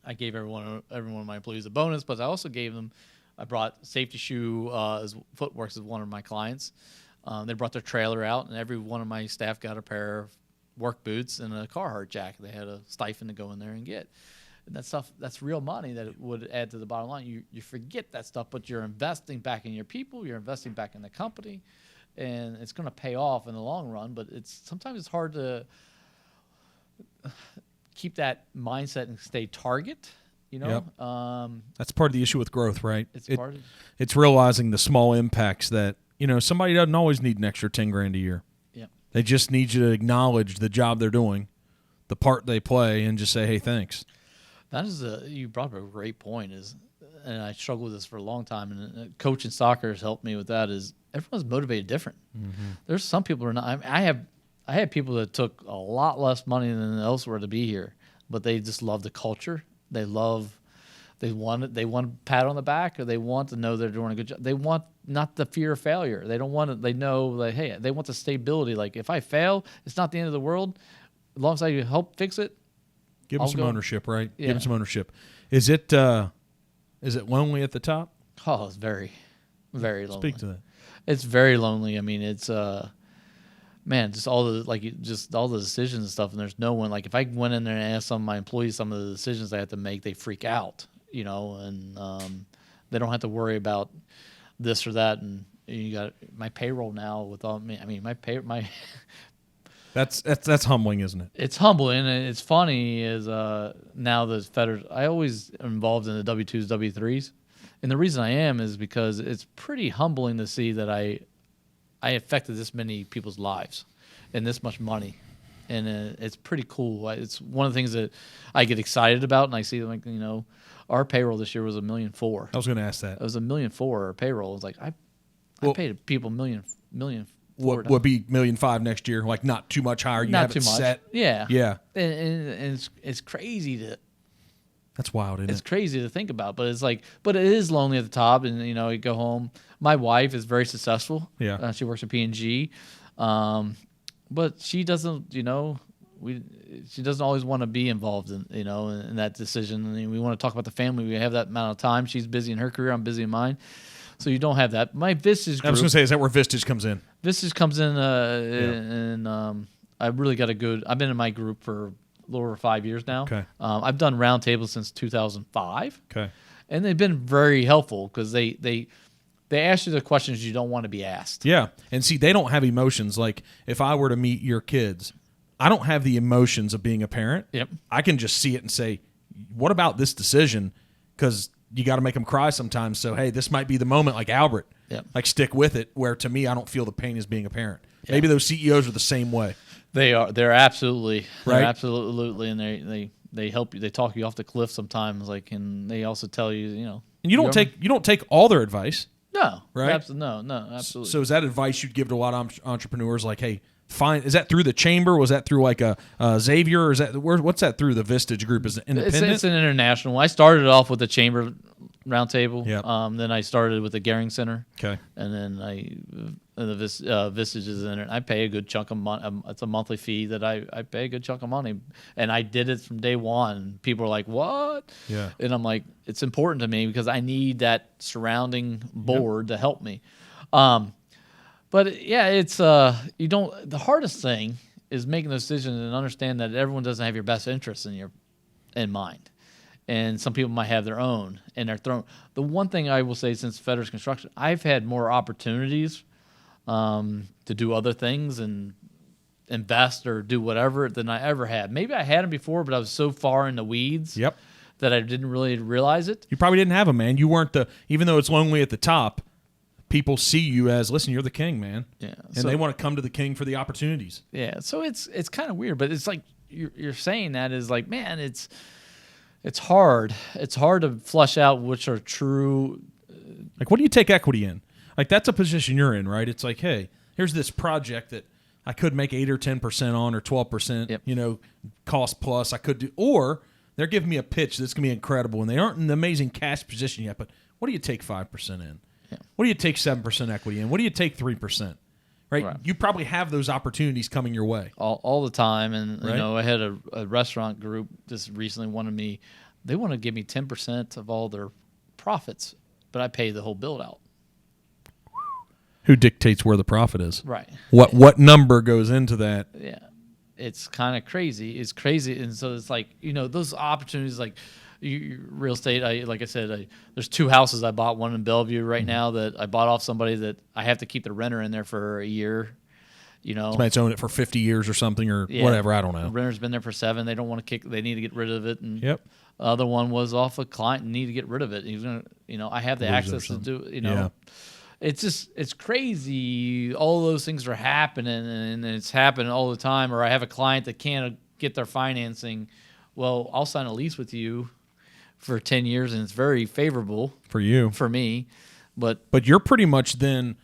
I gave every one of my employees a bonus, but I also gave them. I brought Safety Shoe as Footworks as one of my clients. They brought their trailer out, and every one of my staff got a pair of work boots and a Carhartt jacket. They had a stipend to go in there and get. And that stuff, that's real money that it would add to the bottom line. You forget that stuff, but you're investing back in your people. You're investing back in the company. and it's going to pay off in the long run. But sometimes it's hard to keep that mindset and stay target. That's part of the issue with growth, right? It's realizing the small impacts that somebody doesn't always need an extra $10,000 a year. Yeah, they just need you to acknowledge the job they're doing, the part they play, and just say, hey, thanks. You brought up a great point. And I struggled with this for a long time, and coaching soccer has helped me with that. Is everyone's motivated different. Mm-hmm. There's some people who are not. I had people that took a lot less money than elsewhere to be here, but they just love the culture. They want a pat on the back, or they want to know they're doing a good job. They want not the fear of failure. They don't want it. They know, like, hey, they want the stability. Like, if I fail, it's not the end of the world. As long as I help fix it. Give them some ownership, right? Yeah. Give them some ownership. Is it lonely at the top? Oh, it's very, very lonely. Speak to that. It's very lonely. I mean, it's man, just all the decisions and stuff, and there's no one. Like, if I went in there and asked some of my employees some of the decisions they have to make, they freak out, and they don't have to worry about this or that. And you got my payroll now with all me. I mean, my That's humbling, isn't it? It's humbling, and it's funny is now the Federers. I always am involved in the W2s, W3s, and the reason I am is because it's pretty humbling to see that I affected this many people's lives and this much money, and it's pretty cool. It's one of the things that I get excited about, and I see, like, our payroll this year was $1.4 million. I was going to ask that. It was $1.4 million our payroll. It's like I paid people $1 million. What would be $1.5 million next year? Like, not too much higher. Not too much. Set. Yeah. Yeah. And it's crazy to. That's wild, isn't it? It's crazy to think about, but it is lonely at the top, and you go home. My wife is very successful. Yeah. She works at P&G, but she doesn't. She doesn't always want to be involved in that decision. I mean, we want to talk about the family. We have that amount of time. She's busy in her career. I'm busy in mine. So you don't have that. My Vistage group. I was going to say, is that where Vistage comes in? Vistage comes in, and I've really got I've been in my group for a little over 5 years now. Okay. I've done roundtables since 2005. Okay. And they've been very helpful because they ask you the questions you don't want to be asked. Yeah. And see, they don't have emotions. Like, if I were to meet your kids, I don't have the emotions of being a parent. Yep. I can just see it and say, what about this decision? Because you got to make them cry sometimes. So, hey, this might be the moment, like Albert. Yep. Like, stick with it, where to me, I don't feel the pain as being a parent. Yeah. Maybe those CEOs are the same way. They are. They're absolutely. Right? They're absolutely. And they help you. They talk you off the cliff sometimes. Like, and they also tell you, And you don't take all their advice. No. Right? No, absolutely. So is that advice you'd give to a lot of entrepreneurs? Like, hey, is that through the chamber? Was that through like a Xavier? Or is that what's that through the Vistage group? Is it independent? It's an international. I started off with the chamber roundtable. Yeah. Then I started with the Gehring Center. Okay. And then Vistage is in it. I pay a good chunk of money. It's a monthly fee that I pay a good chunk of money, and I did it from day one. People are like, "What?" Yeah. And I'm like, "It's important to me because I need that surrounding board to help me." But yeah, it's the hardest thing is making those decisions and understand that everyone doesn't have your best interests in mind. And some people might have their own, and they're thrown. The one thing I will say, since Federers Construction, I've had more opportunities to do other things and invest or do whatever than I ever had. Maybe I had them before, but I was so far in the weeds that I didn't really realize it. You probably didn't have them, man. You weren't even though it's lonely at the top, people see you as, listen, you're the king, man. Yeah. And they want to come to the king for the opportunities. Yeah. So it's kind of weird, but it's like you're saying that is like, man, it's hard. It's hard to flush out which are true. Like, what do you take equity in? Like, that's a position you're in, right? It's like, hey, here's this project that I could make 8 or 10% on, or 12%, cost plus. I could do, or they're giving me a pitch that's going to be incredible, and they aren't in an amazing cash position yet, but what do you take 5% in? Yeah. What do you take 7% equity in? What do you take 3%? Right? You probably have those opportunities coming your way. All the time. And, right? I had a restaurant group just recently they want to give me 10% of all their profits, but I pay the whole build out. Who dictates where the profit is? Right. What number goes into that? Yeah. It's kind of crazy. It's crazy. And so it's like, those opportunities, like real estate. Like I said, there's 2 houses I bought. One in Bellevue right now that I bought off somebody that I have to keep the renter in there for a year. Somebody's owned it for 50 years or something or Yeah. whatever. I don't know. The renter's been there for 7. They don't want to kick. They need to get rid of it. And Yep. the other one was off a client and need to get rid of it. He's gonna, I have the Lose it or access to something. do. Yeah. It's crazy. All those things are happening, and it's happening all the time. Or I have a client that can't get their financing. Well, I'll sign a lease with you for 10 years, and it's very favorable For you. for me. But But you're pretty much then,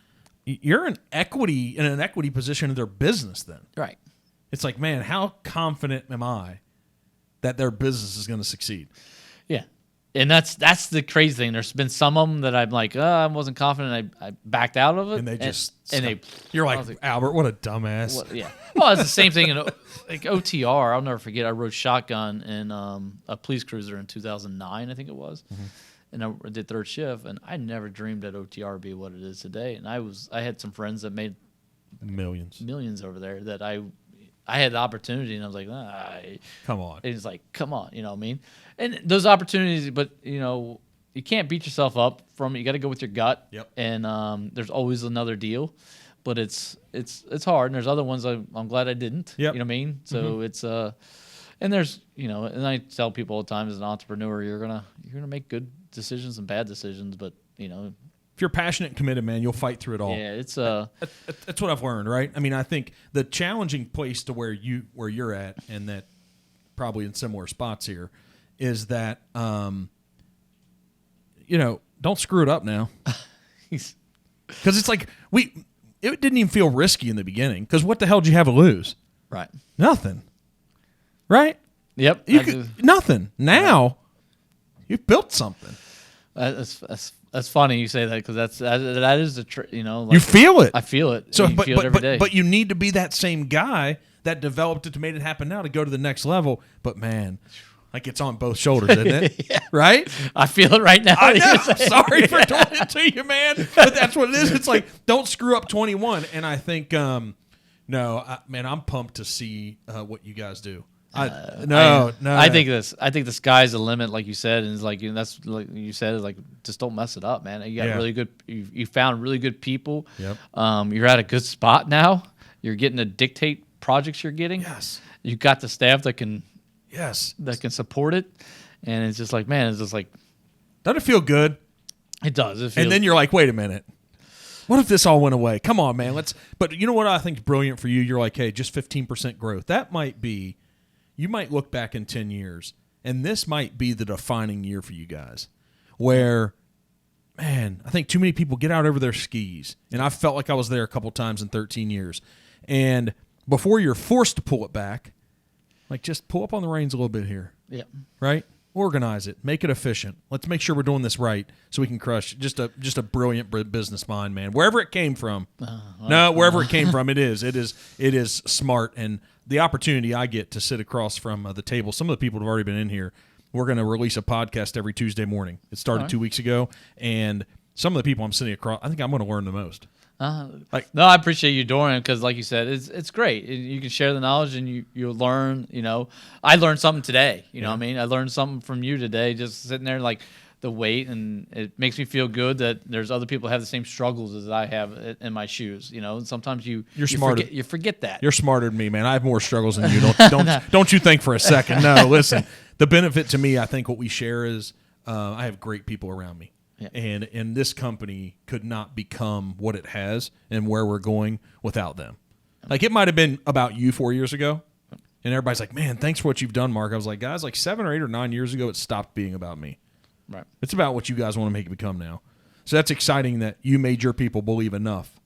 you're in an equity position in their business then. right, It's like, man, how confident am I that their business is going to succeed? yeah. And that's the crazy thing. There's been some of them that I'm like, I wasn't confident. I backed out of it, And they just I you're like, was like, Albert, what a dumbass. well, yeah. Well, it's the same thing in like OTR. I'll never forget. I rode shotgun in a police cruiser in 2009, I think it was, and I did third shift. And I never dreamed that OTR would be what it is today. And I had some friends that made Millions. millions over there that I had the opportunity, and I was like, Come on. it's like, come on, you know what I mean? And those opportunities, but you can't beat yourself up from it. You got to go with your gut. Yep. And there's always another deal, but it's hard. And there's other ones I'm glad I didn't. Yep. You know what I mean? So it's and there's and I tell people all the time as an entrepreneur, you're gonna make good decisions and bad decisions, but If you're passionate and committed, man, you'll fight through it all. yeah, it's That's what I've learned, right? I mean, I think the challenging place to where you're at, and that probably in similar spots here, is that don't screw it up now, he's because it's like it didn't even feel risky in the beginning. Because what the hell did you have to lose? right. Nothing, right? Yep. Nothing. Now you've built something. That's funny you say that because that is the You feel it. I feel it. So, You but feel it every day. but you need to be that same guy that developed it to made it happen now to go to the next level. But man, like it's on both shoulders, isn't it? Yeah. Right? I feel it right now. I know. I'm sorry for doing it to you, man. But that's what it is. It's like don't screw up 21. And I think man, I'm pumped to see what you guys do. I think no. the sky's the limit, like you said, and it's like that's like you said, is like just don't mess it up, man. You got Yeah. really good. You found really good people. Yep. You're at a good spot now. You're getting to dictate projects you're getting. Yes. You got the staff that can Yes. support it, and it's just like, man, it's just like Doesn't it feel good? it does. It And feels, then you're like, wait a minute. What if this all went away? Come on, man. But you know what I think is brilliant for you? You're like, hey, just 15% growth. That might be, you might look back in 10 years, and this might be the defining year for you guys where, man, I think too many people get out over their skis. And I felt like I was there a couple times in 13 years. And before you're forced to pull it back, like just pull up on the reins a little bit here. yeah. Right? Organize it. Make it efficient. Let's make sure we're doing this right so we can crush just a brilliant business mind, man. Wherever it came from. Wherever it came from, it is smart. And the opportunity I get to sit across from the table, some of the people that have already been in here, we're going to release a podcast every Tuesday morning. It started 2 weeks ago, and some of the people I'm sitting across, I think I'm going to learn the most. No, I appreciate you doing it because, like you said, it's great. You can share the knowledge and you'll learn. I learned something today. You know what I mean? I learned something from you today, just sitting there like the weight, and it makes me feel good that there's other people who have the same struggles as I have in my shoes. And sometimes you're smarter. You forget that. You're smarter than me, man. I have more struggles than you. Don't you think for a second? No, listen. The benefit to me, I think, what we share is I have great people around me. Yeah. And this company could not become what it has and where we're going without them. Like, it might have been about you 4 years ago, and everybody's like, man, thanks for what you've done, Mark. I was like, guys, like 7 or 8 or 9 years ago, it stopped being about me. Right. It's about what you guys want to make it become now. So that's exciting that you made your people believe enough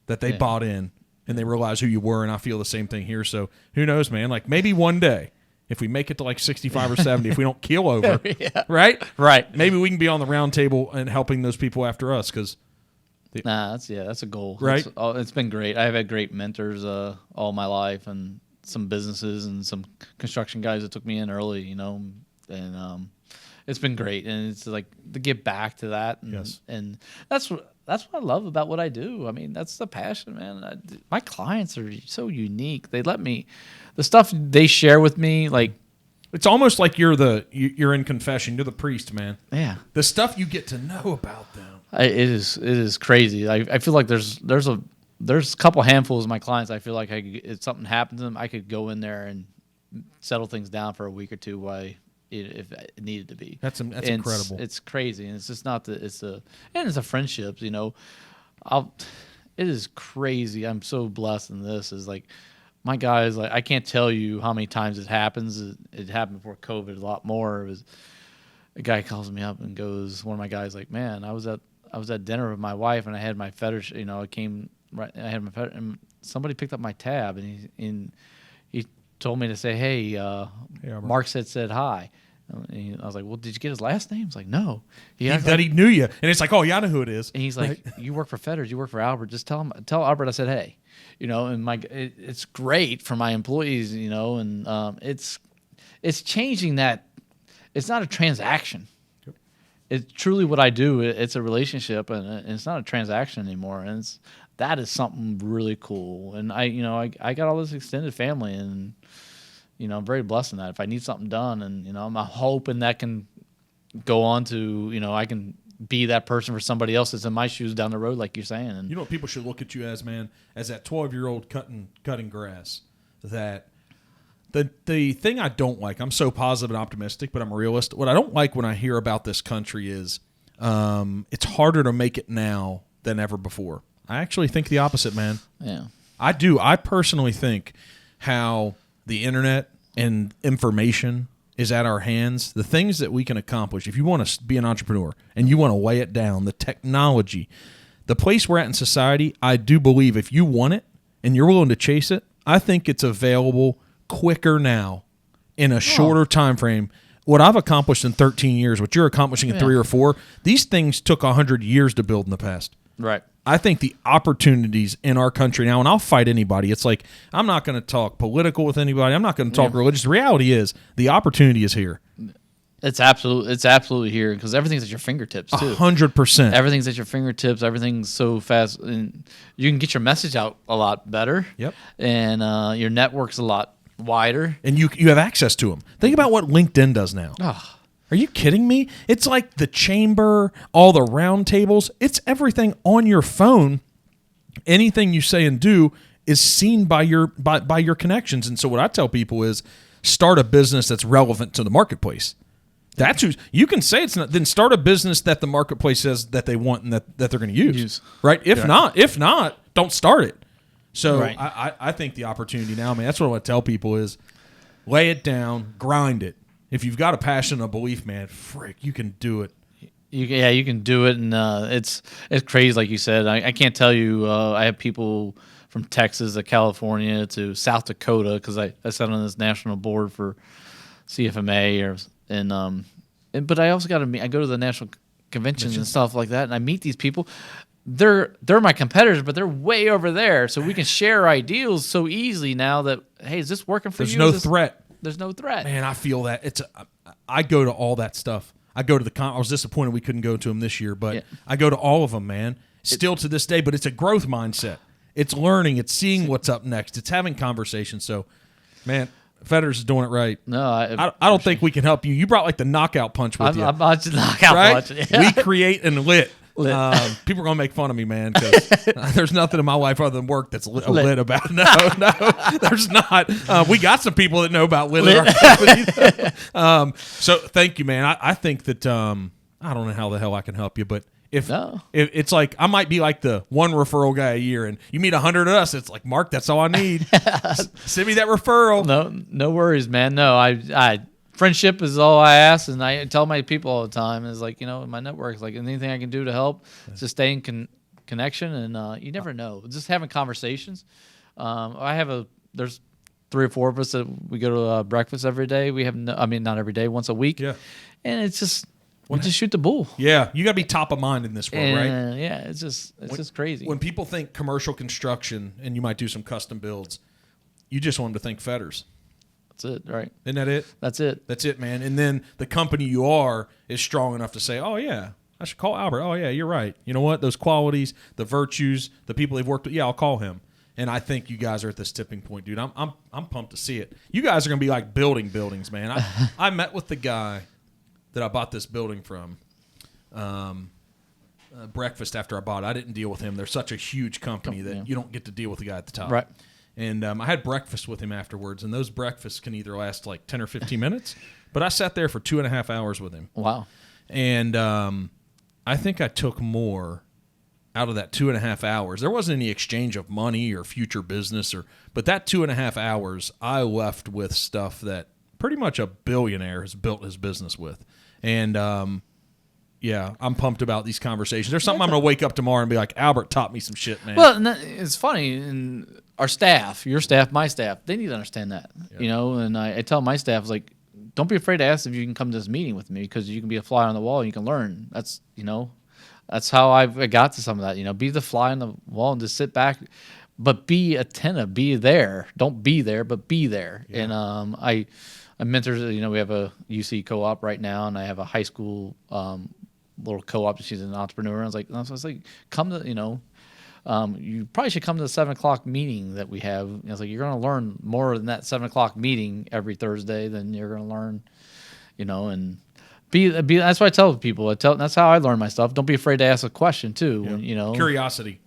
that they bought in and they realized who you were, and I feel the same thing here. So who knows, man? Like, maybe one day, if we make it to like 65 or 70, if we don't keel over, right? Right. Maybe we can be on the round table and helping those people after us because that's a goal. Right. It's been great. I've had great mentors all my life, and some businesses and some construction guys that took me in early, and it's been great. And it's like to get back to that. And, Yes. and that's what I love about what I do. I mean, that's the passion, man. My clients are so unique. They let me, the stuff they share with me, like It's almost like you're in confession. You're the priest, man. Yeah. The stuff you get to know about them. It is crazy. I feel like there's a couple handfuls of my clients. I feel like if something happened to them, I could go in there and settle things down for a week or two if it needed to be. That's And incredible. It's crazy, and it's just not it's a friendships. You know, it is crazy. I'm so blessed in this. Is like my guys. Like I can't tell you how many times it happens. It happened before COVID a lot more. It was a guy calls me up and goes, one of my guys like, man, I was at dinner with my wife and I had my fetish. You know, I had my fetish, and somebody picked up my tab and he told me to say, hey, Mark said hi. And I was like, well, did you get his last name? He's like, no. He knew you, and it's like, oh, yeah, I know who it is. And he's like, you work for Fetters, you work for Albert. Just tell Albert I said hey, you know. And it's great for my employees, you know. And it's changing that. It's not a transaction. Yep. It's truly what I do. It's a relationship, and it's not a transaction anymore. And that is something really cool. And I got all this extended family, and you know, I'm very blessed in that. If I need something done, and you know, I'm hoping that can go on to, you know, I can be that person for somebody else that's in my shoes down the road, like you're saying. And you know what people should look at you as, man, as that 12-year-old cutting grass. That the thing I don't like, I'm so positive and optimistic, but I'm a realist. What I don't like when I hear about this country is it's harder to make it now than ever before. I actually think the opposite, man. Yeah, I do. I personally think how the internet and information is at our hands, the things that we can accomplish. If you want to be an entrepreneur and you want to weigh it down, the technology, the place we're at in society, I do believe if you want it and you're willing to chase it, I think it's available quicker now in a shorter time frame. What I've accomplished in 13 years, what you're accomplishing in 3 or 4, these things took 100 years to build in the past. right. I think the opportunities in our country now, and I'll fight anybody. It's like, I'm not going to talk political with anybody. I'm not going to talk religious. The reality is the opportunity is here. It's absolutely here because everything's at your fingertips too. 100%. Everything's at your fingertips. Everything's so fast, and you can get your message out a lot better. Yep. And your network's a lot wider. And you have access to them. Think about what LinkedIn does now. Oh, Are you kidding me? It's like the chamber, all the round tables. It's everything on your phone. Anything you say and do is seen by your connections. And so what I tell people is start a business that's relevant to the marketplace. That's who you can say it's not. Then start a business that the marketplace says that they want and that they're going to use. Right? If not, don't start it. So Right. I think the opportunity now, man. That's what I want to tell people is lay it down, grind it. If you've got a passion and a belief, man, frick, you can do it. You can do it, and it's crazy, like you said. I can't tell you. I have people from Texas to California to South Dakota because I sat on this national board for CFMA, but I also got to meet. I go to the national conventions and stuff like that, and I meet these people. They're my competitors, but they're way over there, so we can share ideals so easily now. That hey, is this working for you? There's no threat. There's no threat. Man, I feel that. I go to all that stuff. I go to I was disappointed we couldn't go to them this year, but I go to all of them, man. Still to this day, but it's a growth mindset. It's learning. It's seeing what's up next. It's having conversations. So, man, Fetters is doing it right. No, I don't think we can help you. You brought like the knockout punch with you. I'm not knockout right? punch. Yeah. We create and lit. People are gonna make fun of me, man, because there's nothing in my life other than work that's lit about. No, there's not. We got some people that know about lit in our company. So thank you, man. I think that I don't know how the hell I can help you, but if it's like I might be like the one referral guy a year, and you meet 100 of us, it's like Mark, that's all I need. Send me that referral. No worries, man. No, I friendship is all I ask, and I tell my people all the time is like, you know, my network is like anything I can do to help, just stay in connection, and you never know. Just having conversations. There's 3 or 4 of us that we go to breakfast every day. We have not every day, once a week. Yeah, and it's just we just shoot the bull. Yeah, you got to be top of mind in this world, right? Yeah, it's just crazy. When people think commercial construction and you might do some custom builds, you just want them to think Fetters. That's it, right? Isn't that it? That's it. That's it, man. And then the company you are is strong enough to say, oh, yeah, I should call Albert. Oh, yeah, you're right. You know what? Those qualities, the virtues, the people they've worked with, yeah, I'll call him. And I think you guys are at this tipping point, dude. I'm pumped to see it. You guys are going to be like building buildings, man. I met with the guy that I bought this building from. Breakfast after I bought it. I didn't deal with him. They're such a huge company that you don't get to deal with the guy at the top. Right. And I had breakfast with him afterwards, and those breakfasts can either last like 10 or 15 minutes, but I sat there for 2.5 hours with him. Wow. And I think I took more out of that 2.5 hours. There wasn't any exchange of money or future business, but that 2.5 hours, I left with stuff that pretty much a billionaire has built his business with. And yeah, I'm pumped about these conversations. There's something I'm going to wake up tomorrow and be like, Albert taught me some shit, man. Well, and it's funny. And our staff, your staff, my staff, they need to understand that, And I tell my staff, I was like, don't be afraid to ask if you can come to this meeting with me because you can be a fly on the wall and you can learn. That's how I got to some of that. Be the fly on the wall and just sit back, but be attentive, be there. Don't be there, but be there. Yeah. And I mentor. We have a UC co-op right now, and I have a high school little co-op. She's an entrepreneur. I was like, come to you probably should come to the 7:00 meeting that we have. I was like, you're going to learn more than that 7:00 meeting every Thursday than you're going to learn, and be. That's what I tell people. That's how I learn my stuff. Don't be afraid to ask a question too. Yeah. Curiosity,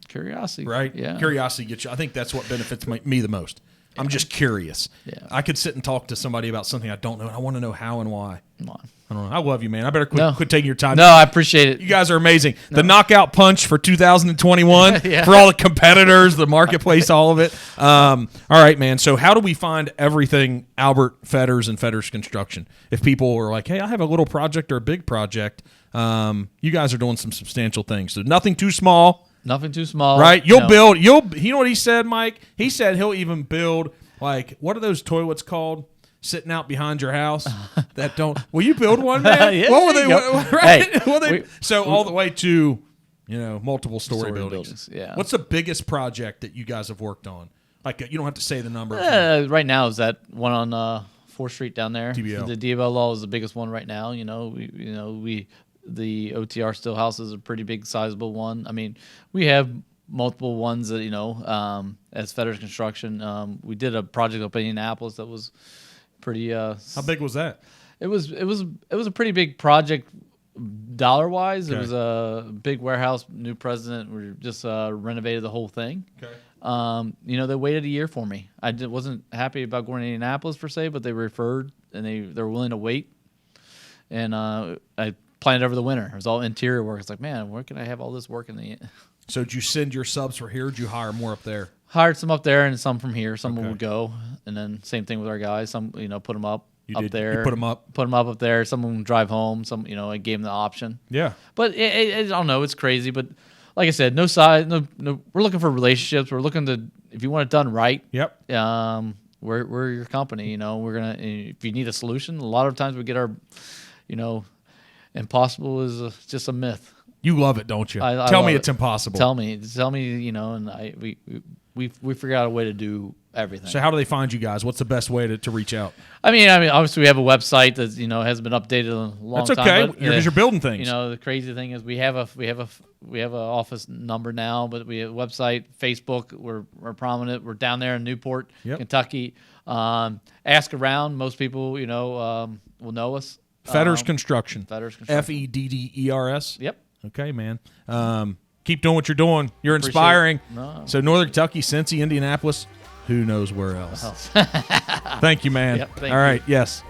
right? Yeah, curiosity gets you. I think that's what benefits me the most. Yeah. I'm just curious. Yeah, I could sit and talk to somebody about something I don't know, and I want to know how and why. Come on. I don't know. I love you, man. I better quit taking your time. No, I appreciate it. You guys are amazing. No. The knockout punch for 2021 for all the competitors, the marketplace, all of it. All right, man. So how do we find everything Albert Fetters and Fetters Construction? If people are like, hey, I have a little project or a big project, you guys are doing some substantial things. So nothing too small. Nothing too small. Right? You'll build. You know what he said, Mike? He said he'll even build, like, what are those toilets called? Sitting out behind your house that don't. Will you build one, man? Yeah, what were they? Right? Hey, all the way to, multiple story buildings. Yeah. What's the biggest project that you guys have worked on? Like, you don't have to say the number. Right now is that one on 4th Street down there. DBL. The DBL Law is the biggest one right now. The OTR Stillhouse is a pretty big, sizable one. I mean, we have multiple ones that as Fetters Construction. We did a project up in Indianapolis that was pretty. How big was that? It was a pretty big project dollar wise. Okay. It was a big warehouse. New president. We just renovated the whole thing. Okay. They waited a year for me. I wasn't happy about going to Indianapolis per se, but they referred and they were willing to wait. And I planned over the winter. It was all interior work. It's like, man, where can I have all this work in the? So did you send your subs for here? Or did you hire more up there? Hired some up there and some from here. Some would go, and then same thing with our guys. Some put them up there. You put them up there. Some of them drive home. Some I gave them the option. Yeah. But I don't know. It's crazy. But like I said, no size. No. We're looking for relationships. We're looking to if you want it done right. Yep. We're your company. We're gonna. If you need a solution, a lot of times we get our, impossible is just a myth. You love it, don't you? Tell me it's impossible. Tell me, and we figure out a way to do everything. So how do they find you guys? What's the best way to reach out? I mean, obviously we have a website that hasn't been updated in a long time. That's okay, because you're building things. The crazy thing is we have a office number now, but we have a website, Facebook. We're prominent. We're down there in Newport, Kentucky. Ask around. Most people, will know us. Fetters Construction. Fetters Construction. FEDDERS. Yep. Okay, man. Keep doing what you're doing. You're inspiring. No. So Northern Kentucky, Cincy, Indianapolis, who knows where else. Thank you, man. Yep, All right, yes.